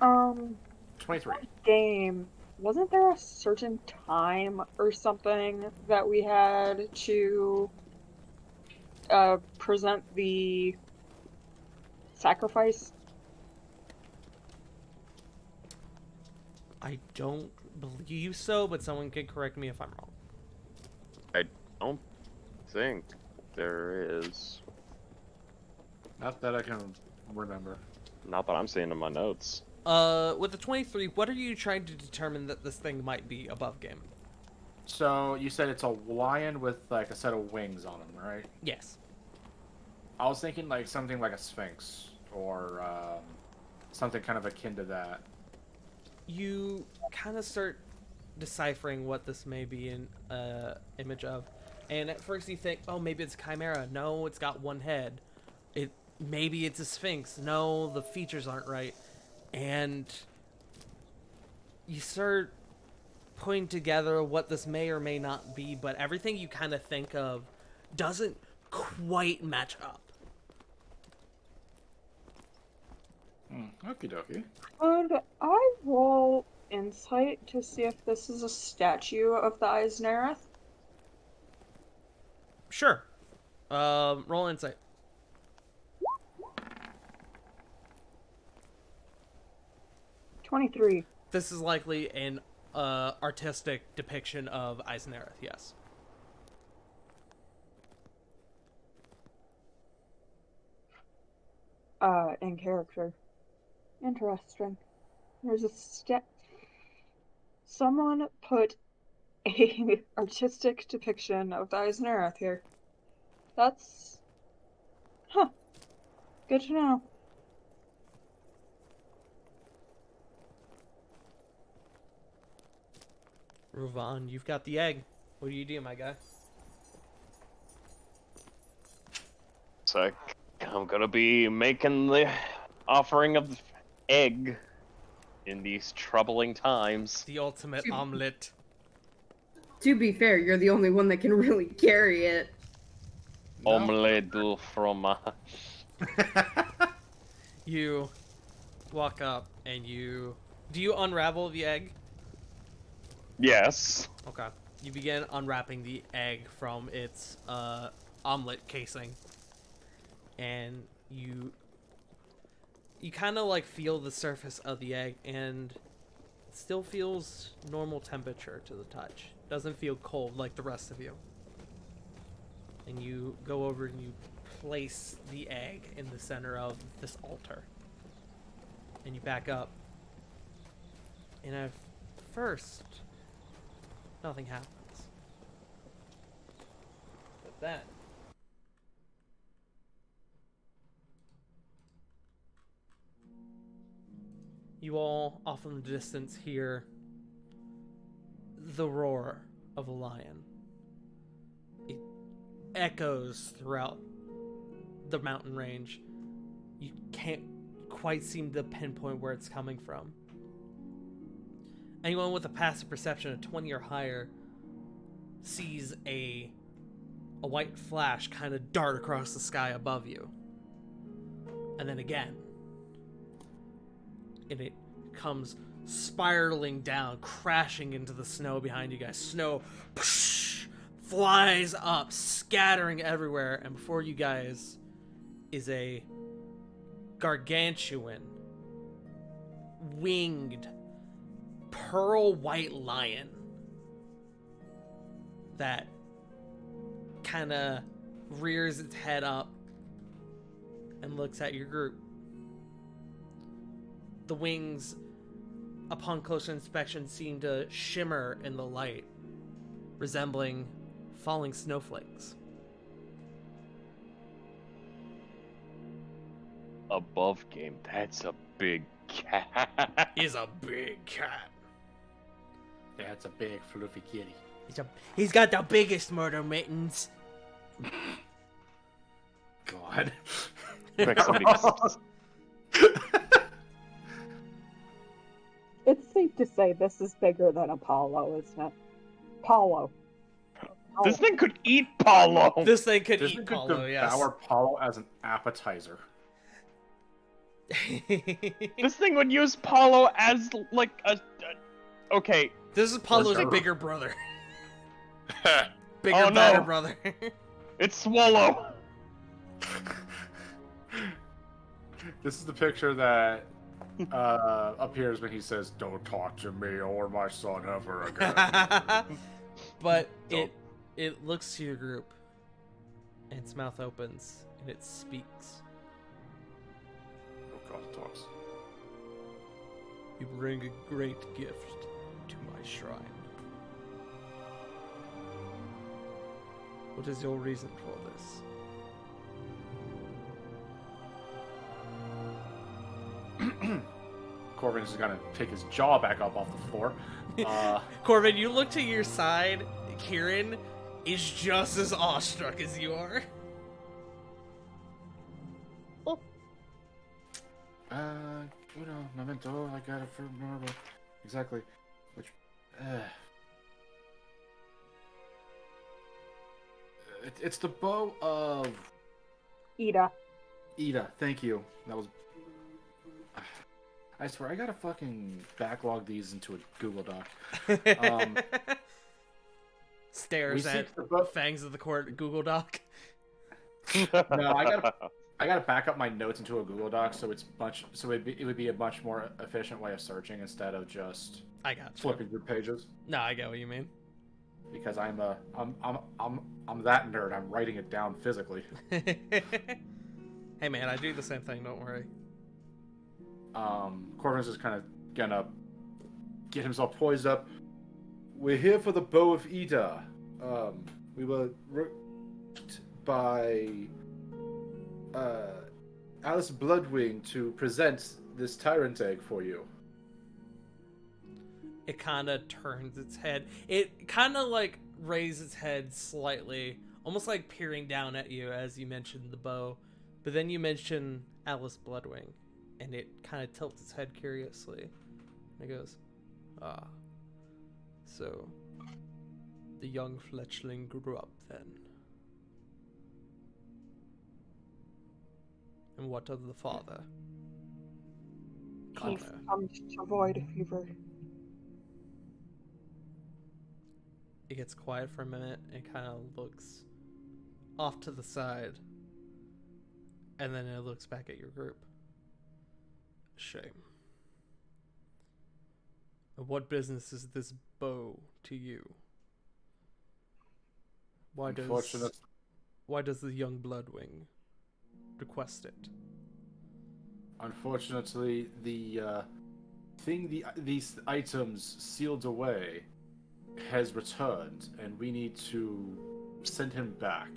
23. Game. Wasn't there a certain time or something that we had to present the sacrifice? I don't believe so, but someone can correct me if I'm wrong. I don't think there is. Not that I can remember. Not that I'm seeing in my notes. With the 23, what are you trying to determine that this thing might be above game? So you said it's a lion with like a set of wings on him, right? Yes. I was thinking like something like a sphinx or something kind of akin to that. You kind of start deciphering what this may be an image of, and at first you think, oh, maybe it's a chimera. No, it's got one head. Maybe it's a sphinx. No, the features aren't right. And you start putting together what this may or may not be, but everything you kind of think of doesn't quite match up. Okie dokie. Could I roll insight to see if this is a statue of the Eisnereth? Sure. Roll insight. 23. This is likely an artistic depiction of Eisnereth, yes. In character. Interesting. There's a someone put a artistic depiction of the Eisnereth here. That's... Huh. Good to know. Ruvan, you've got the egg. What do you do, my guy? So I'm gonna be making the offering of the egg in these troubling times. The ultimate omelet. To be fair, you're the only one that can really carry it. Omelette du fromage. You walk up and do you unravel the egg? Yes. Okay. You begin unwrapping the egg from its omelet casing. And you kind of like feel the surface of the egg, and it still feels normal temperature to the touch. Doesn't feel cold like the rest of you. And you go over and you place the egg in the center of this altar. And you back up. And at first, nothing happens. But then, you all, off in the distance, hear the roar of a lion. It echoes throughout the mountain range. You can't quite seem to pinpoint where it's coming from. Anyone with a passive perception of 20 or higher sees a white flash kind of dart across the sky above you. And then again. And it comes spiraling down, crashing into the snow behind you guys. Snow flies up, scattering everywhere, and before you guys is a gargantuan, winged, pearl white lion that kind of rears its head up and looks at your group. The wings, upon closer inspection, seem to shimmer in the light, resembling falling snowflakes. Above game, that's a big cat. He's a big cat. That's a big fluffy kitty. He's got the biggest murder mittens. God. Like somebody- It's safe to say this is bigger than Apollo, isn't it? Paulo. This thing could eat Paulo. This thing could This eat could Paulo, yes. devour Paulo as an appetizer. This thing would use Paulo as like a okay. This is Paulo's Or- bigger brother. Bigger, Oh, no. better brother. It's Swallow. This is the picture that appears when he says, "Don't talk to me or my son ever again." But Don't. it looks to your group, and its mouth opens, and it speaks. Oh God, it talks. You bring a great gift to my shrine. What is your reason for this? Corbin is gonna pick his jaw back up off the floor. Corbin, you look to your side. Kieran is just as awestruck as you are. Memento, I got it from Marvel. exactly. Which, it's the bow of Ida. Ida. Thank you. That was. I swear, I gotta fucking backlog these into a Google Doc. Stares we at seek the bow- Fangs of the Court Google Doc. No, I gotta back up my notes into a Google Doc, so it would be a much more efficient way of searching instead of just I got you. flipping through pages. No, I get what you mean. Because I'm that nerd. I'm writing it down physically. Hey man, I do the same thing, don't worry. Corvin's just kind of gonna get himself poised up. We're here for the Bow of Ida. We were worked by Alice Bloodwing to present this tyrant egg for you. It kind of turns its head. It kind of like raises its head slightly, almost like peering down at you as you mentioned the bow. But then you mention Alice Bloodwing, and it kind of tilts its head curiously. And it goes, "Ah, so the young fletchling grew up then. And what of the father?" He Connor. succumbed to void fever. It gets quiet for a minute and kind of looks off to the side. And then it looks back at your group. Shame. And what business is this bow to you? Why does the young Bloodwing request it? Unfortunately, the these items sealed away has returned, and we need to send him back.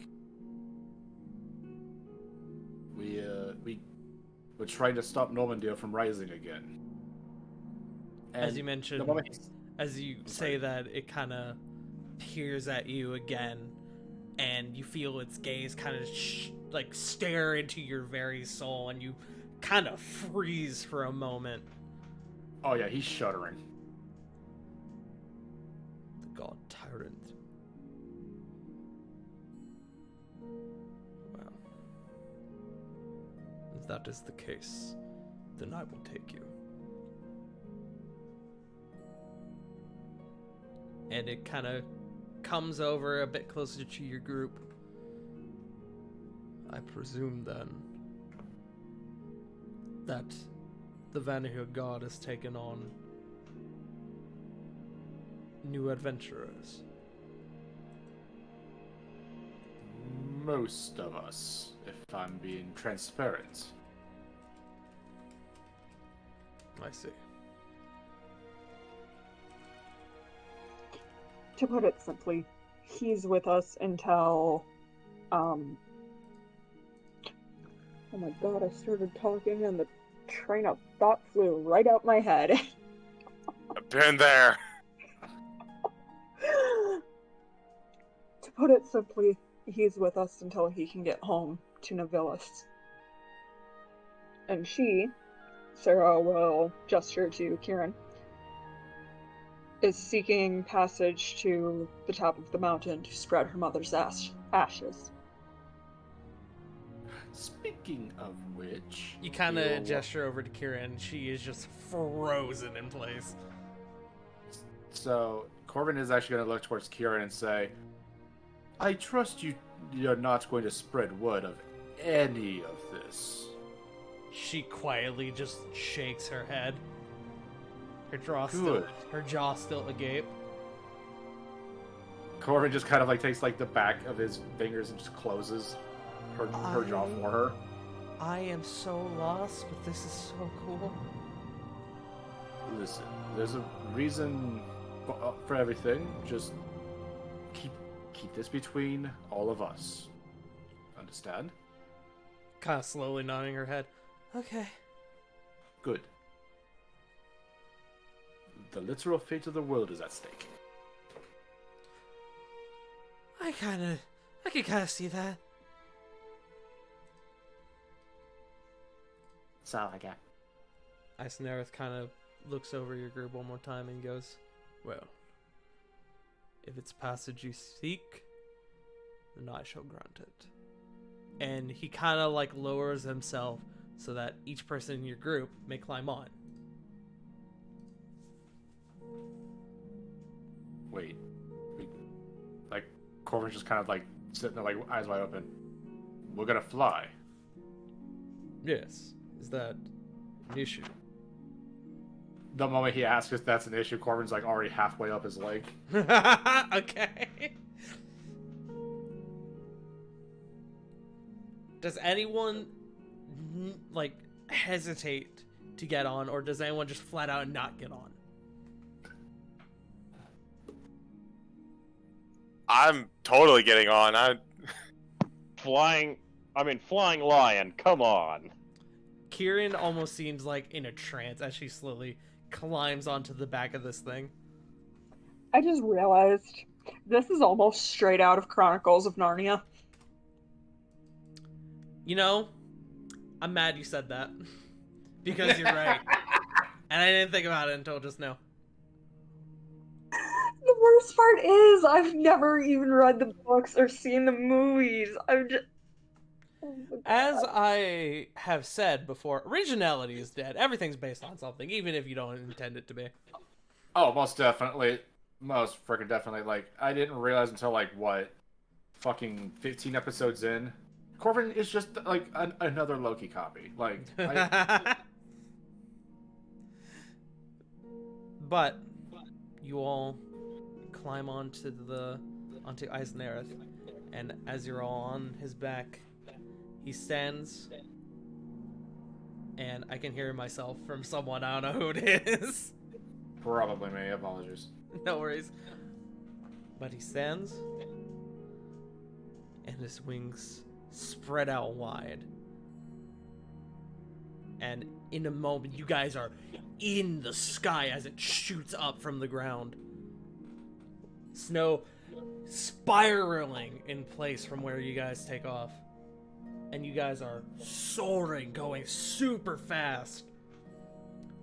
We're trying to stop Normandy from rising again. And As you mentioned, the moment he's- as you say that, it kind of peers at you again, and you feel its gaze kind of like stare into your very soul, and you kind of freeze for a moment. oh yeah, he's shuddering. The god tyrant. Well, if that is the case, then I will take you. And it kind of comes over a bit closer to your group. I presume then that the Vanir god has taken on new adventurers. Most of us, if I'm being transparent. I see. To put it simply, he's with us until, oh my god, I started talking and the train of thought flew right out my head. I've been there. To put it simply, he's with us until he can get home to Navilis. And she, Sarah will gesture to Kieran, is seeking passage to the top of the mountain to spread her mother's ashes. Speaking of which, You kind of gesture over to Kieran. She is just frozen in place. So Corbin is actually going to look towards Kieran and say, "I trust you're not going to spread word of any of this." She quietly just shakes her head. Her Good. jaw still agape. Corbin just kind of like takes like the back of his fingers and just closes her jaw for her. I am so lost, but this is so cool. Listen, there's a reason for everything. Just keep this between all of us. Understand? Kind of slowly nodding her head. Okay. Good. The literal fate of the world is at stake. I can kind of see that. That's all I got. Icenareth kind of looks over your group one more time and goes, "Well, if it's passage you seek, then I shall grant it." And he kind of like lowers himself so that each person in your group may climb on. Wait. Like, Corvin's just kind of like sitting there, like eyes wide open. We're gonna fly. Yes. Is that an issue? The moment he asks if that's an issue, Corvin's like already halfway up his leg. Okay. Does anyone like hesitate to get on, or does anyone just flat out not get on? I'm totally getting on. Flying lion, come on. Kieran almost seems like in a trance as she slowly climbs onto the back of this thing. I just realized this is almost straight out of Chronicles of Narnia. You know, I'm mad you said that. Because you're right. And I didn't think about it until just now. The worst part is I've never even read the books or seen the movies. I'm just... Oh my God. As I have said before, originality is dead. Everything's based on something, even if you don't intend it to be. Oh, most definitely. Most freaking definitely. Like, I didn't realize until, like, what? Fucking 15 episodes in. Corvin is just, like, another Loki copy. Like, But you all climb onto Eisenareth, and as you're all on his back, he stands, and I can hear myself from someone. I don't know who it is. Probably me. Apologies. No worries. But he stands, and his wings spread out wide. And in a moment, you guys are in the sky as it shoots up from the ground. Snow spiraling in place from where you guys take off. And you guys are soaring, going super fast.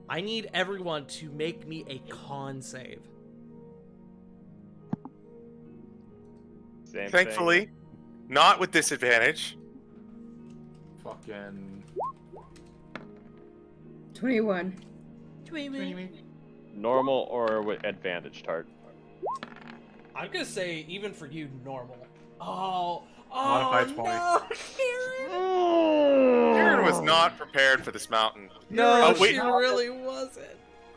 I need everyone to make me a con save. Same Thankfully, not with disadvantage. Fucking... 21. thing. Normal or with advantage, Tart? I'm gonna say, even for you, normal. Oh, Modified 20. no, Kieran! Kieran was not prepared for this mountain. No, Oh, wait. she really wasn't.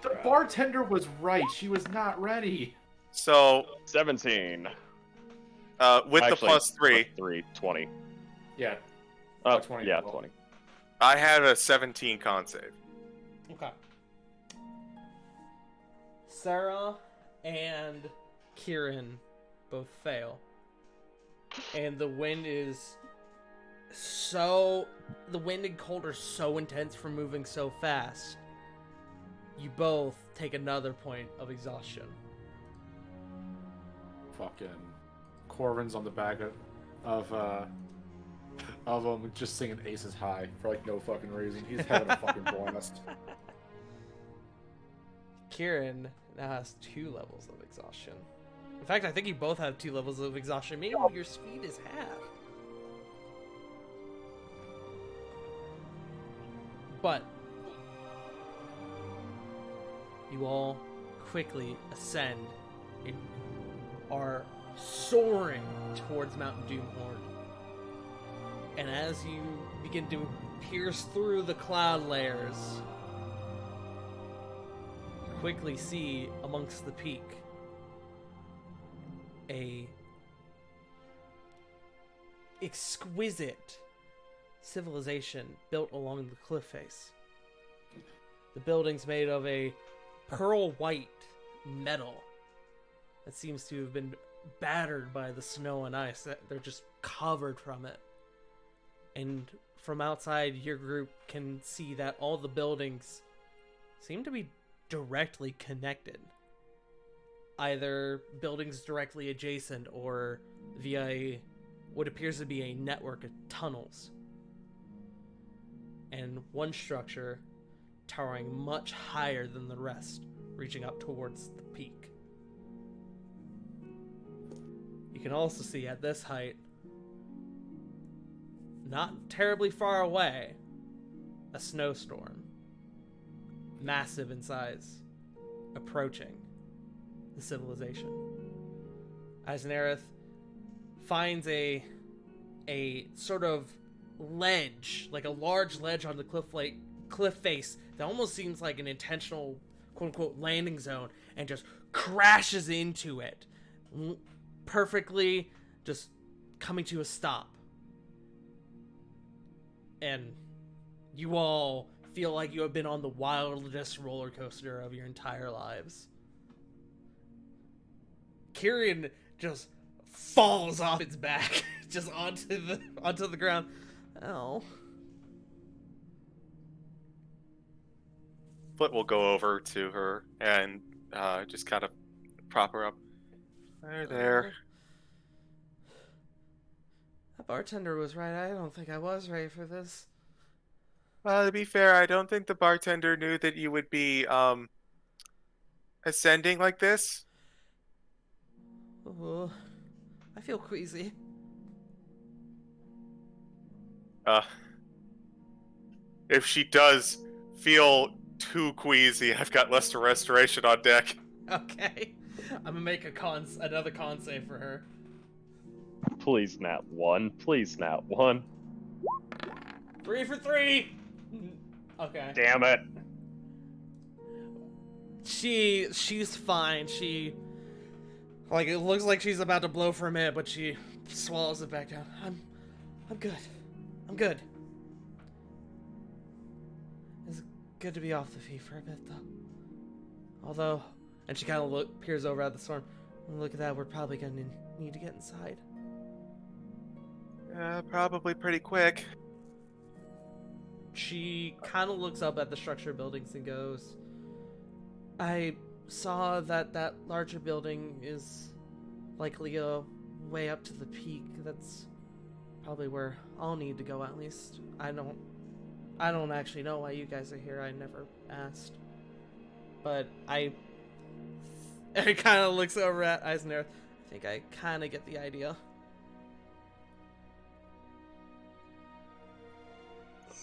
The bartender was right. She was not ready. So, 17. with the Actually, plus 3, 20. Yeah. Oh, 20 yeah, total. 20. I had a 17 con save. Okay. Sarah and Kieran both fail. And the wind and cold are so intense from moving so fast. You both take another point of exhaustion. Fucking Corvin's on the back of him just singing Aces High for like no fucking reason. He's having a fucking blast. Kieran now has 2 levels of exhaustion. In fact, I think you both have 2 levels of exhaustion, meaning your speed is half. But you all quickly ascend and are soaring towards Mount Doomhorn. And as you begin to pierce through the cloud layers, you quickly see amongst the peak a exquisite civilization built along the cliff face. The building's made of a pearl white metal that seems to have been battered by the snow and ice. They're just covered from it. And from outside, your group can see that all the buildings seem to be directly connected. Either buildings directly adjacent or via what appears to be a network of tunnels. And one structure towering much higher than the rest, reaching up towards the peak. You can also see at this height, not terribly far away, a snowstorm, massive in size, approaching the civilization. Eisenareth finds a sort of ledge, like a large ledge on the cliff face that almost seems like an intentional quote-unquote landing zone, and just crashes into it, perfectly just coming to a stop. And you all feel like you have been on the wildest roller coaster of your entire lives. Kirian just falls off its back, just onto the ground. Oh. Flit will go over to her and just kind of prop her up. There. That bartender was right. I don't think I was ready for this. Well, to be fair, I don't think the bartender knew that you would be ascending like this. Oh, I feel queasy. If she does feel too queasy, I've got Lesser Restoration on deck. Okay. I'm gonna make another con save for her. Please, nat 1. Please, nat 1. 3 for 3! Okay. Damn it. She's fine. It looks like she's about to blow for a minute, but she swallows it back down. I'm good. I'm good. It's good to be off the feet for a bit, though. Although, and she kind of peers over at the storm. Look at that, we're probably gonna need to get inside. Probably pretty quick. She kind of looks up at the structure buildings and goes, I saw that larger building is likely a way up to the peak. That's probably where I'll need to go, at least. I don't actually know why you guys are here. I never asked. But it kind of looks over at Eisenareth. I think I kind of get the idea.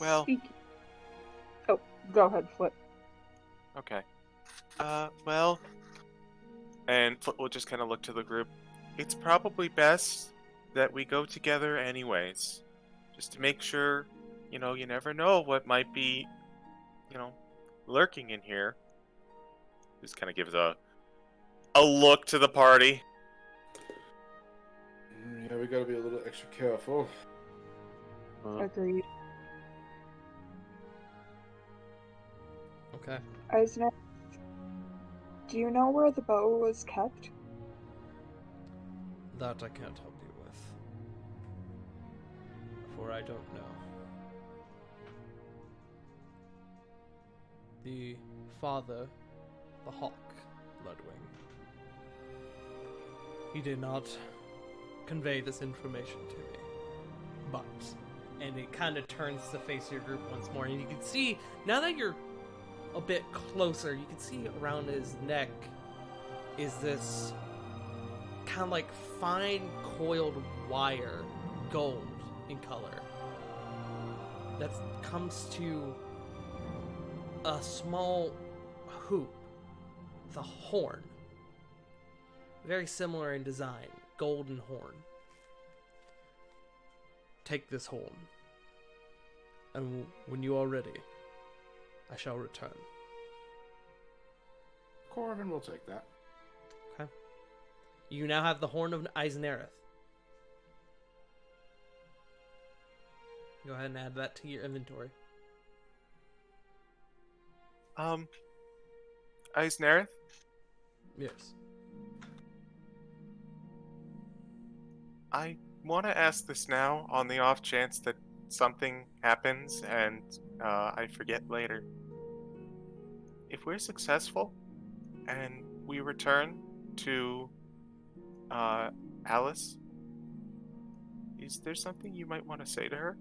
Well, Oh, go ahead, Flip. okay. Well, and Flip will just kind of look to the group. It's probably best that we go together anyways. Just to make sure, you never know what might be, lurking in here. Just kind of gives a look to the party. Yeah, we gotta be a little extra careful. Agreed. Okay. Eisner, do you know where the bow was kept? That I can't help you with. For I don't know. The father, the hawk, Bloodwing. He did not convey this information to me. But, and it kind of turns to face your group once more, and you can see, now that you're a bit closer, you can see around his neck is this kind of like fine coiled wire, gold in color, that comes to a small hoop, the horn, very similar in design, golden horn. Take this horn, and when you are ready, I shall return. Corvin will take that. Okay. You now have the Horn of Eisenareth. Go ahead and add that to your inventory. Eisnerith? Yes. I want to ask this now on the off chance that something happens and I forget later. If we're successful and we return to Alice, is there something you might want to say to her?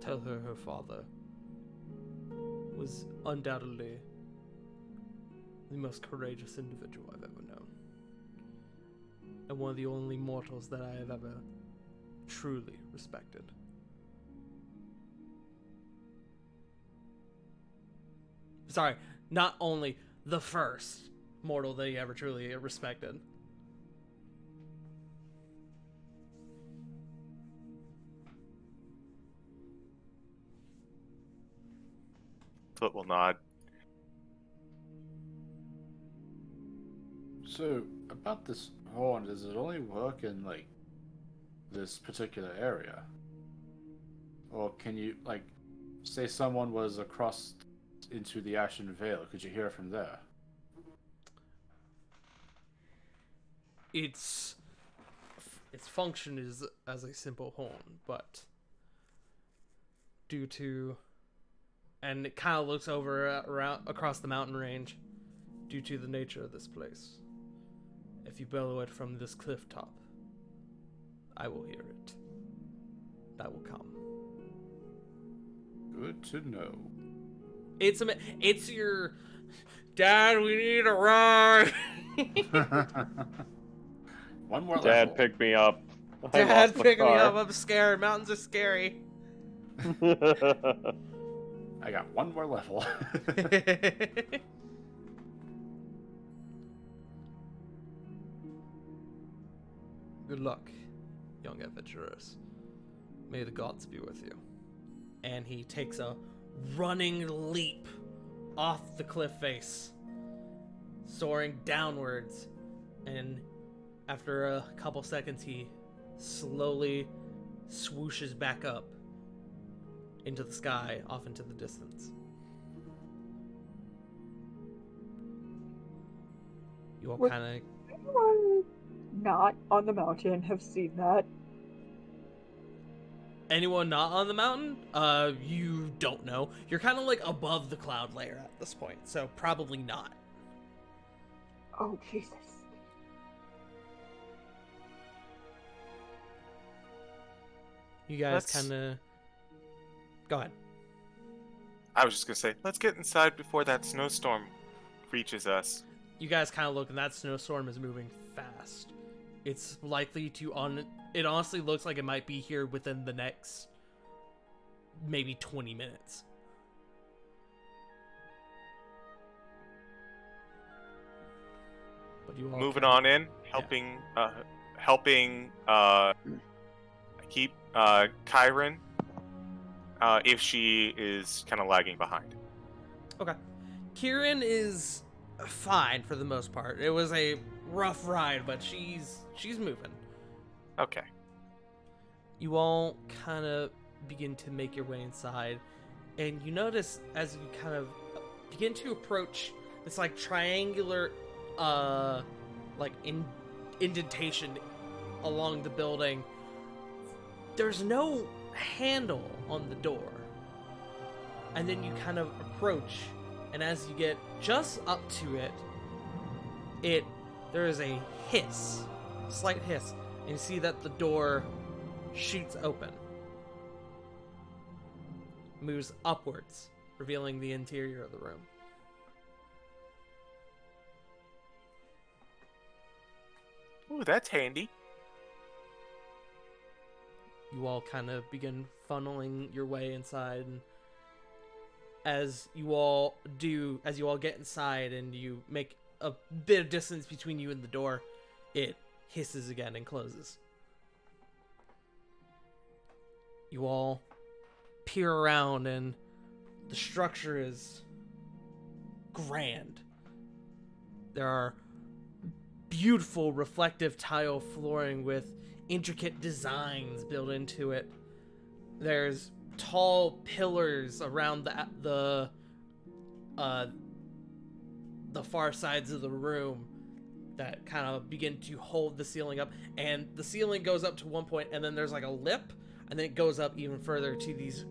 tell her her father was undoubtedly the most courageous individual I've ever known. And one of the only mortals that I have ever truly respected. Sorry, not only the first mortal that he ever truly respected. Foot will nod. So, about this horn, does it only work in, like, this particular area? Or can you, like, say someone was across into the Ashen Vale, could you hear it from there? Its function is as a simple horn, but due to, and it kind of looks over around across the mountain range, due to the nature of this place. If you bellow it from this cliff top, I will hear it. That will come. Good to know. It's your dad. We need to run. One more Dad, level. pick me up. I Dad, lost my pick me car. up. I'm scared. Mountains are scary. I got one more level. Good luck, young adventurers. May the gods be with you. And he takes a running leap off the cliff face, soaring downwards, and after a couple seconds he slowly swooshes back up into the sky, off into the distance. You all What- kind of Anyone not on the mountain have seen that? Anyone not on the mountain? You don't know. You're kind of like above the cloud layer at this point, so probably not. Oh, Jesus. You guys Let's- kind of go ahead. I was just gonna say, let's get inside before that snowstorm reaches us. You guys kind of look, and that snowstorm is moving fast. It's likely to It honestly looks like it might be here within the next maybe 20 minutes. But you all Moving kinda- on in, helping keep Kyron if she is kind of lagging behind. Okay. Kieran is fine for the most part. It was a rough ride, but she's moving. Okay. You all kind of begin to make your way inside, and you notice as you kind of begin to approach this like triangular like indentation along the building, there's no handle on the door. And then you kind of approach, and as you get just up to it, there is a hiss, slight hiss, and you see that the door shoots open, moves upwards, revealing the interior of the room. Ooh, that's handy. You all kind of begin funneling your way inside, and as you all get inside and you make a bit of distance between you and the door, it hisses again and closes. You all peer around, and the structure is grand. There are beautiful reflective tile flooring with intricate designs built into it. There's tall pillars around the far sides of the room that kind of begin to hold the ceiling up, and the ceiling goes up to one point, and then there's like a lip, and then it goes up even further to these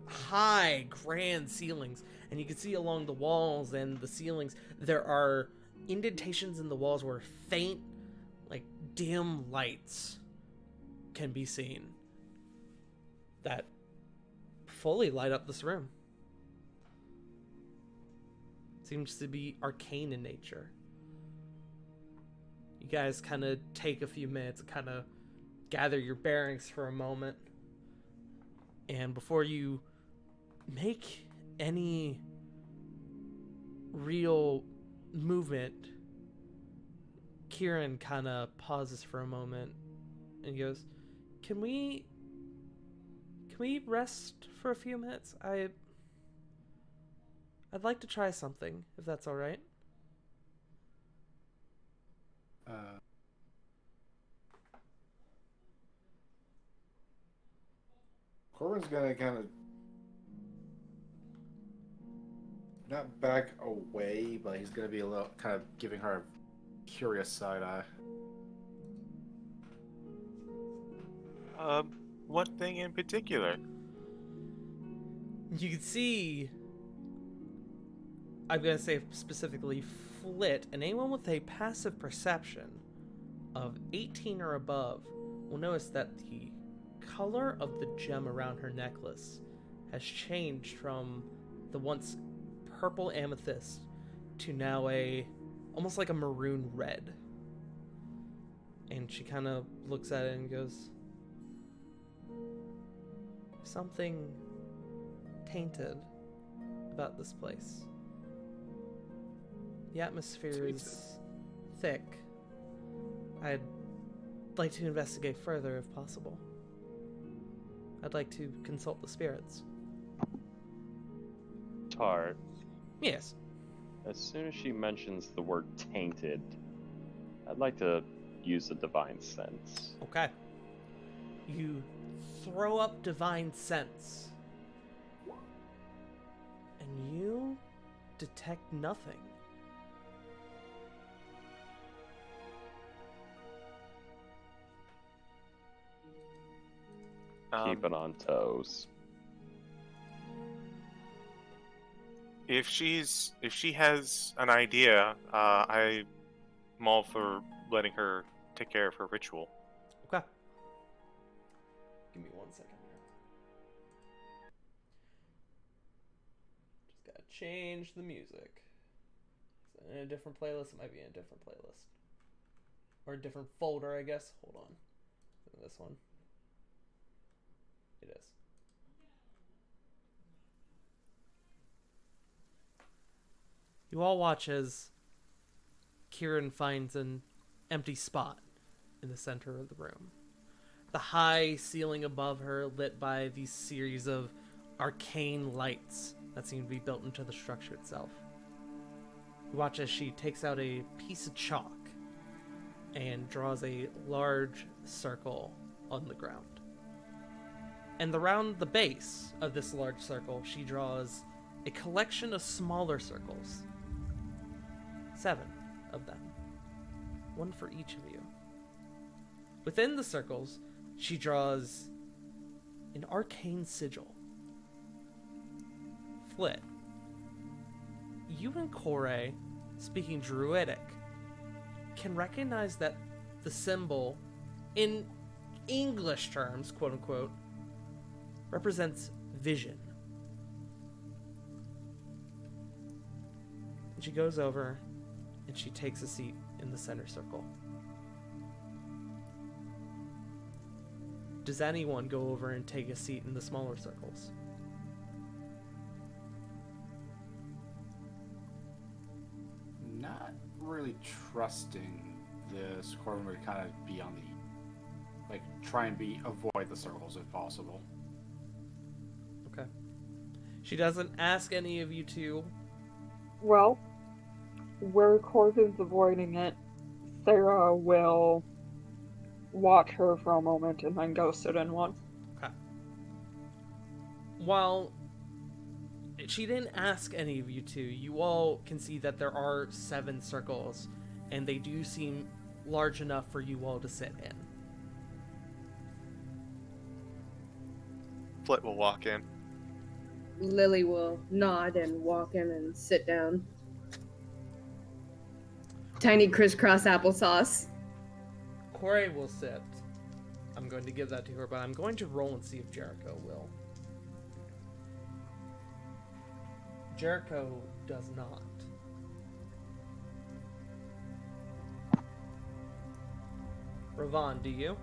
high grand ceilings, and you can see along the walls and the ceilings there are indentations in the walls where faint, like dim lights can be seen that fully light up this room. Seems to be arcane in nature. You guys kind of take a few minutes and kind of gather your bearings for a moment. And before you make any real movement, Kieran kind of pauses for a moment and goes, Can we rest for a few minutes? I'd like to try something, if that's all right. Corbin's gonna kind of not back away, but he's gonna be a little kind of giving her a curious side eye. What thing in particular? You can see, I'm going to say specifically Flit, and anyone with a passive perception of 18 or above will notice that the color of the gem around her necklace has changed from the once purple amethyst to now almost like a maroon red. And she kind of looks at it and goes, something tainted about this place. The atmosphere is thick. I'd like to investigate further if possible. I'd like to consult the spirits. Tart, Yes. as soon as she mentions the word tainted, I'd like to use a divine sense. Okay. You throw up divine sense. And you detect nothing. Keep it on toes. If she has an idea, I'm all for letting her take care of her ritual. Okay. Give me 1 second here. Just gotta change the music. Is it in a different playlist? It might be in a different playlist. Or a different folder, I guess. Hold on. This one. It is. You all watch as Kieran finds an empty spot in the center of the room. The high ceiling above her lit by these series of arcane lights that seem to be built into the structure itself. You watch as she takes out a piece of chalk and draws a large circle on the ground. And around the base of this large circle, she draws a collection of smaller circles. 7 of them. 1 for each of you. Within the circles, she draws an arcane sigil. Flit, you and Kore, speaking Druidic, can recognize that the symbol, in English terms, quote unquote, represents vision. And she goes over and she takes a seat in the center circle. Does anyone go over and take a seat in the smaller circles? Not really trusting this. Corbin would kind of be on the, like, try and avoid the circles if possible. Okay. She doesn't ask any of you to. Well, where Corbin's avoiding it, Sarah will watch her for a moment and then go sit in one. Okay. While she didn't ask any of you to, you all can see that there are 7 circles, and they do seem large enough for you all to sit in. Flit will walk in. Lily will nod and walk in and sit down. Tiny crisscross applesauce. Kore will sit. I'm going to give that to her, but I'm going to roll and see if Jericho will. Jericho does not. Ravon, do you?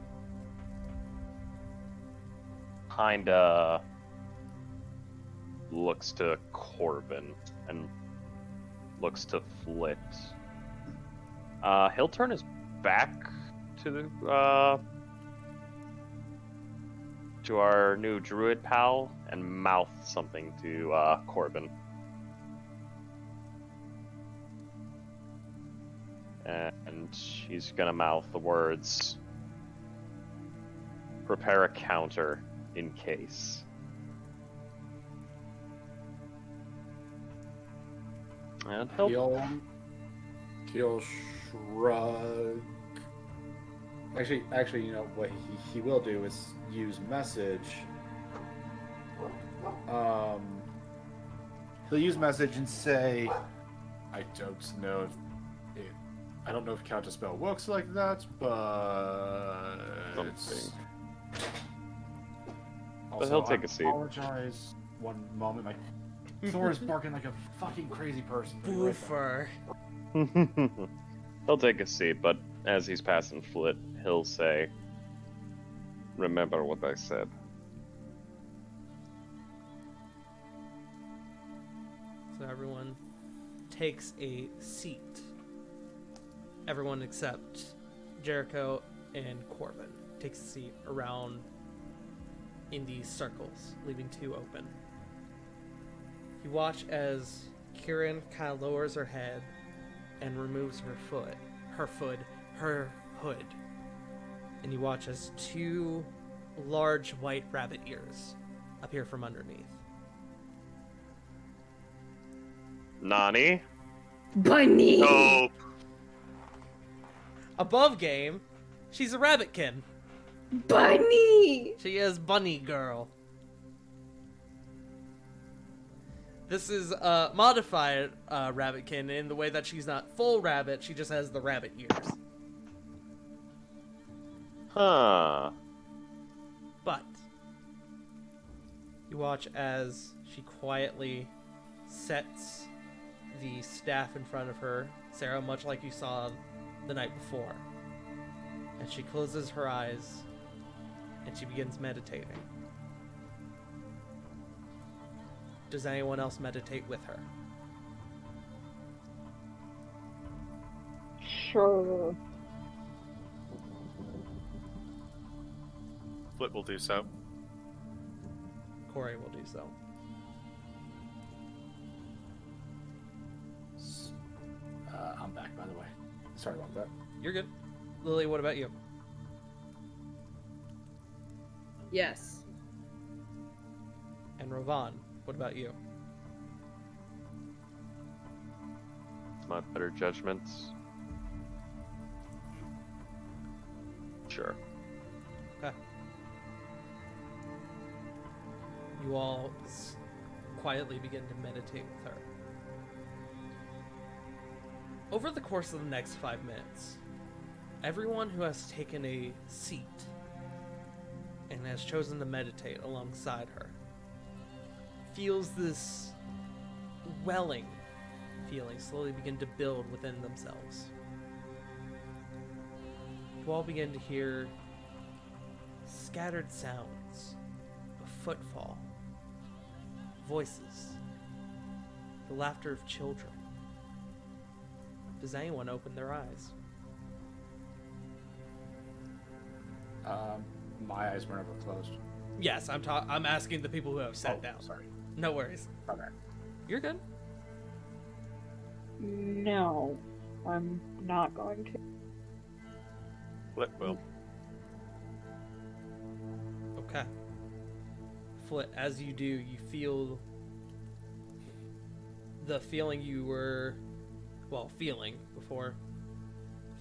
Kinda looks to Corbin and looks to Flit. He'll turn his back to the to our new druid pal and mouth something to Corbin. And he's gonna mouth the words, "Prepare a counter in case." And He'll shrug. Actually, you know what he will do is use message. He'll use message and say, I don't know if counterspell works like that, but Something. Also, he'll take a seat. I apologize. One moment, my Thor is barking like a fucking crazy person. Boofer. He'll take a seat, but as he's passing Flit, he'll say, "Remember what I said." So everyone takes a seat. Everyone except Jericho and Corbin takes a seat around in these circles, leaving two open. You watch as Kieran kind of lowers her head and removes her hood. And you watch as two large white rabbit ears appear from underneath. Nani? Bunny! Dope. Above game, she's a rabbitkin. Bunny! She is Bunny Girl. This is a modified rabbitkin in the way that she's not full rabbit, she just has the rabbit ears. Huh. But you watch as she quietly sets the staff in front of her, Sarah, much like you saw the night before. And she closes her eyes and she begins meditating. Does anyone else meditate with her? Sure. Flit will do so. Corey will do so. I'm back, by the way. Sorry about that. You're good. Lily, what about you? Yes. And Ravon, what about you? My better judgments. Sure. Okay. You all quietly begin to meditate with her. Over the course of the next 5 minutes, everyone who has taken a seat and has chosen to meditate alongside her feels this welling feeling slowly begin to build within themselves. You all begin to hear scattered sounds of footfall, voices, the laughter of children. Does anyone open their eyes? My eyes were never closed. Yes, I'm asking the people who have sat down. Sorry. No worries. Okay. You're good. No, I'm not going to. Flit will. Okay. Flit, as you do, you feel the feeling you were, feeling before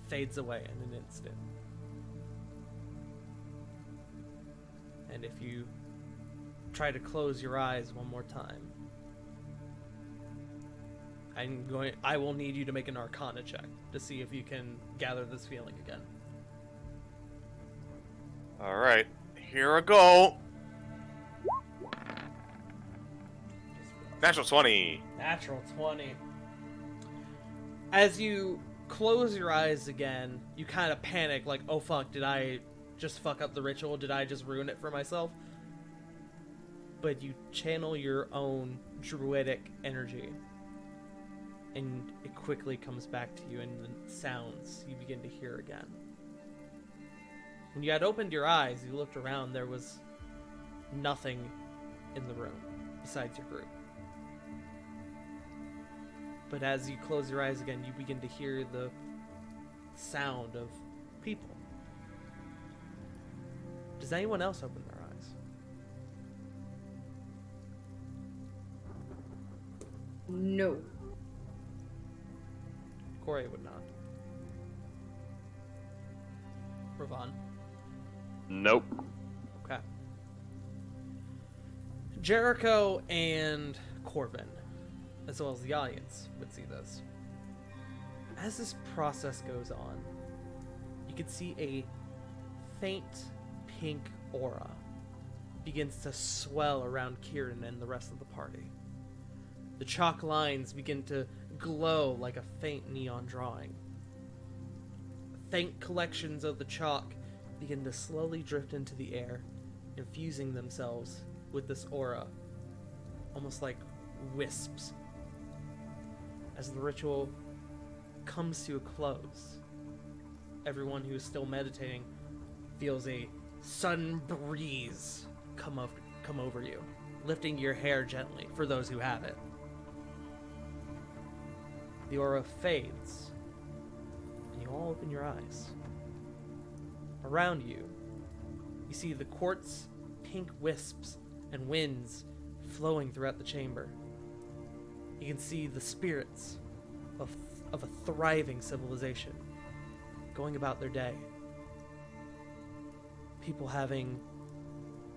fades away in an instant. And if you try to close your eyes one more time, I will need you to make an Arcana check to see if you can gather this feeling again. Alright, here I go. Just roll. Natural 20. Natural 20. As you close your eyes again, you kind of panic, like, oh fuck, did I just fuck up the ritual? Did I just ruin it for myself? But you channel your own druidic energy, and it quickly comes back to you, and the sounds you begin to hear again. When you had opened your eyes, you looked around, there was nothing in the room besides your group. But as you close your eyes again, you begin to hear the sound of people. Does anyone else open their eyes? No. Corey would not. Ravon. Nope. Okay. Jericho and Corbin, as well as the audience, would see this. As this process goes on, you can see a faint pink aura begins to swell around Kieran and the rest of the party. The chalk lines begin to glow like a faint neon drawing. Faint collections of the chalk begin to slowly drift into the air, infusing themselves with this aura, almost like wisps. As the ritual comes to a close, everyone who is still meditating feels a sudden breeze come over you, lifting your hair gently for those who have it. The aura fades, and you all open your eyes. Around you, you see the quartz pink wisps and winds flowing throughout the chamber. You can see the spirits of a thriving civilization going about their day. People having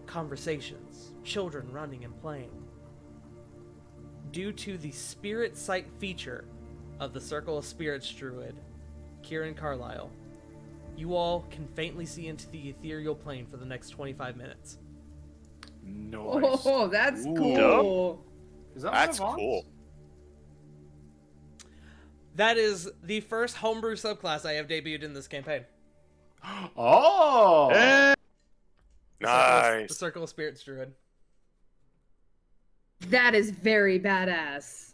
conversations, children running and playing. Due to the spirit sight feature of the Circle of Spirits druid, Kieran Carlisle, you all can faintly see into the ethereal plane for the next 25 minutes. Nice. Oh, that's Ooh. cool. Is that That's one of ours? cool. That is the first homebrew subclass I have debuted in this campaign. Oh! Eh, Nice. The Circle of Spirits druid. That is very badass.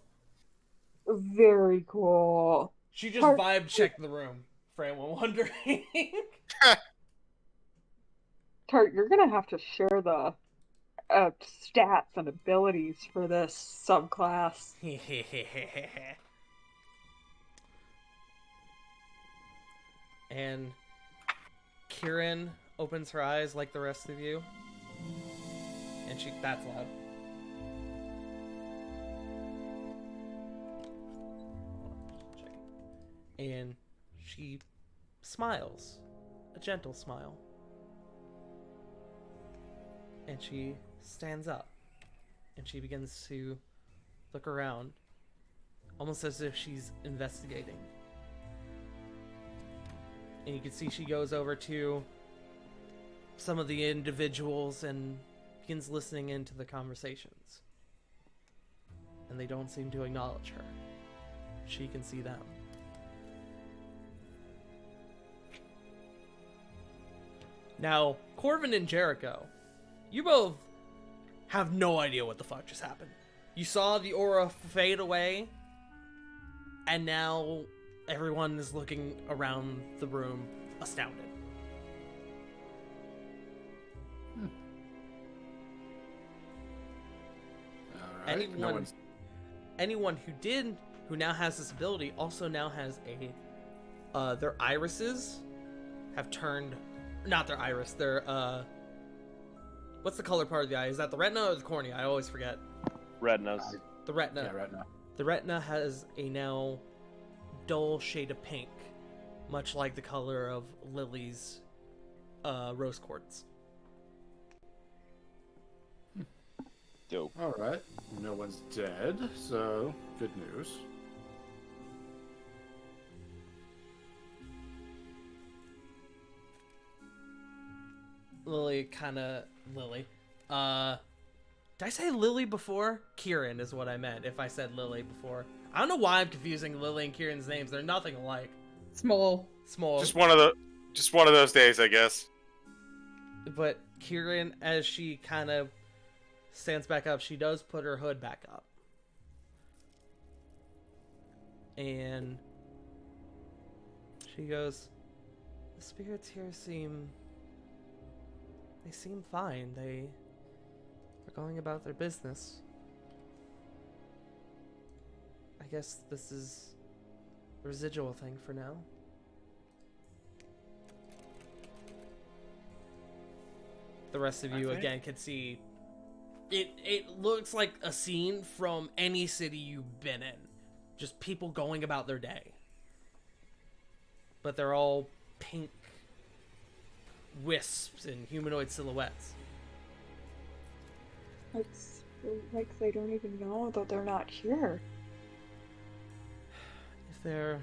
Very cool. She just Part- vibe checked the room, for anyone wondering. Tart, you're gonna have to share the stats and abilities for this subclass. And Kieran opens her eyes like the rest of you. And that's loud. And she smiles, a gentle smile. And she stands up, and she begins to look around, almost as if she's investigating. And you can see she goes over to some of the individuals and begins listening into the conversations. And they don't seem to acknowledge her. She can see them. Now, Corvin and Jericho, you both have no idea what the fuck just happened. You saw the aura fade away, and now everyone is looking around the room astounded. All right. No one's... Anyone who now has this ability also now has their irises have turned, not their iris, their what's the color part of the eye? Is that the retina or the cornea? I always forget. Retinas. The retina. Yeah, right now. The retina has a now dull shade of pink, much like the color of Lily's rose quartz. Dope. All right. No one's dead, so good news. Lily Did I say Lily before? Kieran is what I meant if I said Lily before. I don't know why I'm confusing Lily and Kieran's names. They're nothing alike. Small. Just one of those days, I guess. But Kieran, as she kind of stands back up, she does put her hood back up. And she goes, the spirits here seem fine. They are going about their business. I guess this is a residual thing for now. The rest of you again can see it looks like a scene from any city you've been in. Just people going about their day. But they're all pink wisps and humanoid silhouettes. It's like they don't even know that they're not here. If they're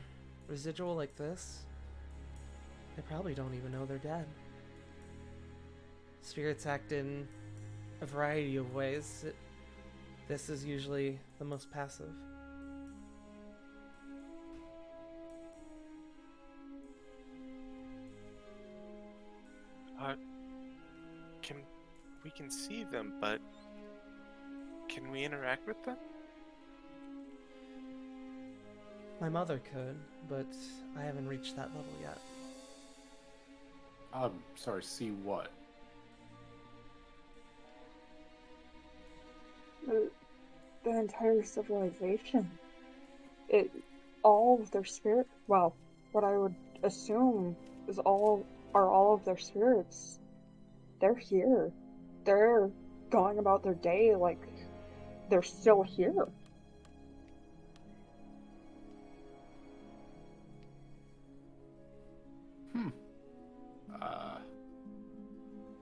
residual like this, they probably don't even know they're dead. Spirits act in a variety of ways. This is usually the most passive. We can see them, but can we interact with them? My mother could, but I haven't reached that level yet. Sorry, see what? The entire civilization. All of their spirit. Well, what I would assume is all of their spirits. They're here. They're going about their day like they're still here.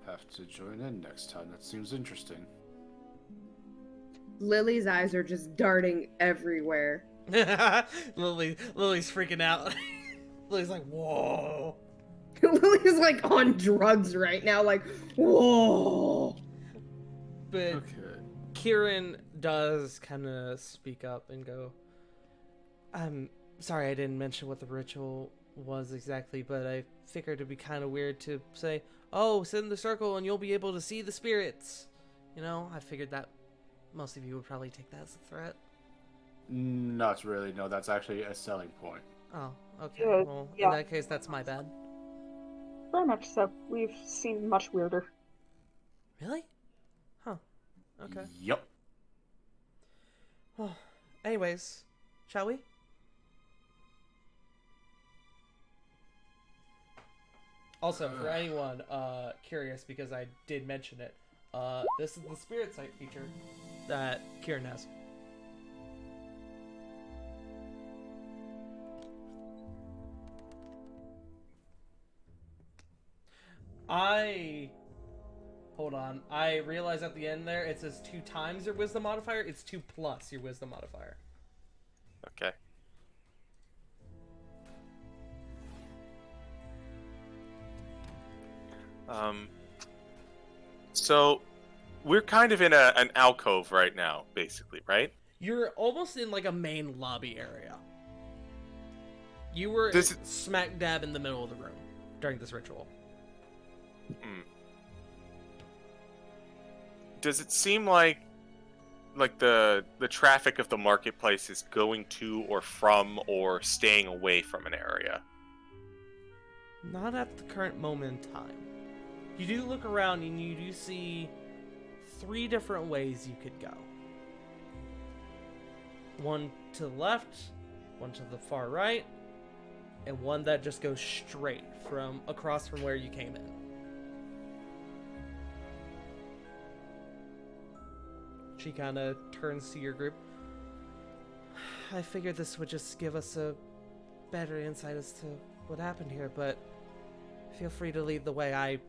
Have to join in next time. That seems interesting. Lily's eyes are just darting everywhere. Lily's freaking out. Lily's like, whoa. Lily's like on drugs right now, like, whoa. But Okay. Kieran does kind of speak up and go, I'm sorry I didn't mention what the ritual was exactly, but I figured it'd be kind of weird to say, oh, sit in the circle and you'll be able to see the spirits. You know, I figured that most of you would probably take that as a threat. Not really. No, that's actually a selling point. Oh, okay. Yeah, Well, yeah. in that case, that's my bad. Very much so. We've seen much weirder. Really? Huh. Okay. Yup. Well, anyways, shall we? Also, for anyone curious, because I did mention it, this is the Spirit Sight feature that Kieran has. Hold on. I realized at the end there it says 2 times your wisdom modifier. It's 2 plus your wisdom modifier. Okay. So we're kind of in an alcove right now, basically, right? You're almost in like a main lobby area. You were Does it- smack dab in the middle of the room during this ritual. Does it seem like the traffic of the marketplace is going to or from or staying away from an area? Not at the current moment in time. You do look around and you do see 3 different ways you could go. One to the left, one to the far right, and one that just goes straight from across from where you came in. She kind of turns to your group. I figured this would just give us a better insight as to what happened here, but feel free to lead the way. I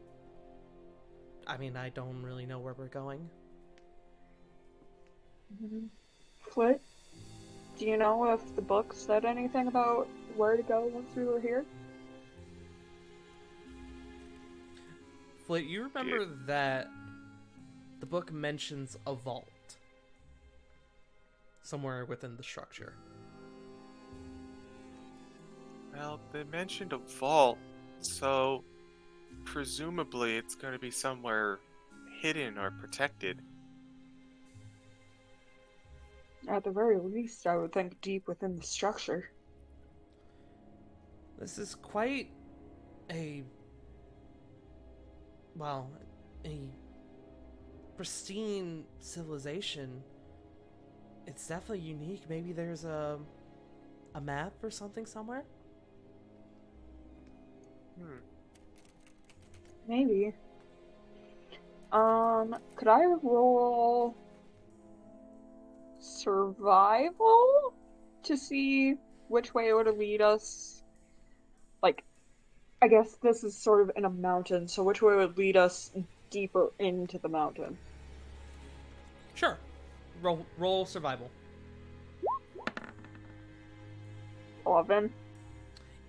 don't really know where we're going. Flit, do you know if the book said anything about where to go once we were here? Flit, you remember that the book mentions a vault somewhere within the structure. Well, they mentioned a vault, so presumably it's going to be somewhere hidden or protected. At the very least, I would think deep within the structure. This is quite a pristine civilization. It's definitely unique. Maybe there's a map or something somewhere? Maybe. Could I roll survival to see which way it would lead us? Like, I guess this is sort of in a mountain, so which way would lead us deeper into the mountain? Sure. Roll survival. 11.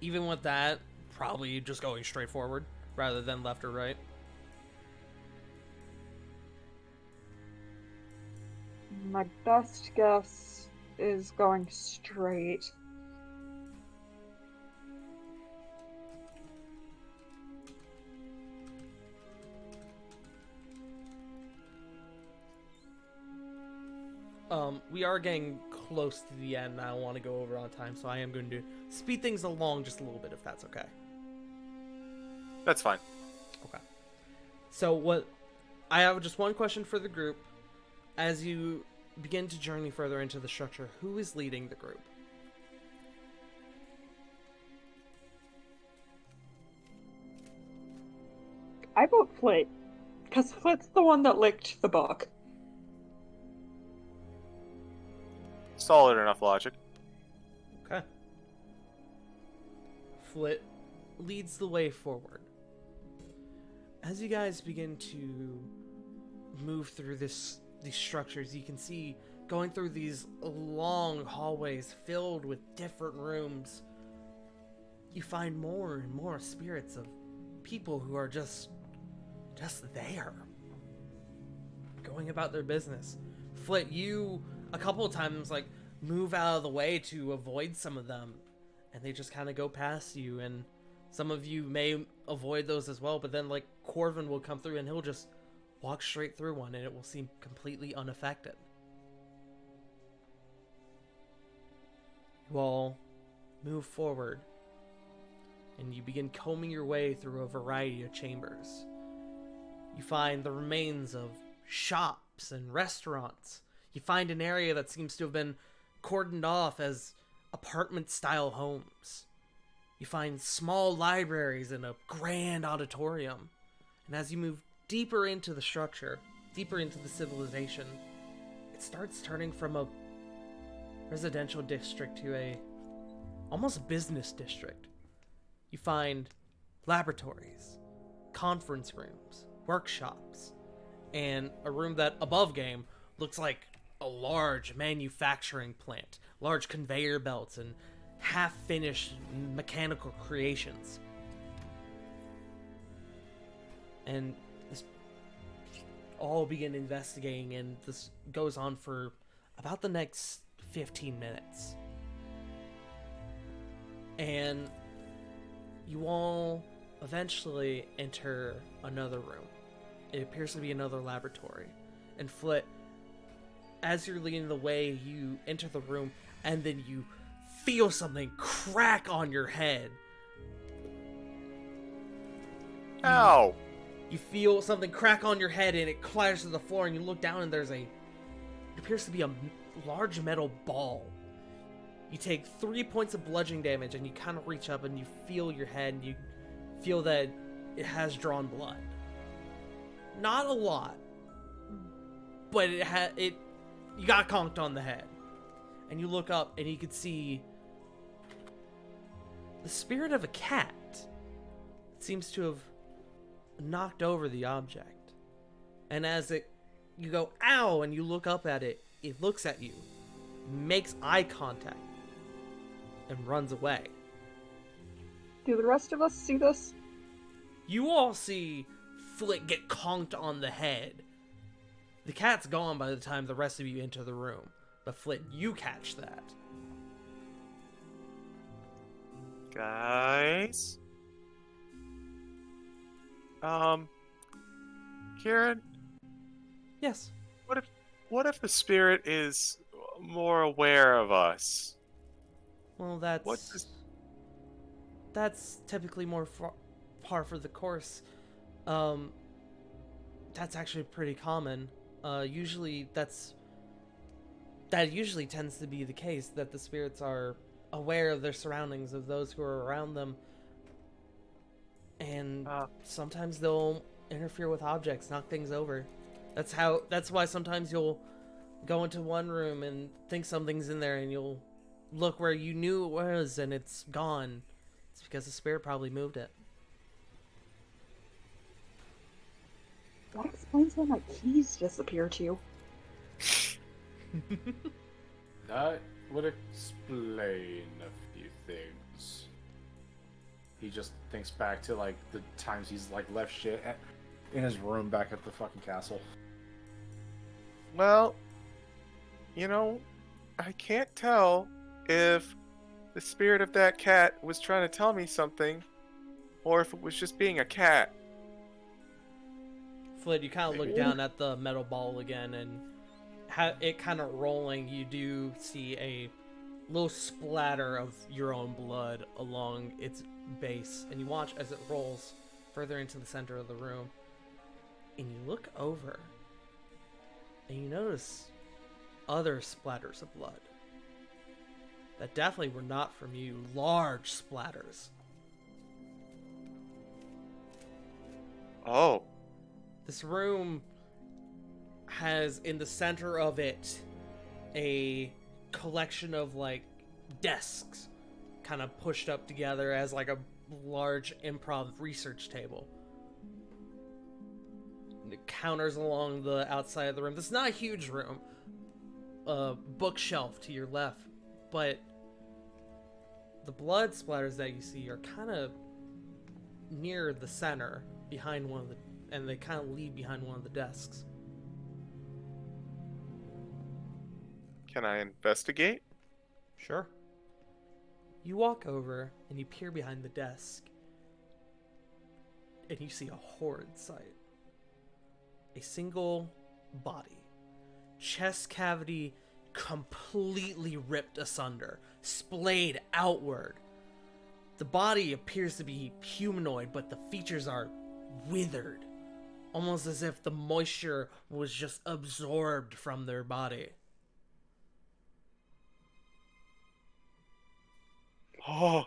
Even with that, probably just going straight forward rather than left or right. My best guess is going straight. We are getting close to the end. I don't want to go over on time, so I am going to speed things along just a little bit, if that's okay. That's fine. Okay. So I have just one question for the group. As you begin to journey further into the structure, who is leading the group? I vote Flit, because Flit's the one that licked the book. Solid enough logic. Okay. Flit leads the way forward. As you guys begin to move through these structures, you can see going through these long hallways filled with different rooms, you find more and more spirits of people who are just there, going about their business. Flit, you a couple of times move out of the way to avoid some of them, and they just kind of go past you, and some of you may avoid those as well, but then Corvin will come through and he'll just walk straight through one and it will seem completely unaffected. You all move forward and you begin combing your way through a variety of chambers. You find the remains of shops and restaurants. You find an area that seems to have been cordoned off as apartment-style homes. You find small libraries and a grand auditorium. And as you move deeper into the structure, deeper into the civilization, it starts turning from a residential district to a almost business district. You find laboratories, conference rooms, workshops, and a room that above game looks like a large manufacturing plant, large conveyor belts and half-finished mechanical creations. And this all begin investigating, and this goes on for about the next 15 minutes. And you all eventually enter another room. It appears to be another laboratory. And Flit, as you're leading the way, you enter the room, and then you feel something crack on your head. Ow! You feel something crack on your head, and it clatters to the floor, and you look down, and it appears to be a large metal ball. You take 3 points of bludgeoning damage, and you kind of reach up, and you feel your head, and you feel that it has drawn blood. Not a lot, but you got conked on the head. And you look up, and you can see the spirit of a cat. It seems to have knocked over the object. And as you go, ow, and you look up at it, it looks at you, makes eye contact, and runs away. Do the rest of us see this? You all see Flit get conked on the head, The cat's gone by the time the rest of you enter the room. But Flit, you catch that. Guys? Kieran, Yes. what if the spirit is more aware of us? Well, What's this? that's typically more par for the course. That's actually pretty common. Usually that usually tends to be the case, that the spirits are aware of their surroundings, of those who are around them, and sometimes they'll interfere with objects, knock things over. That's why sometimes you'll go into one room and think something's in there, and you'll look where you knew it was and it's gone. It's because the spirit probably moved it. That explains why my keys disappear too. That would explain a few things. He just thinks back to like the times he's like left shit in his room back at the fucking castle. Well, I can't tell if the spirit of that cat was trying to tell me something, or if it was just being a cat. Flid, you kind of look down at the metal ball again, and it kind of rolling. You do see a little splatter of your own blood along its base, and you watch as it rolls further into the center of the room. And you look over, and you notice other splatters of blood that definitely were not from you. Large splatters. Oh. This room has in the center of it a collection of like desks kind of pushed up together as like a large improv research table. The counters along the outside of the room. This is not a huge room. Bookshelf to your left, but the blood splatters that you see are kind of near the center behind one of the, and they kind of lead behind one of the desks. Can I investigate? Sure. You walk over and you peer behind the desk, and you see a horrid sight. A single body, chest cavity completely ripped asunder, splayed outward. The body appears to be humanoid, but the features are withered, almost as if the moisture was just absorbed from their body. Oh.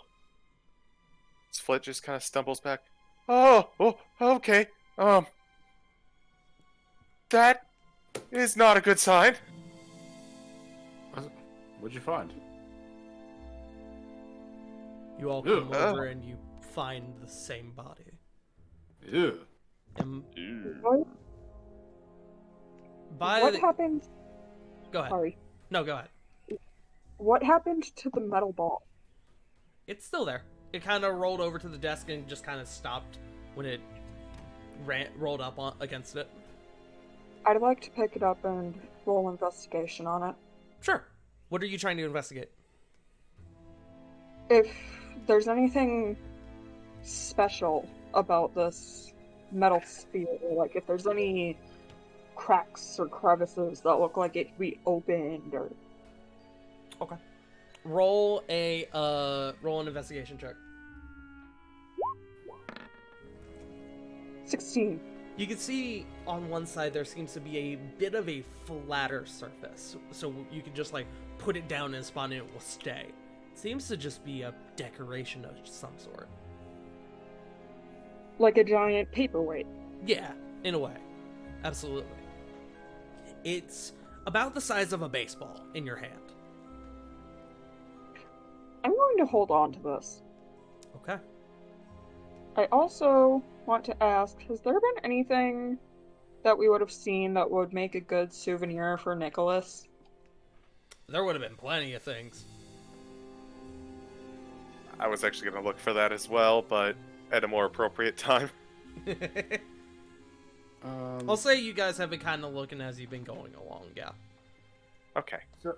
Split just kind of stumbles back. Oh, okay. That is not a good sign. What'd you find? You all come over and you find the same body. Ew. And What happened? Go ahead. Sorry. No, go ahead. What happened to the metal ball? It's still there. It kind of rolled over to the desk and just kind of stopped when it rolled up against it. I'd like to pick it up and roll investigation on it. Sure. What are you trying to investigate? If there's anything special about this metal sphere, like if there's any cracks or crevices that look like it could be opened or... Okay. Roll an investigation check. 16. You can see on one side there seems to be a bit of a flatter surface, so you can just like put it down in a spot and it will stay. It seems to just be a decoration of some sort. Like a giant paperweight. Yeah, in a way. Absolutely. It's about the size of a baseball in your hand. I'm going to hold on to this. Okay. I also want to ask, has there been anything that we would have seen that would make a good souvenir for Nicholas? There would have been plenty of things. I was actually going to look for that as well, but at a more appropriate time. I'll say you guys have been kind of looking as you've been going along, yeah. Okay. So,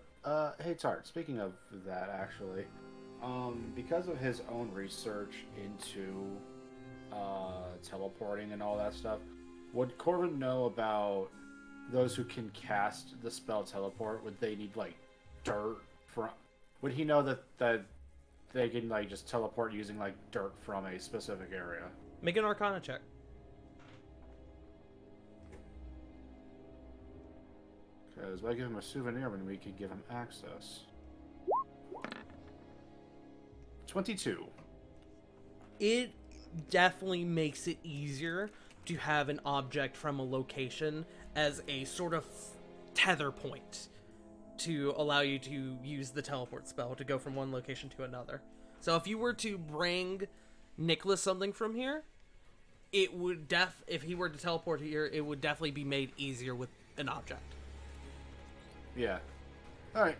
hey Tart, speaking of that, actually, because of his own research into teleporting and all that stuff, would Corbin know about those who can cast the spell teleport? Would they need like dirt from? Would he know that they can like just teleport using like dirt from a specific area? Make an Arcana check. Because why give him a souvenir when we could give him access? 22. It definitely makes it easier to have an object from a location as a sort of tether point to allow you to use the teleport spell to go from one location to another. So if you were to bring Nicholas something from here, it would if he were to teleport here, it would definitely be made easier with an object. Yeah. Alright.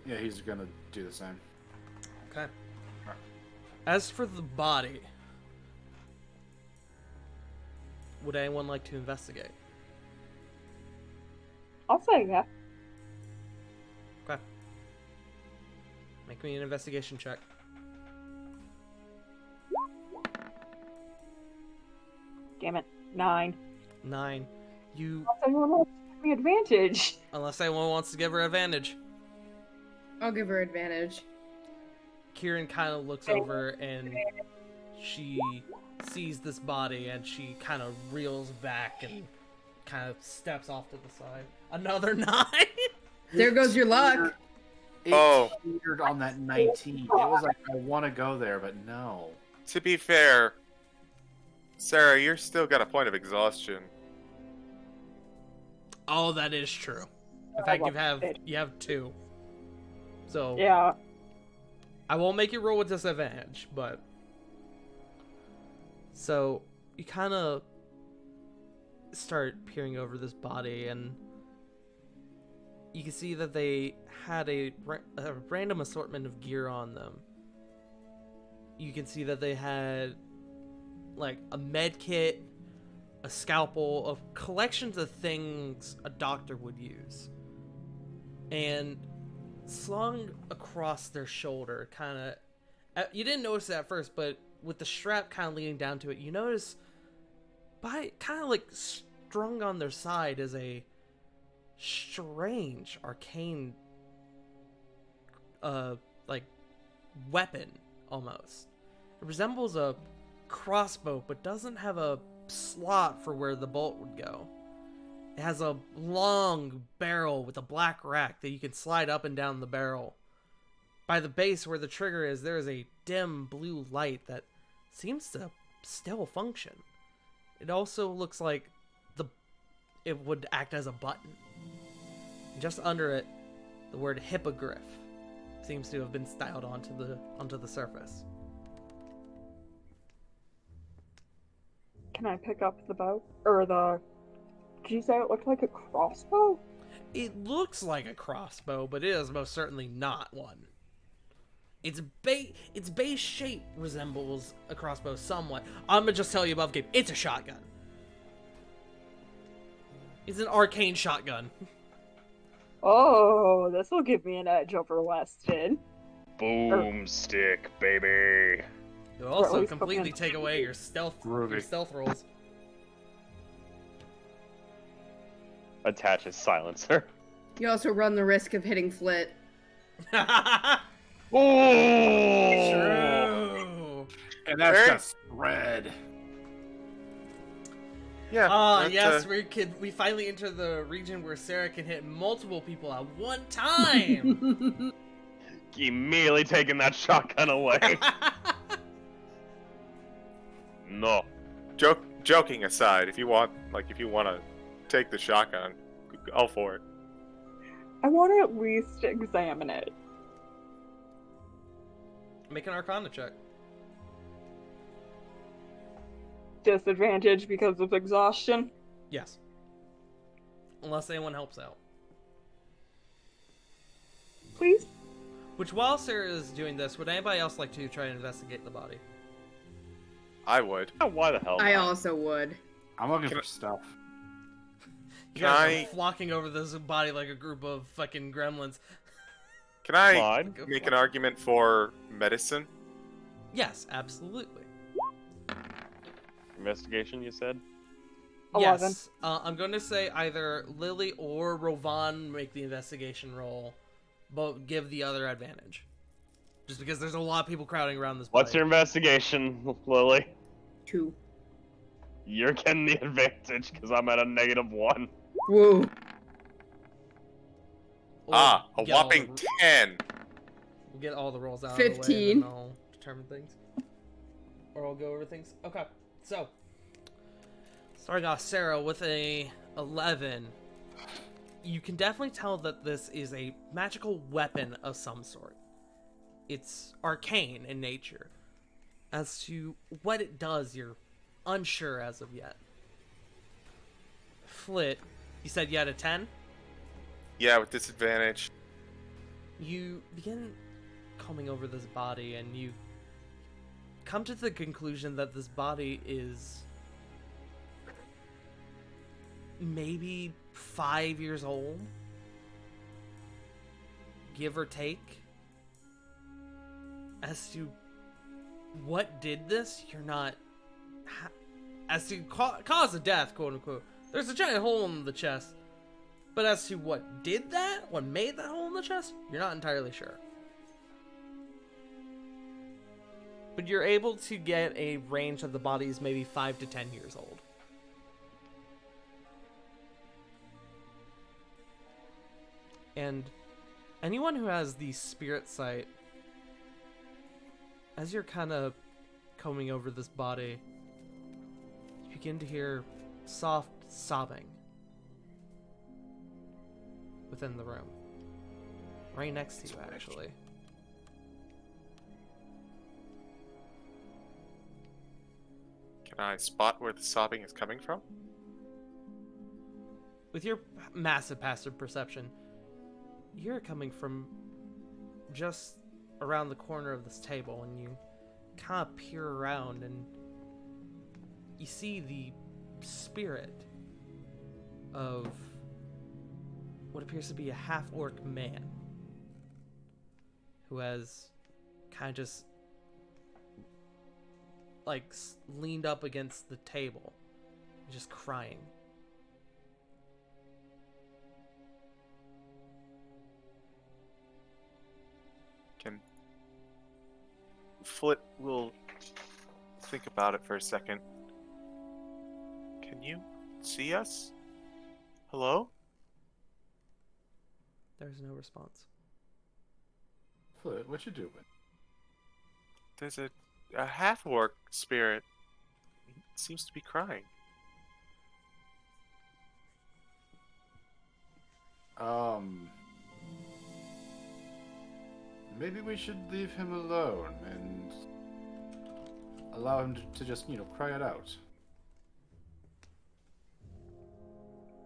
Yeah, he's gonna do the same. Okay. As for the body, would anyone like to investigate? I'll say yeah. Okay. Make me an investigation check. Damn it. 9. 9. You, Unless anyone wants to give me advantage. unless anyone wants to give her advantage. I'll give her advantage. Kieran kind of looks over and she sees this body and she kind of reels back and kind of steps off to the side. Another 9. There goes your luck. It Oh. teetered on that 19. It was like, I want to go there, but no. To be fair, Sarah, you're still got a point of exhaustion. Oh, that is true. In fact, you have 2. So Yeah. I won't make you roll with disadvantage, but so you kind of start peering over this body, and you can see that they had a random assortment of gear on them. You can see that they had like a med kit, a scalpel, of collections of things a doctor would use, and slung across their shoulder, kind of, you didn't notice it at first, but with the strap kind of leading down to it, you notice by kind of like strung on their side is a strange arcane like weapon almost. It resembles a crossbow but doesn't have a slot for where the bolt would go. It has a long barrel with a black rack that you can slide up and down the barrel. By the base where the trigger is, there is a dim blue light that seems to still function. It also looks like it would act as a button. Just under it, the word hippogriff seems to have been styled onto the surface. Can I pick up the bow? Or the... Did you say it looked like a crossbow? It looks like a crossbow, but it is most certainly not one. Its base shape resembles a crossbow somewhat. I'm gonna just tell you above game, it's a shotgun. It's an arcane shotgun. Oh, this will give me an edge over Weston. Boomstick, baby. It'll also least completely fucking- take away your stealth rolls. Attach a silencer. You also run the risk of hitting Flit. Oh! True. And that's Very- just red. Yeah. Ah, that's, yes, we finally enter the region where Sarah can hit multiple people at one time. Immediately taking that shotgun away. No. Joking aside, if you want to take the shotgun, go for it. I want to at least examine it. Make an Arcana check. Disadvantage because of exhaustion. Yes. Unless anyone helps out. Please? Which, while Sarah is doing this, would anybody else like to try and investigate the body? I would. Why the hell I not? also would. I'm looking Can for I- stuff. You Can guys I are flocking over this body like a group of fucking gremlins. can I Fine. Go make for an it. argument for medicine? Yes, absolutely. Investigation, you said? 11. Yes. I'm going to say either Lily or Rovan make the investigation roll, but give the other advantage. Just because there's a lot of people crowding around this body. What's your investigation, Lily? 2. You're getting the advantage because I'm at a -1. Whoa. Or A get all whopping the- 10. We'll get all the rolls out of the way, and 15. then I'll determine things. Or I'll go over things. Okay, so starting off, Sarah with a 11. You can definitely tell that this is a magical weapon of some sort. It's arcane in nature. As to what it does, you're unsure as of yet. Flit, you said you had a 10? Yeah, with disadvantage. You begin combing over this body and you come to the conclusion that this body is maybe 5 years old, give or take. As to what did this, you're not as to cause of death, quote unquote, there's a giant hole in the chest, but as to what did that, what made that hole in the chest, you're not entirely sure. But you're able to get a range of the bodies maybe 5 to 10 years old. And anyone who has the spirit sight, as you're kind of combing over this body, you begin to hear soft sobbing within the room. Right next to you, actually. Can I spot where the sobbing is coming from? With your massive passive perception, you're coming from just around the corner of this table, and you kind of peer around and you see the spirit of what appears to be a half-orc man who has kind of just like leaned up against the table, just crying. Can Flit will think about it for a second. Can you see us? Hello? There's no response. Flit, what you doing? There's a half-orc spirit. He seems to be crying. Maybe we should leave him alone and allow him to just, cry it out.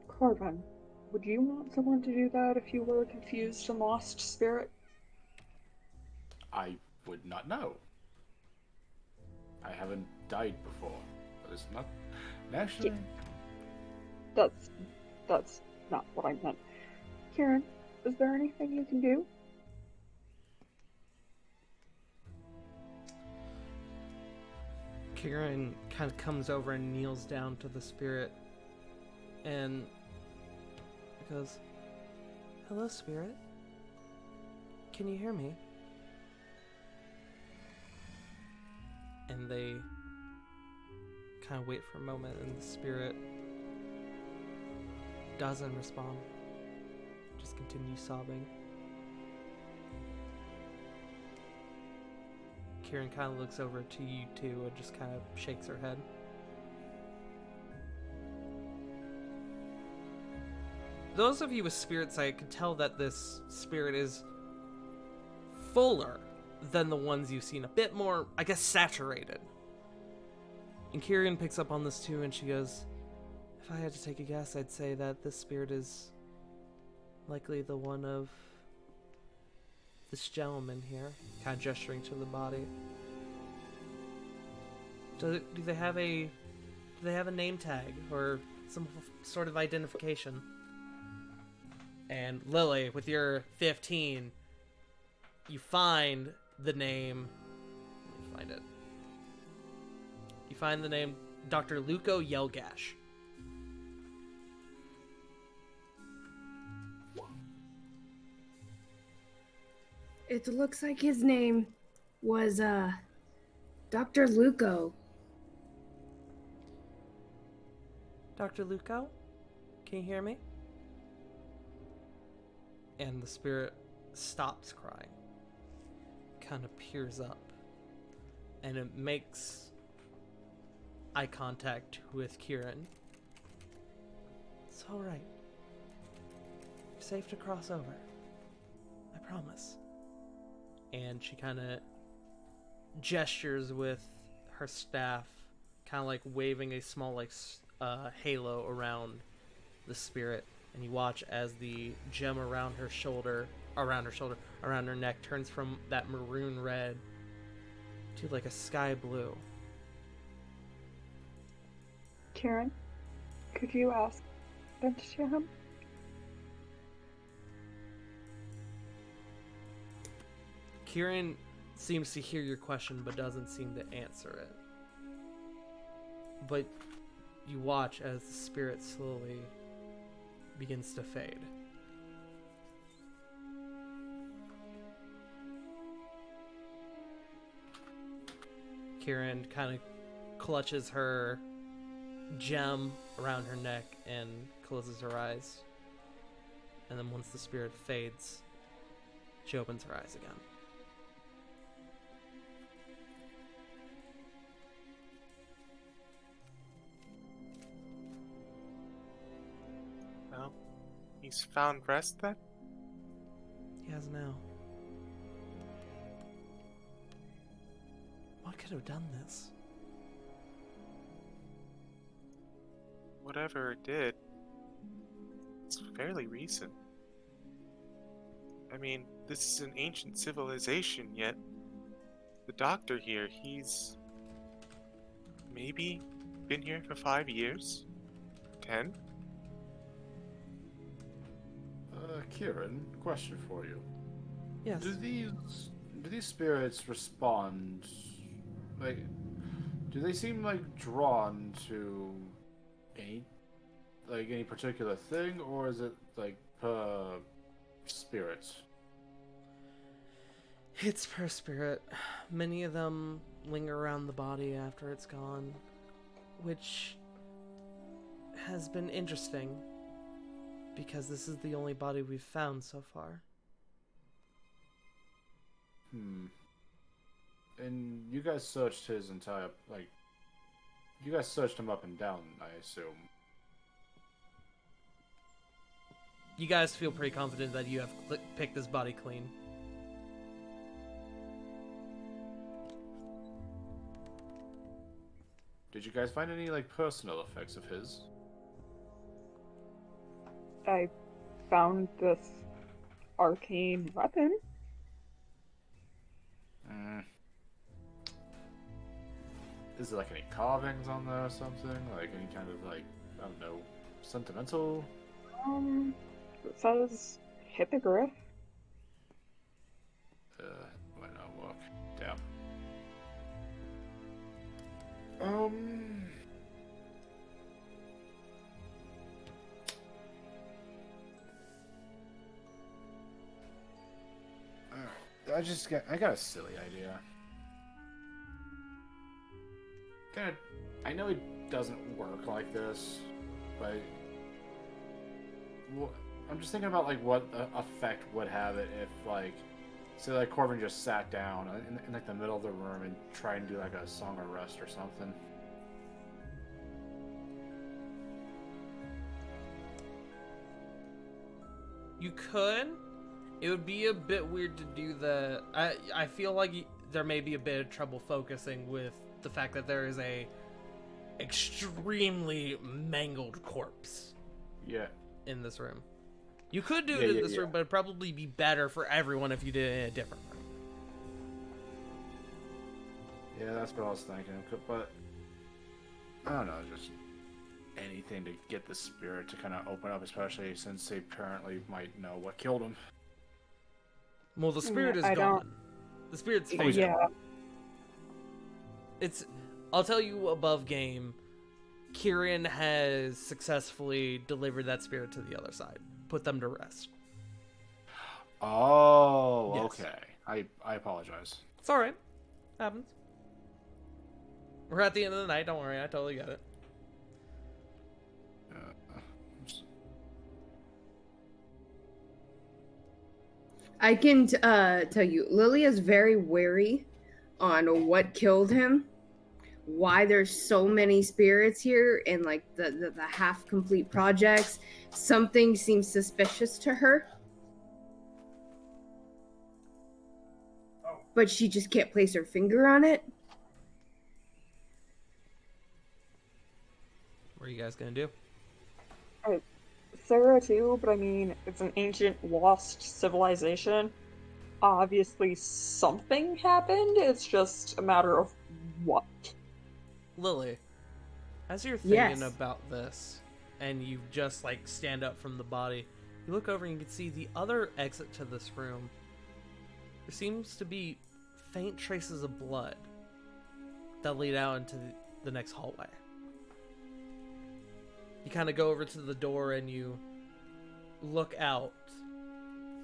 Corvin, would you want someone to do that if you were a confused and lost spirit? I would not know. I haven't died before. But it's not. Actually, That's not what I meant. Kieran, is there anything you can do? Kieran kind of comes over and kneels down to the spirit and goes, "Hello, spirit. Can you hear me?" And they kind of wait for a moment, and the spirit doesn't respond. Just continues sobbing. Kieran kind of looks over to you two and just kind of shakes her head. Those of you with spirit sight can tell that this spirit is fuller than the ones you've seen, a bit more, I guess, saturated. And Kieran picks up on this too, and she goes, "If I had to take a guess, I'd say that this spirit is likely the one of this gentleman here," kind of gesturing to the body. Do they have a name tag or some sort of identification. And Lily, with your 15, you find the name. Let me find it. You find the name Dr. Luco Yelgash. It looks like his name was Dr. Luco. Dr. Luco? Can you hear me? And the spirit stops crying. Kind of peers up. And it makes eye contact with Kieran. It's alright. You're safe to cross over. I promise. And she kind of gestures with her staff, kind of like waving a small halo around the spirit. And you watch as the gem around her neck turns from that maroon red to like a sky blue. Kieran, could you ask them to share him? Kieran seems to hear your question but doesn't seem to answer it. But you watch as the spirit slowly begins to fade. Kieran kind of clutches her gem around her neck and closes her eyes. And then once the spirit fades, she opens her eyes again. Well, he's found rest then? He has now. What could have done this? Whatever it did, it's fairly recent. I mean, this is an ancient civilization, yet the doctor here, he's maybe been here for 5 years? 10? Kieran, question for you. Yes. Do these spirits respond? Like, do they seem like drawn to any particular thing, or is it like per spirit? It's per spirit. Many of them linger around the body after it's gone, which has been interesting because this is the only body we've found so far. And you guys searched his entire, you guys searched him up and down, I assume. You guys feel pretty confident that you have picked this body clean. Did you guys find any, personal effects of his? I found this arcane weapon. Is there, any carvings on there or something? Any kind of, I don't know, sentimental? It says hippogriff. Might not work. Damn. I got a silly idea. I know it doesn't work like this, but I'm just thinking about what effect would have it if say Corbin just sat down in the middle of the room and tried and do a song of rest or something. You could. It would be a bit weird to do the. I feel like there may be a bit of trouble focusing with the fact that there is a extremely mangled corpse. Yeah. In this room. You could do it in this room, but it'd probably be better for everyone if you did it in a different room. Yeah, that's what I was thinking. But I don't know, just anything to get the spirit to kind of open up, especially since they apparently might know what killed him. Well, the spirit is I don't- gone. The spirit's Oh, faded. Yeah. I'll tell you above game, Kieran has successfully delivered that spirit to the other side. Put them to rest. Oh, Yes. okay. I apologize. It's alright. Happens. We're at the end of the night, don't worry, I totally get it. I can tell you, Lily is very wary on what killed him, why there's so many spirits here, and like the half complete projects. Something seems suspicious to her, but she just can't place her finger on it. What are you guys gonna do? Sarah too, but I mean, it's an ancient lost civilization. Obviously something happened, it's just a matter of what. Lily, as you're thinking Yes. about this, and you just like stand up from the body, you look over and you can see the other exit to this room. There seems to be faint traces of blood that lead out into the next hallway. You kind of go over to the door and you look out.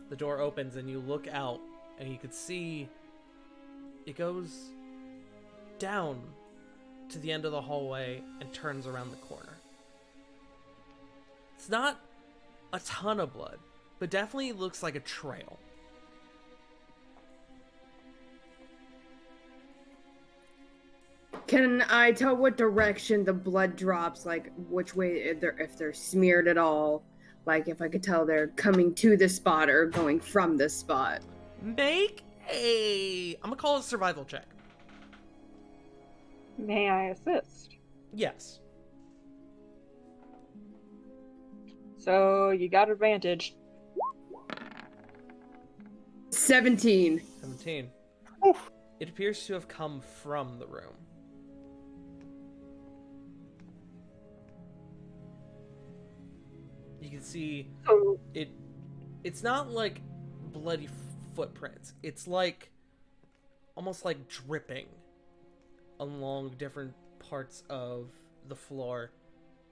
The door opens and you look out and you can see it goes down to the end of the hallway and turns around the corner. It's not a ton of blood, but definitely looks like a trail. Can I tell what direction the blood drops? Like which way, if they're smeared at all? Like if I could tell they're coming to the spot or going from this spot. Make I'm gonna call it a survival check. May I assist? Yes. So you got advantage. 17. 17. Oof. It appears to have come from the room. You can see So it's not like bloody footprints. It's like almost like dripping along different parts of the floor.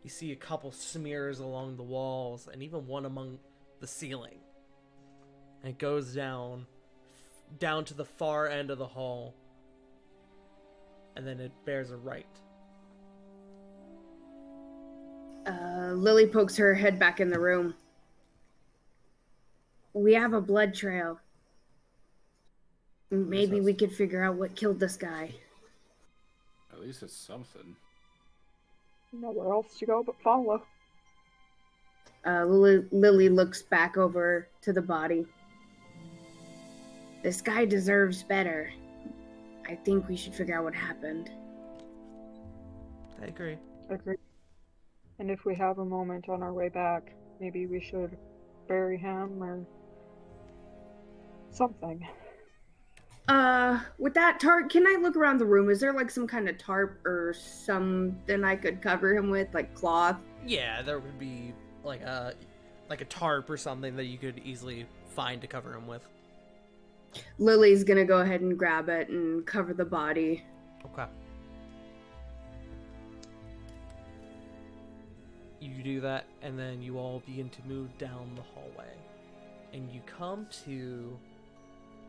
You see a couple smears along the walls and even one among the ceiling. And it goes down to the far end of the hall. And then it bears a right. Lily pokes her head back in the room. We have a blood trail. Maybe we could figure out what killed this guy. At least it's something. nowhere else to go but follow. Lily looks back over to the body. This guy deserves better. I think we should figure out what happened. I agree. Agreed. And if we have a moment on our way back, maybe we should bury him or something. With that tarp, can I look around the room? Is there like some kind of tarp or something I could cover him with, like cloth? Yeah, there would be like a tarp or something that you could easily find to cover him with. Lily's gonna go ahead and grab it and cover the body. Okay. You do that, and then you all begin to move down the hallway. And you come to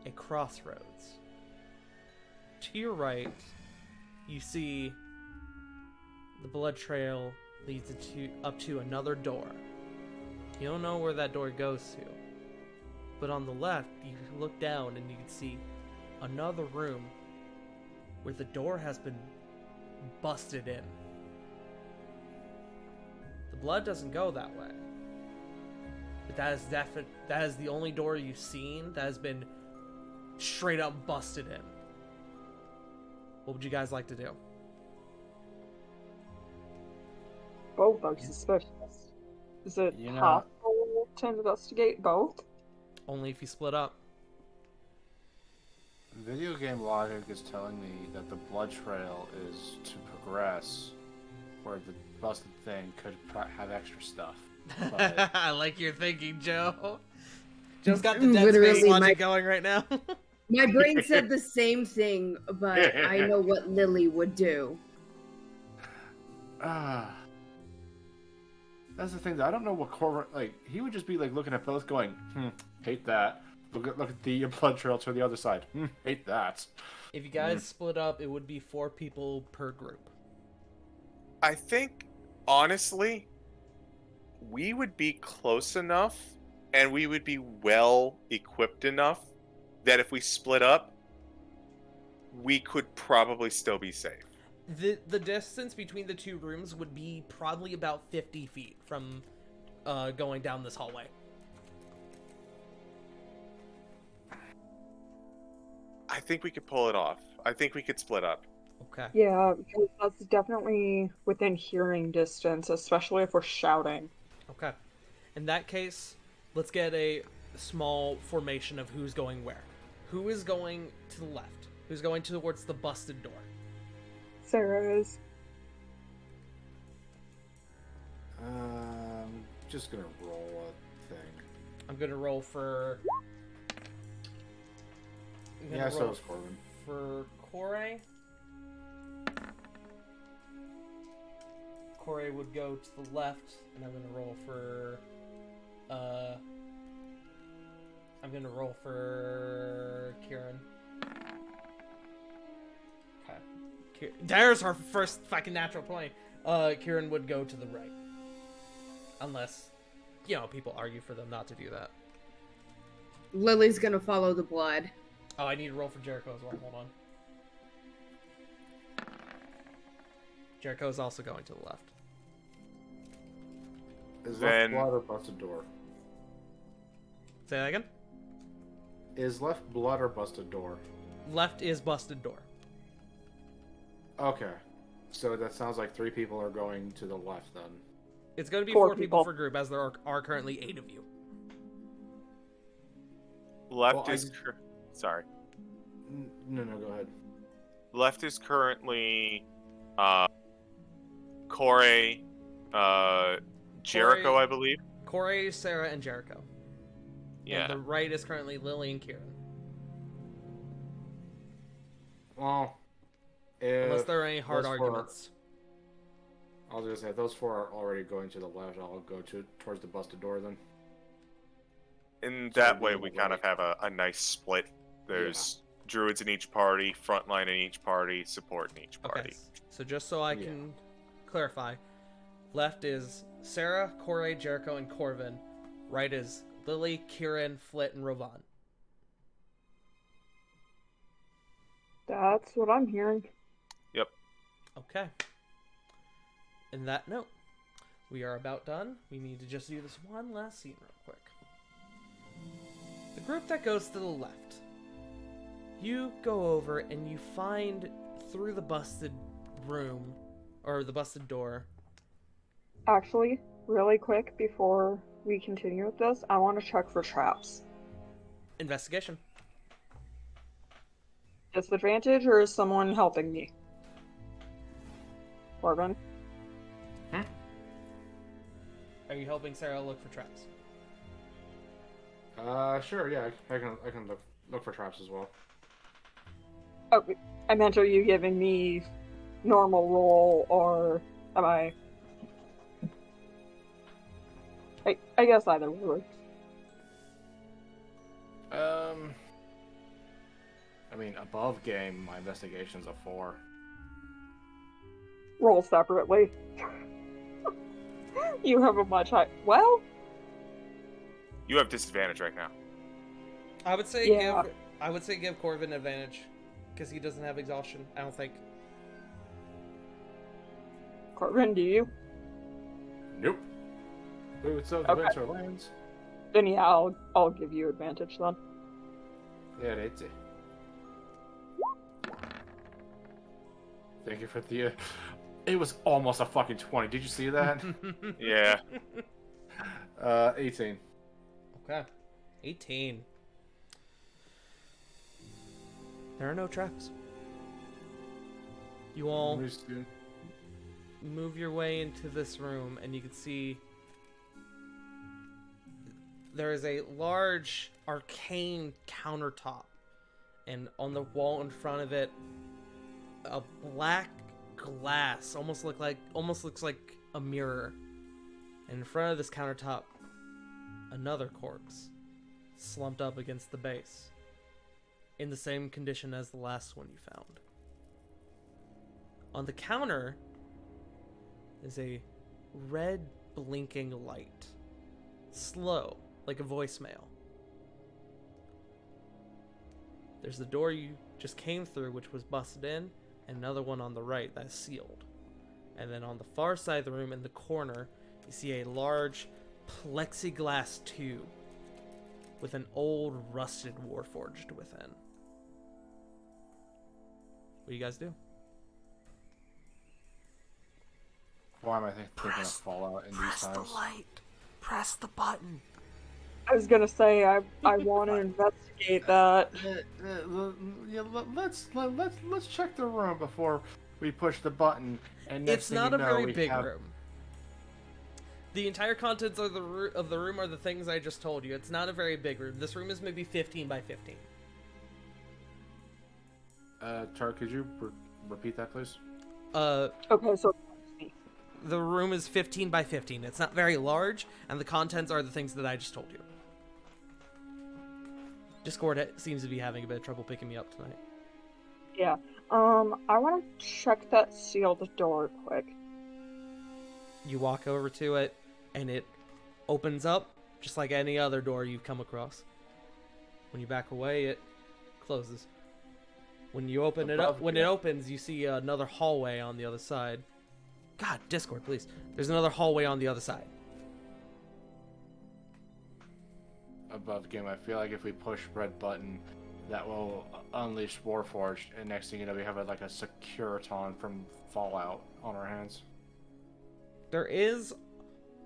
a crossroads. To your right, you see the blood trail leads up to another door. You don't know where that door goes to. But on the left, you look down and you can see another room where the door has been busted in. The blood doesn't go that way. But that is the only door you've seen that has been straight up busted in. What would you guys like to do? Both are suspicious. Is it You know- possible to investigate both? Only if you split up. Video game logic is telling me that the blood trail is to progress, where the busted thing could have extra stuff. But I like your thinking, Joe. Joe's got the Dead Space Literally, logic going right now. My brain said the same thing, but I know what Lily would do. that's the thing. That I don't know what Corvin like. He would just be like looking at both, going, hate that. Look at the blood trail to the other side. Hate that. If you guys split up, it would be 4 people per group. I think, honestly, we would be close enough and we would be well equipped enough that if we split up, we could probably still be safe. The distance between the 2 rooms would be probably about 50 feet from going down this hallway. I think we could pull it off. I think we could split up. Okay. Yeah, because that's definitely within hearing distance, especially if we're shouting. Okay. In that case, let's get a small formation of who's going where. Who is going to the left? Who's going towards the busted door? Sarah is. Just gonna roll a thing. I'm gonna roll for. Yeah, so is Corbin. For Corey. Corey would go to the left, and I'm gonna roll for. I'm gonna roll for Kieran. Okay. There's our first fucking natural 20. Kieran would go to the right. Unless, people argue for them not to do that. Lily's gonna follow the blood. Oh, I need to roll for Jericho as well. Hold on. Jericho is also going to the left. Is Then- left blood or busted door? Say that again? Is left blood or busted door? Left is busted door. Okay. So that sounds like 3 people are going to the left then. It's going to be 4 4 people people. for group, as there are currently 8 of you. Left Well, is... Sorry. No, go ahead. Left is currently Corey, Jericho, Corey- I believe. Corey, Sarah, and Jericho. Yeah. And the right is currently Lily and Kieran. Well, Unless there are any hard those 4 arguments. I was gonna say, if those 4 are already going to the left, I'll go towards the busted door then. In So that way, we'll we go kind of right. have a nice split. There's druids in each party, frontline in each party, support in each party. Okay, so just so I can clarify, left is Sarah, Corey, Jericho, and Corvin. Right is Lily, Kieran, Flit, and Rovan. That's what I'm hearing. Okay. In that note, we are about done. We need to just do this one last scene real quick. The group that goes to the left. You go over and you find through the busted room, or the busted door. Actually, really quick, before we continue with this, I want to check for traps. Investigation. Disadvantage, or is someone helping me? Corbin? Are you helping Sarah look for traps? Sure, yeah, I can look for traps as well. Oh, I meant, are you giving me normal roll, or am I... I guess either way works. I mean, above game, my investigation's a 4. Roll separately. You have a much high... Well, You have disadvantage right now. I would say Yeah. give Corvin advantage because he doesn't have exhaustion. I don't think. Corbin, do you? Nope. Boots of the Okay. winter lands. Then yeah, I'll give you advantage then. Yeah, that's it. Thank you for the... It was almost a fucking 20. Did you see that? Yeah. 18. Okay. 18. There are no traps. You all move your way into this room, and you can see there is a large arcane countertop, and on the wall in front of it, a black glass almost looks like a mirror. And in front of this countertop, another corpse slumped up against the base, in the same condition as the last one you found. On the counter is a red blinking light, slow, like a voicemail. There's the door you just came through, which was busted in, and another one on the right that's sealed. And then on the far side of the room in the corner, you see a large plexiglass tube with an old rusted warforged within. What do you guys do? Why am I thinking of Fallout in these times? light. Press the button. I was gonna say I want to investigate that. Yeah, let's check the room before we push the button. And next It's thing not you a know, very we big have- room. The entire contents of the room are the things I just told you. It's not a very big room. This room is maybe 15 by 15. Char, could you repeat that, please? Okay, so The room is 15 by 15. It's not very large, and the contents are the things that I just told you. Discord seems to be having a bit of trouble picking me up tonight. yeah. I want to check that sealed door quick. You walk over to it, and it opens up just like any other door you've come across. When you back away, it closes. When you open it up, when it opens, you see another hallway on the other side. God, Discord, please. There's another hallway on the other side. Above game, I feel like if we push red button, that will unleash Warforged, and next thing you know, we have like a Securiton from Fallout on our hands. There is,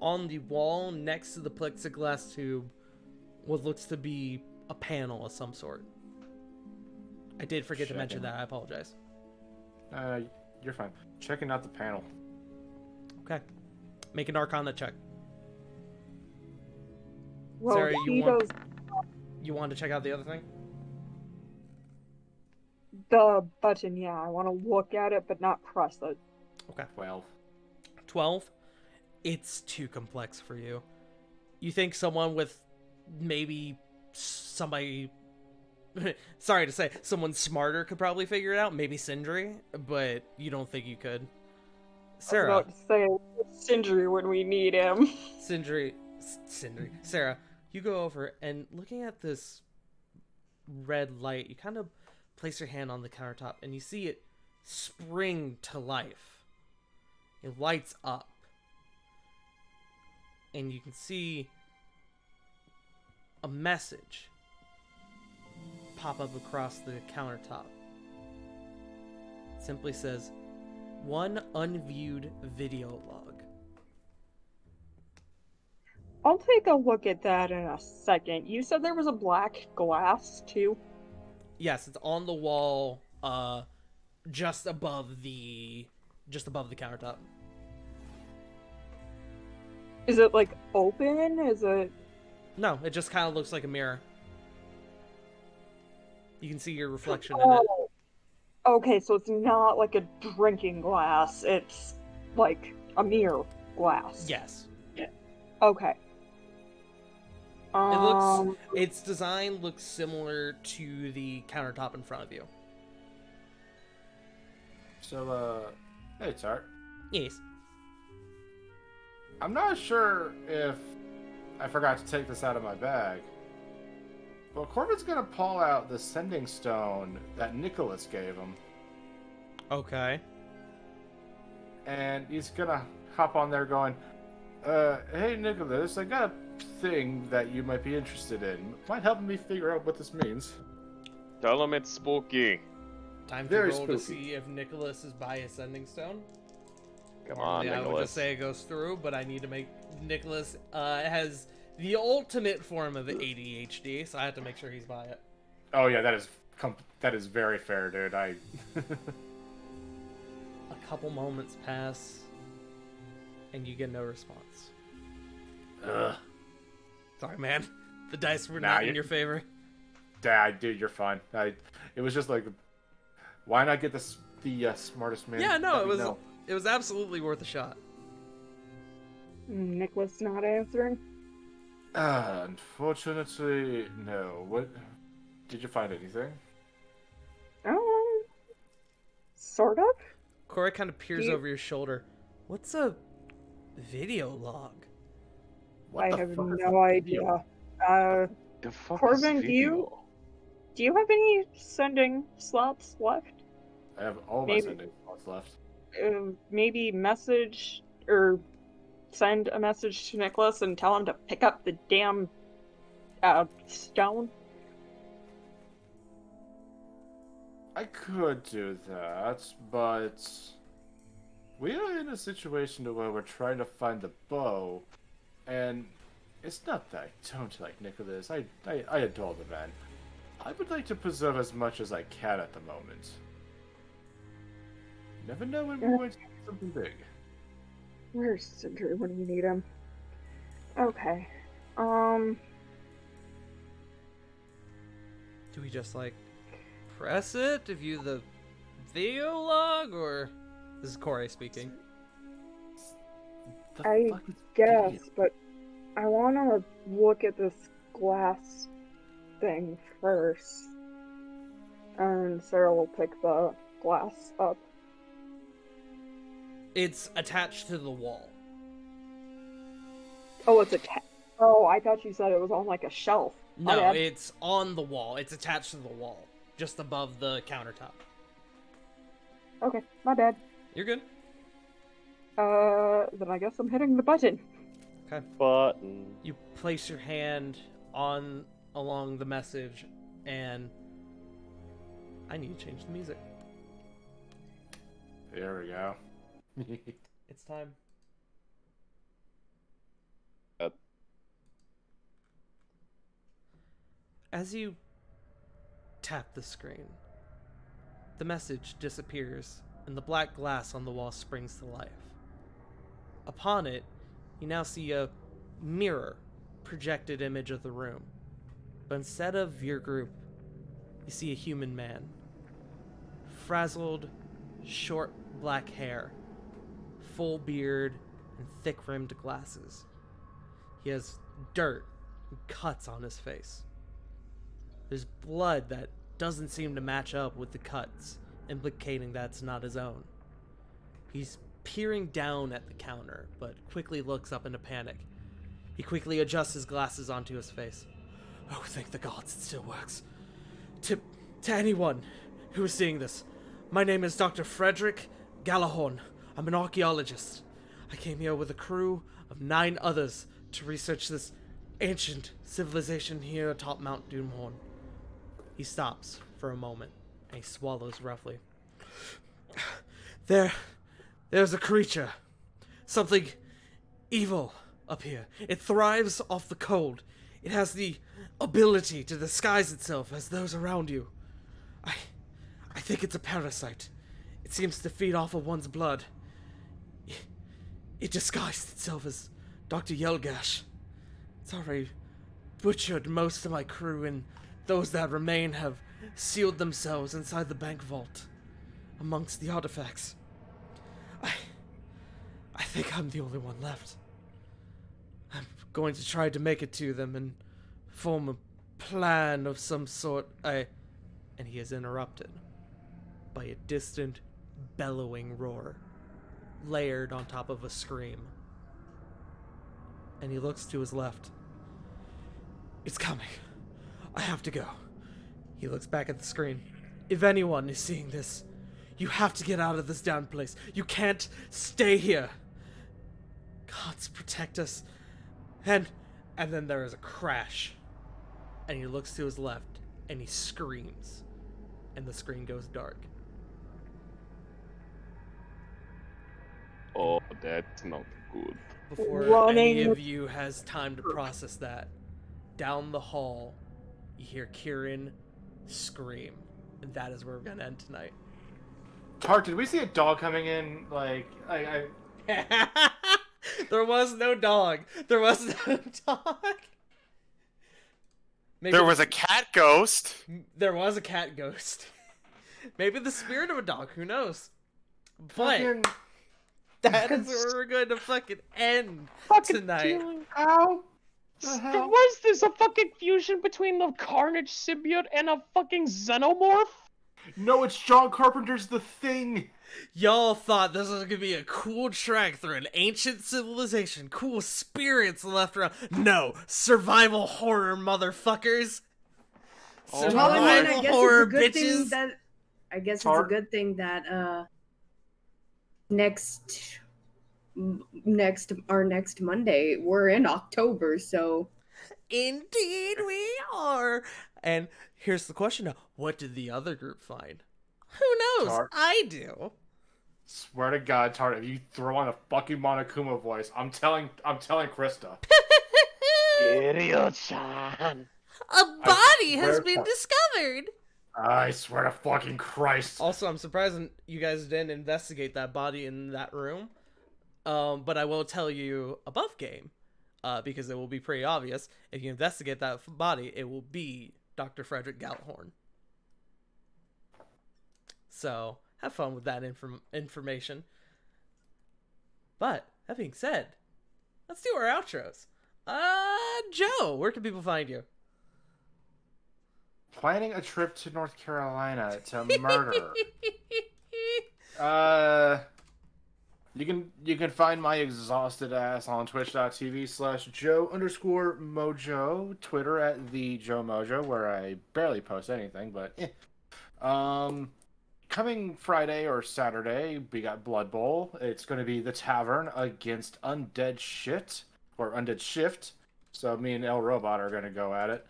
on the wall next to the plexiglass tube, what looks to be a panel of some sort. I did forget to mention that. I apologize. You're fine. Checking out the panel. Okay. Make an Arcana check. Well, Sarah, he does you want to check out the other thing? the button. Yeah, I want to look at it, but not press it. Okay. 12. 12? It's too complex for you. You think someone with maybe somebody... Sorry to say, someone smarter could probably figure it out. Maybe Sindri, but you don't think you could. Sarah. I was about to say Sindri when we need him. Sindri. Sarah, you go over and looking at this red light, you kind of place your hand on the countertop and you see it spring to life. It lights up. And you can see a message pop up across the countertop. It simply says, "One unviewed video log." I'll take a look at that in a second. You said there was a black glass too? Yes, it's on the wall, just above the countertop. Is it like open? Is it? No, it just kind of looks like a mirror. You can see your reflection in it. Oh. Okay, so it's not like a drinking glass. It's like a mirror glass. Yes. Okay. Its design looks similar to the countertop in front of you. So, hey, Tart. Yes. I'm not sure if I forgot to take this out of my bag, but Corbin's gonna pull out the sending stone that Nicholas gave him, Okay. and he's gonna hop on there going, hey, Nicholas, I got a thing that you might be interested in. Might help me figure out what this means. Tell him it's spooky. Time to Very roll to spooky. see if Nicholas is by a sending stone. Come on, Normally I would Nicholas. just say it goes through, but I need to make Nicholas has the ultimate form of ADHD, so I have to make sure he's by it. Oh yeah, that is very fair, dude. A couple moments pass. And you get no response. Ugh. Sorry, man. The dice were Nah, not in you- your favor. Dad, dude, you're fine. It was just like, why not get the smartest man? Yeah, no, that it we was know? it was absolutely worth a shot. Nicholas not answering. Unfortunately, no. What? Did you find anything? Sort of. Corey kind of peers Do you- over your shoulder. What's a video log? What I the have fuck is no a idea. video? The fuck Corbin, is do you- video? Do you have any sending slots left? I have all my Maybe- sending slots left. Maybe message or send a message to Nicholas and tell him to pick up the damn stone. I could do that, but we are in a situation where we're trying to find the bow, and it's not that I don't like Nicholas. I adore the man. I would like to preserve as much as I can at the moment. Never know when we're going to do something big. Where's Sindri when we need him? Okay. Do we just like press it to view the video log, or this is Corey speaking? The I fuck is guess, video? but I want to look at this glass thing first. And Sarah will pick the glass up. It's attached to the wall. Oh, it's Oh, I thought you said it was on like a shelf. My No, bad. it's on the wall. It's attached to the wall, just above the countertop. Okay, my bad. You're good. Then I guess I'm hitting the button. Button. You place your hand on along the message, and I need to change the music. There we go. It's time. As you tap the screen, the message disappears, and the black glass on the wall springs to life. Upon it, you now see a mirror projected image of the room. But instead of your group, you see a human man. Frazzled, short black hair, full beard, and thick-rimmed glasses. He has dirt and cuts on his face. There's blood that doesn't seem to match up with the cuts, implicating that it's not his own. He's peering down at the counter, but quickly looks up in a panic. He quickly adjusts his glasses onto his face. Oh, thank the gods, it still works. To anyone who is seeing this, my name is Dr. Frederick Gallahorn. I'm an archaeologist. I came here with a crew of 9 others to research this ancient civilization here atop Mount Doomhorn. He stops for a moment, and he swallows roughly. There's a creature. Something evil up here. It thrives off the cold. It has the ability to disguise itself as those around you. I think it's a parasite. It seems to feed off of one's blood. It disguised itself as Dr. Yelgash. It's already butchered most of my crew, and those that remain have sealed themselves inside the bank vault, amongst the artifacts. I think I'm the only one left. I'm going to try to make it to them and form a plan of some sort. And he is interrupted by a distant, bellowing roar, layered on top of a scream. And he looks to his left. It's coming. I have to go. He looks back at the screen. If anyone is seeing this, you have to get out of this damn place. You can't stay here. Gods protect us. And then there is a crash. And he looks to his left and he screams. And the screen goes dark. Oh, that's not good. Before Running. any of you has time to process that, down the hall, you hear Kieran scream. And that is where we're going to end tonight. Tark, did we see a dog coming in? Like, I There was no dog. There was no dog. Maybe There was a cat ghost. There was a cat ghost. Maybe the spirit of a dog. Who knows? But Fucking that is where we're going to fucking end tonight. ow! The There hell? was this a fucking fusion between the Carnage symbiote and a fucking xenomorph? No, it's John Carpenter's The Thing. Y'all thought this was gonna be a cool trek through an ancient civilization, cool spirits left around. No, survival horror, motherfuckers. Oh, Well, I mean, I Survival guess horror, it's a good bitches. thing that it's a Tar- good thing that next Monday we're in October, so Indeed, we are. And here's the question now: what did the other group find? Who knows? Tar- I do. Swear to God, Tart, if you throw on a fucking Monokuma voice, I'm telling Krista. Kiryu-chan. A body has swear been to- discovered. I swear to fucking Christ. Also, I'm surprised you guys didn't investigate that body in that room. But I will tell you above game, because it will be pretty obvious. If you investigate that body, it will be Dr. Frederick Gallahorn. So, have fun with that information. But, that being said, let's do our outros. Joe, where can people find you? Planning a trip to North Carolina to murder. You can find my exhausted ass on twitch.tv/Joe_Mojo, Twitter at the Joe Mojo, where I barely post anything, but coming Friday or Saturday, we got Blood Bowl. It's going to be the Tavern against Undead Shift. So me and El Robot are going to go at it.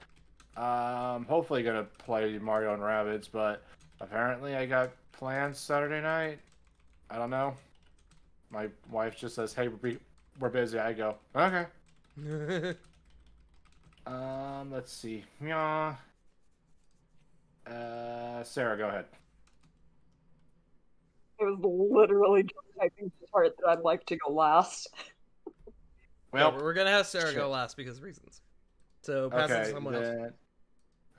Hopefully going to play Mario and Rabbids, but apparently I got plans Saturday night. I don't know. My wife just says, "Hey, we're busy." I go, "Okay." Let's see. Yeah. Sarah, go ahead. I was literally just typing to Tart that I'd like to go last. Well, we're gonna have Sarah go last because of reasons. So pass it to Okay. someone else.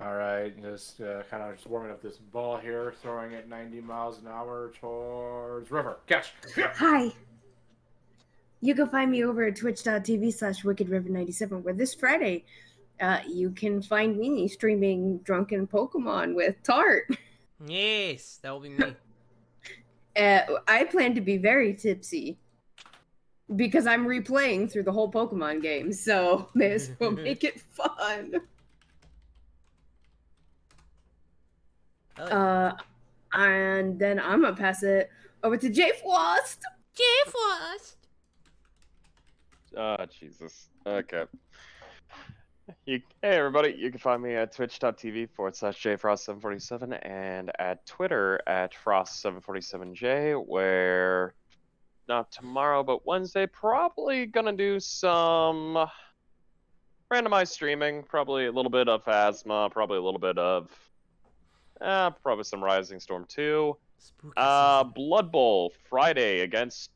All right. Just kind of just warming up this ball here, throwing it 90 miles an hour towards River. Catch. Hi. You can find me over at twitch.tv/WickedRiver97, where this Friday you can find me streaming Drunken Pokemon with Tart. Yes, that will be me. I plan to be very tipsy because I'm replaying through the whole Pokemon game, so may as well make it fun. And then I'm gonna pass it over to Jay Frost. Jay Frost. Oh, Jesus. Okay. Hey, everybody. You can find me at twitch.tv/JFrost747 and at Twitter at Frost747J, where not tomorrow, but Wednesday, probably gonna do some randomized streaming. Probably a little bit of Phasma, probably a little bit of probably some Rising Storm 2. Spooky season. Blood Bowl Friday against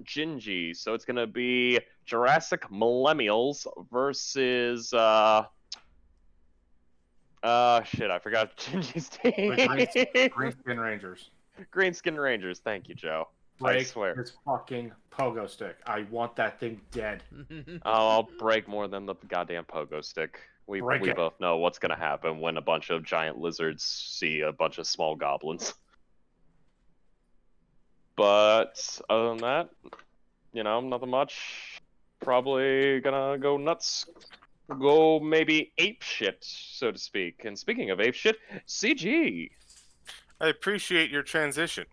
Gingy. So it's gonna be Jurassic Millennials versus shit, I forgot Gingy's team. Greenskin Rangers. Greenskin Rangers. Thank you, Joe. I Break swear. his fucking pogo stick. I want that thing dead. I'll break more than the goddamn pogo stick. We Break it. both know what's gonna happen when a bunch of giant lizards see a bunch of small goblins. But other than that, nothing much. Probably gonna go nuts. Go maybe ape shit, so to speak. And speaking of ape shit, CG. I appreciate your transition.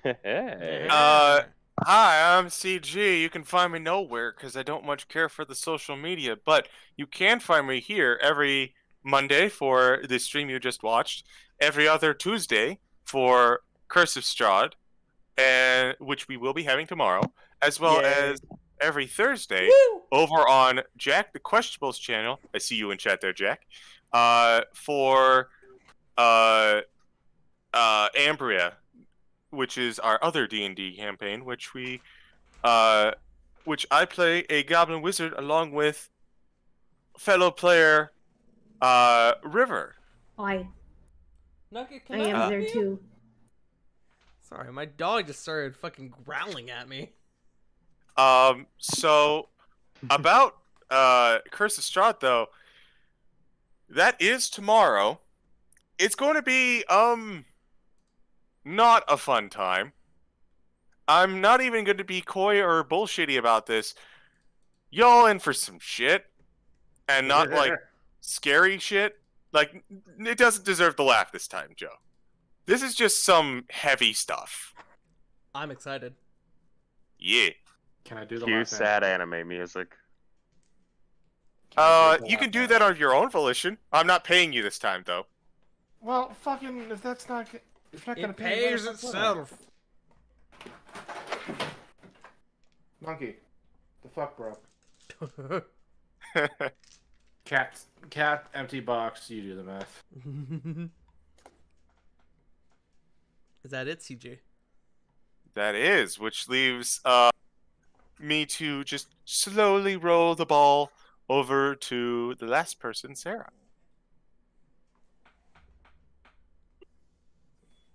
Hey. Hi, I'm CG. You can find me nowhere because I don't much care for the social media, but you can find me here every Monday for the stream you just watched, every other Tuesday for Curse of Strahd, and which we will be having tomorrow, as well as every Thursday over on Jack the Questionables channel. I see you in chat there, Jack. For Ambria, which is our other D&D campaign, which we which I play a goblin wizard along with fellow player River. Hi, Nugget, I can am help there you? too. Sorry, my dog just started fucking growling at me. So about Curse of Strahd though, that is tomorrow. It's going to be not a fun time. I'm not even going to be coy or bullshitty about this. Y'all in for some shit, and not like scary shit. Like, it doesn't deserve the laugh this time, Joe. This is just some heavy stuff. I'm excited. Yeah. Can I do the Cue laugh sad anime? anime music. You can do that on your own volition. I'm not paying you this time, though. Well, fucking, if that's not, if you're not gonna It pay me, pays what the fuck itself. Monkey, the fuck, bro. Cat, empty box. You do the math. Is that it, CJ? That is, which leaves me to just slowly roll the ball over to the last person, Sarah.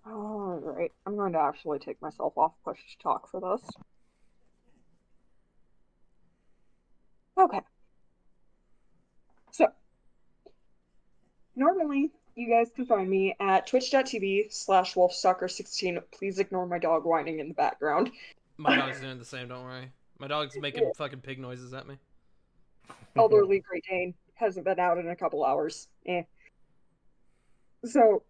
Alright, I'm going to actually take myself off push to talk for this. Okay. So, normally, you guys can find me at twitch.tv/wolfstalker16. Please ignore my dog whining in the background. My dog's doing the same, don't worry. My dog's making fucking pig noises at me. Elderly Great Dane hasn't been out in a couple hours. So,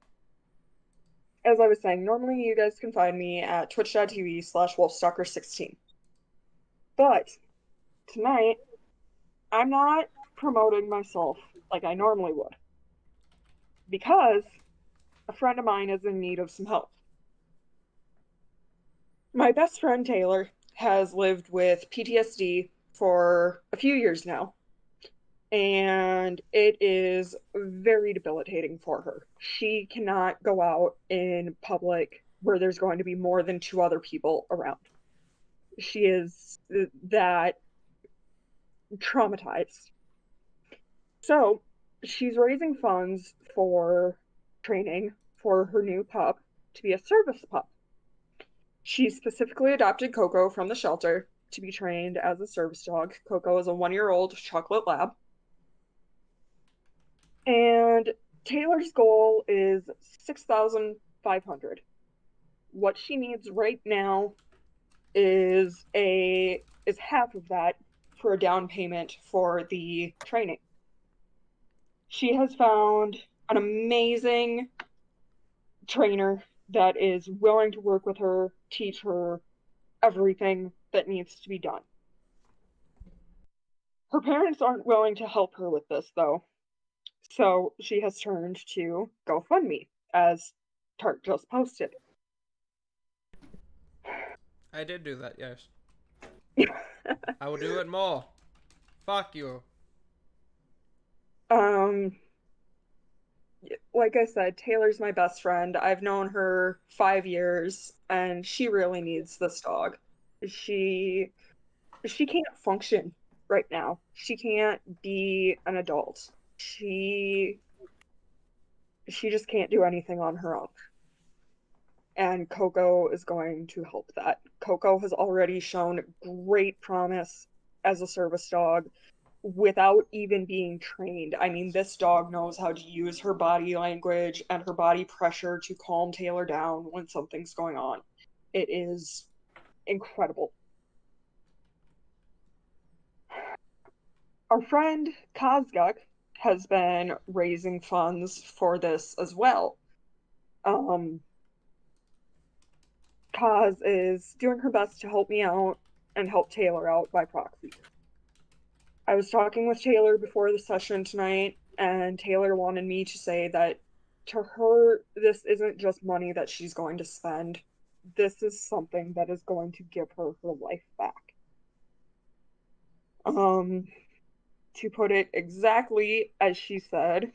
as I was saying, normally you guys can find me at twitch.tv/wolfstalker16. But, tonight, I'm not promoting myself like I normally would. Because a friend of mine is in need of some help. My best friend Taylor has lived with PTSD for a few years now, and it is very debilitating for her. She cannot go out in public where there's going to be more than 2 other people around. She is that traumatized. So, she's raising funds for training for her new pup to be a service pup. She specifically adopted Coco from the shelter to be trained as a service dog. Coco is a 1-year-old chocolate lab. And Taylor's goal is $6,500. What she needs right now is half of that for a down payment for the training. She has found an amazing trainer that is willing to work with her, teach her everything that needs to be done. Her parents aren't willing to help her with this, though, so she has turned to GoFundMe, as Tart just posted. I did do that, yes. I will do it more. Fuck you. Like I said, Taylor's my best friend. I've known her 5 years, and she really needs this dog. She can't function right now. She can't be an adult. She just can't do anything on her own. And Coco is going to help that. Coco has already shown great promise as a service dog without even being trained. I mean, this dog knows how to use her body language and her body pressure to calm Taylor down when something's going on. It is incredible. Our friend Kazguk has been raising funds for this as well. Kaz is doing her best to help me out and help Taylor out by proxy. I was talking with Taylor before the session tonight, and Taylor wanted me to say that to her, this isn't just money that she's going to spend. This is something that is going to give her her life back. To put it exactly as she said,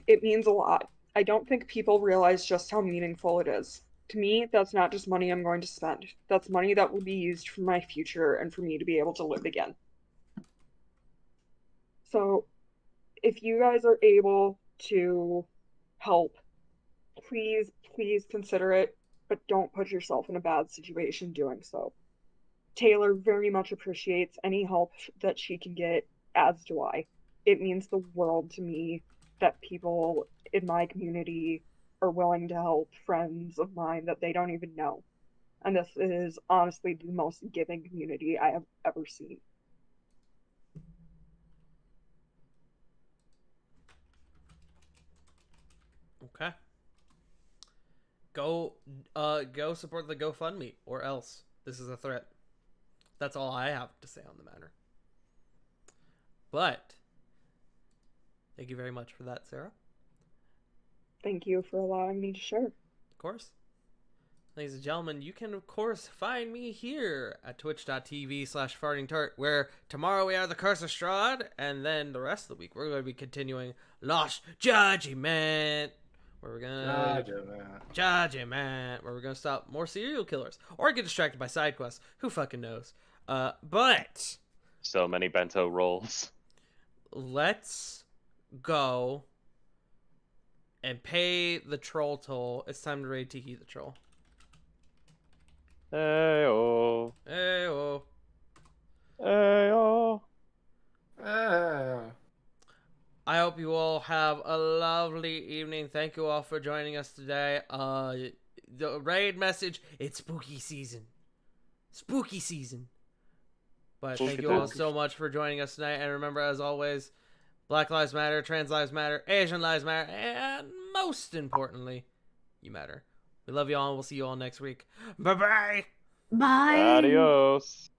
it means a lot. I don't think people realize just how meaningful it is. To me, that's not just money I'm going to spend. That's money that will be used for my future and for me to be able to live again. So, if you guys are able to help, please, please consider it, but don't put yourself in a bad situation doing so. Taylor very much appreciates any help that she can get, as do I. It means the world to me that people in my community are willing to help friends of mine that they don't even know. And this is honestly the most giving community I have ever seen. Okay. Go support the GoFundMe, or else this is a threat. That's all I have to say on the matter. But thank you very much for that, Sarah. Thank you for allowing me to share. Of course. Ladies and gentlemen, you can, of course, find me here at twitch.tv/fartingtart, where tomorrow we are the Curse of Strahd, and then the rest of the week we're going to be continuing Lost Judgment, where we're going to... Judgment, where we're going to stop more serial killers, or get distracted by side quests. Who fucking knows? But... So many bento rolls. let's go and pay the troll toll. It's time to raid Tiki the Troll. Ayo. Hey-oh. Ayo. I hope you all have a lovely evening. Thank you all for joining us today. The raid message, it's spooky season. Spooky season. But thank you all so much for joining us tonight. And remember, as always, Black Lives Matter, Trans Lives Matter, Asian Lives Matter, and most importantly, you matter. We love you all, and we'll see you all next week. Bye-bye! Bye. Adios.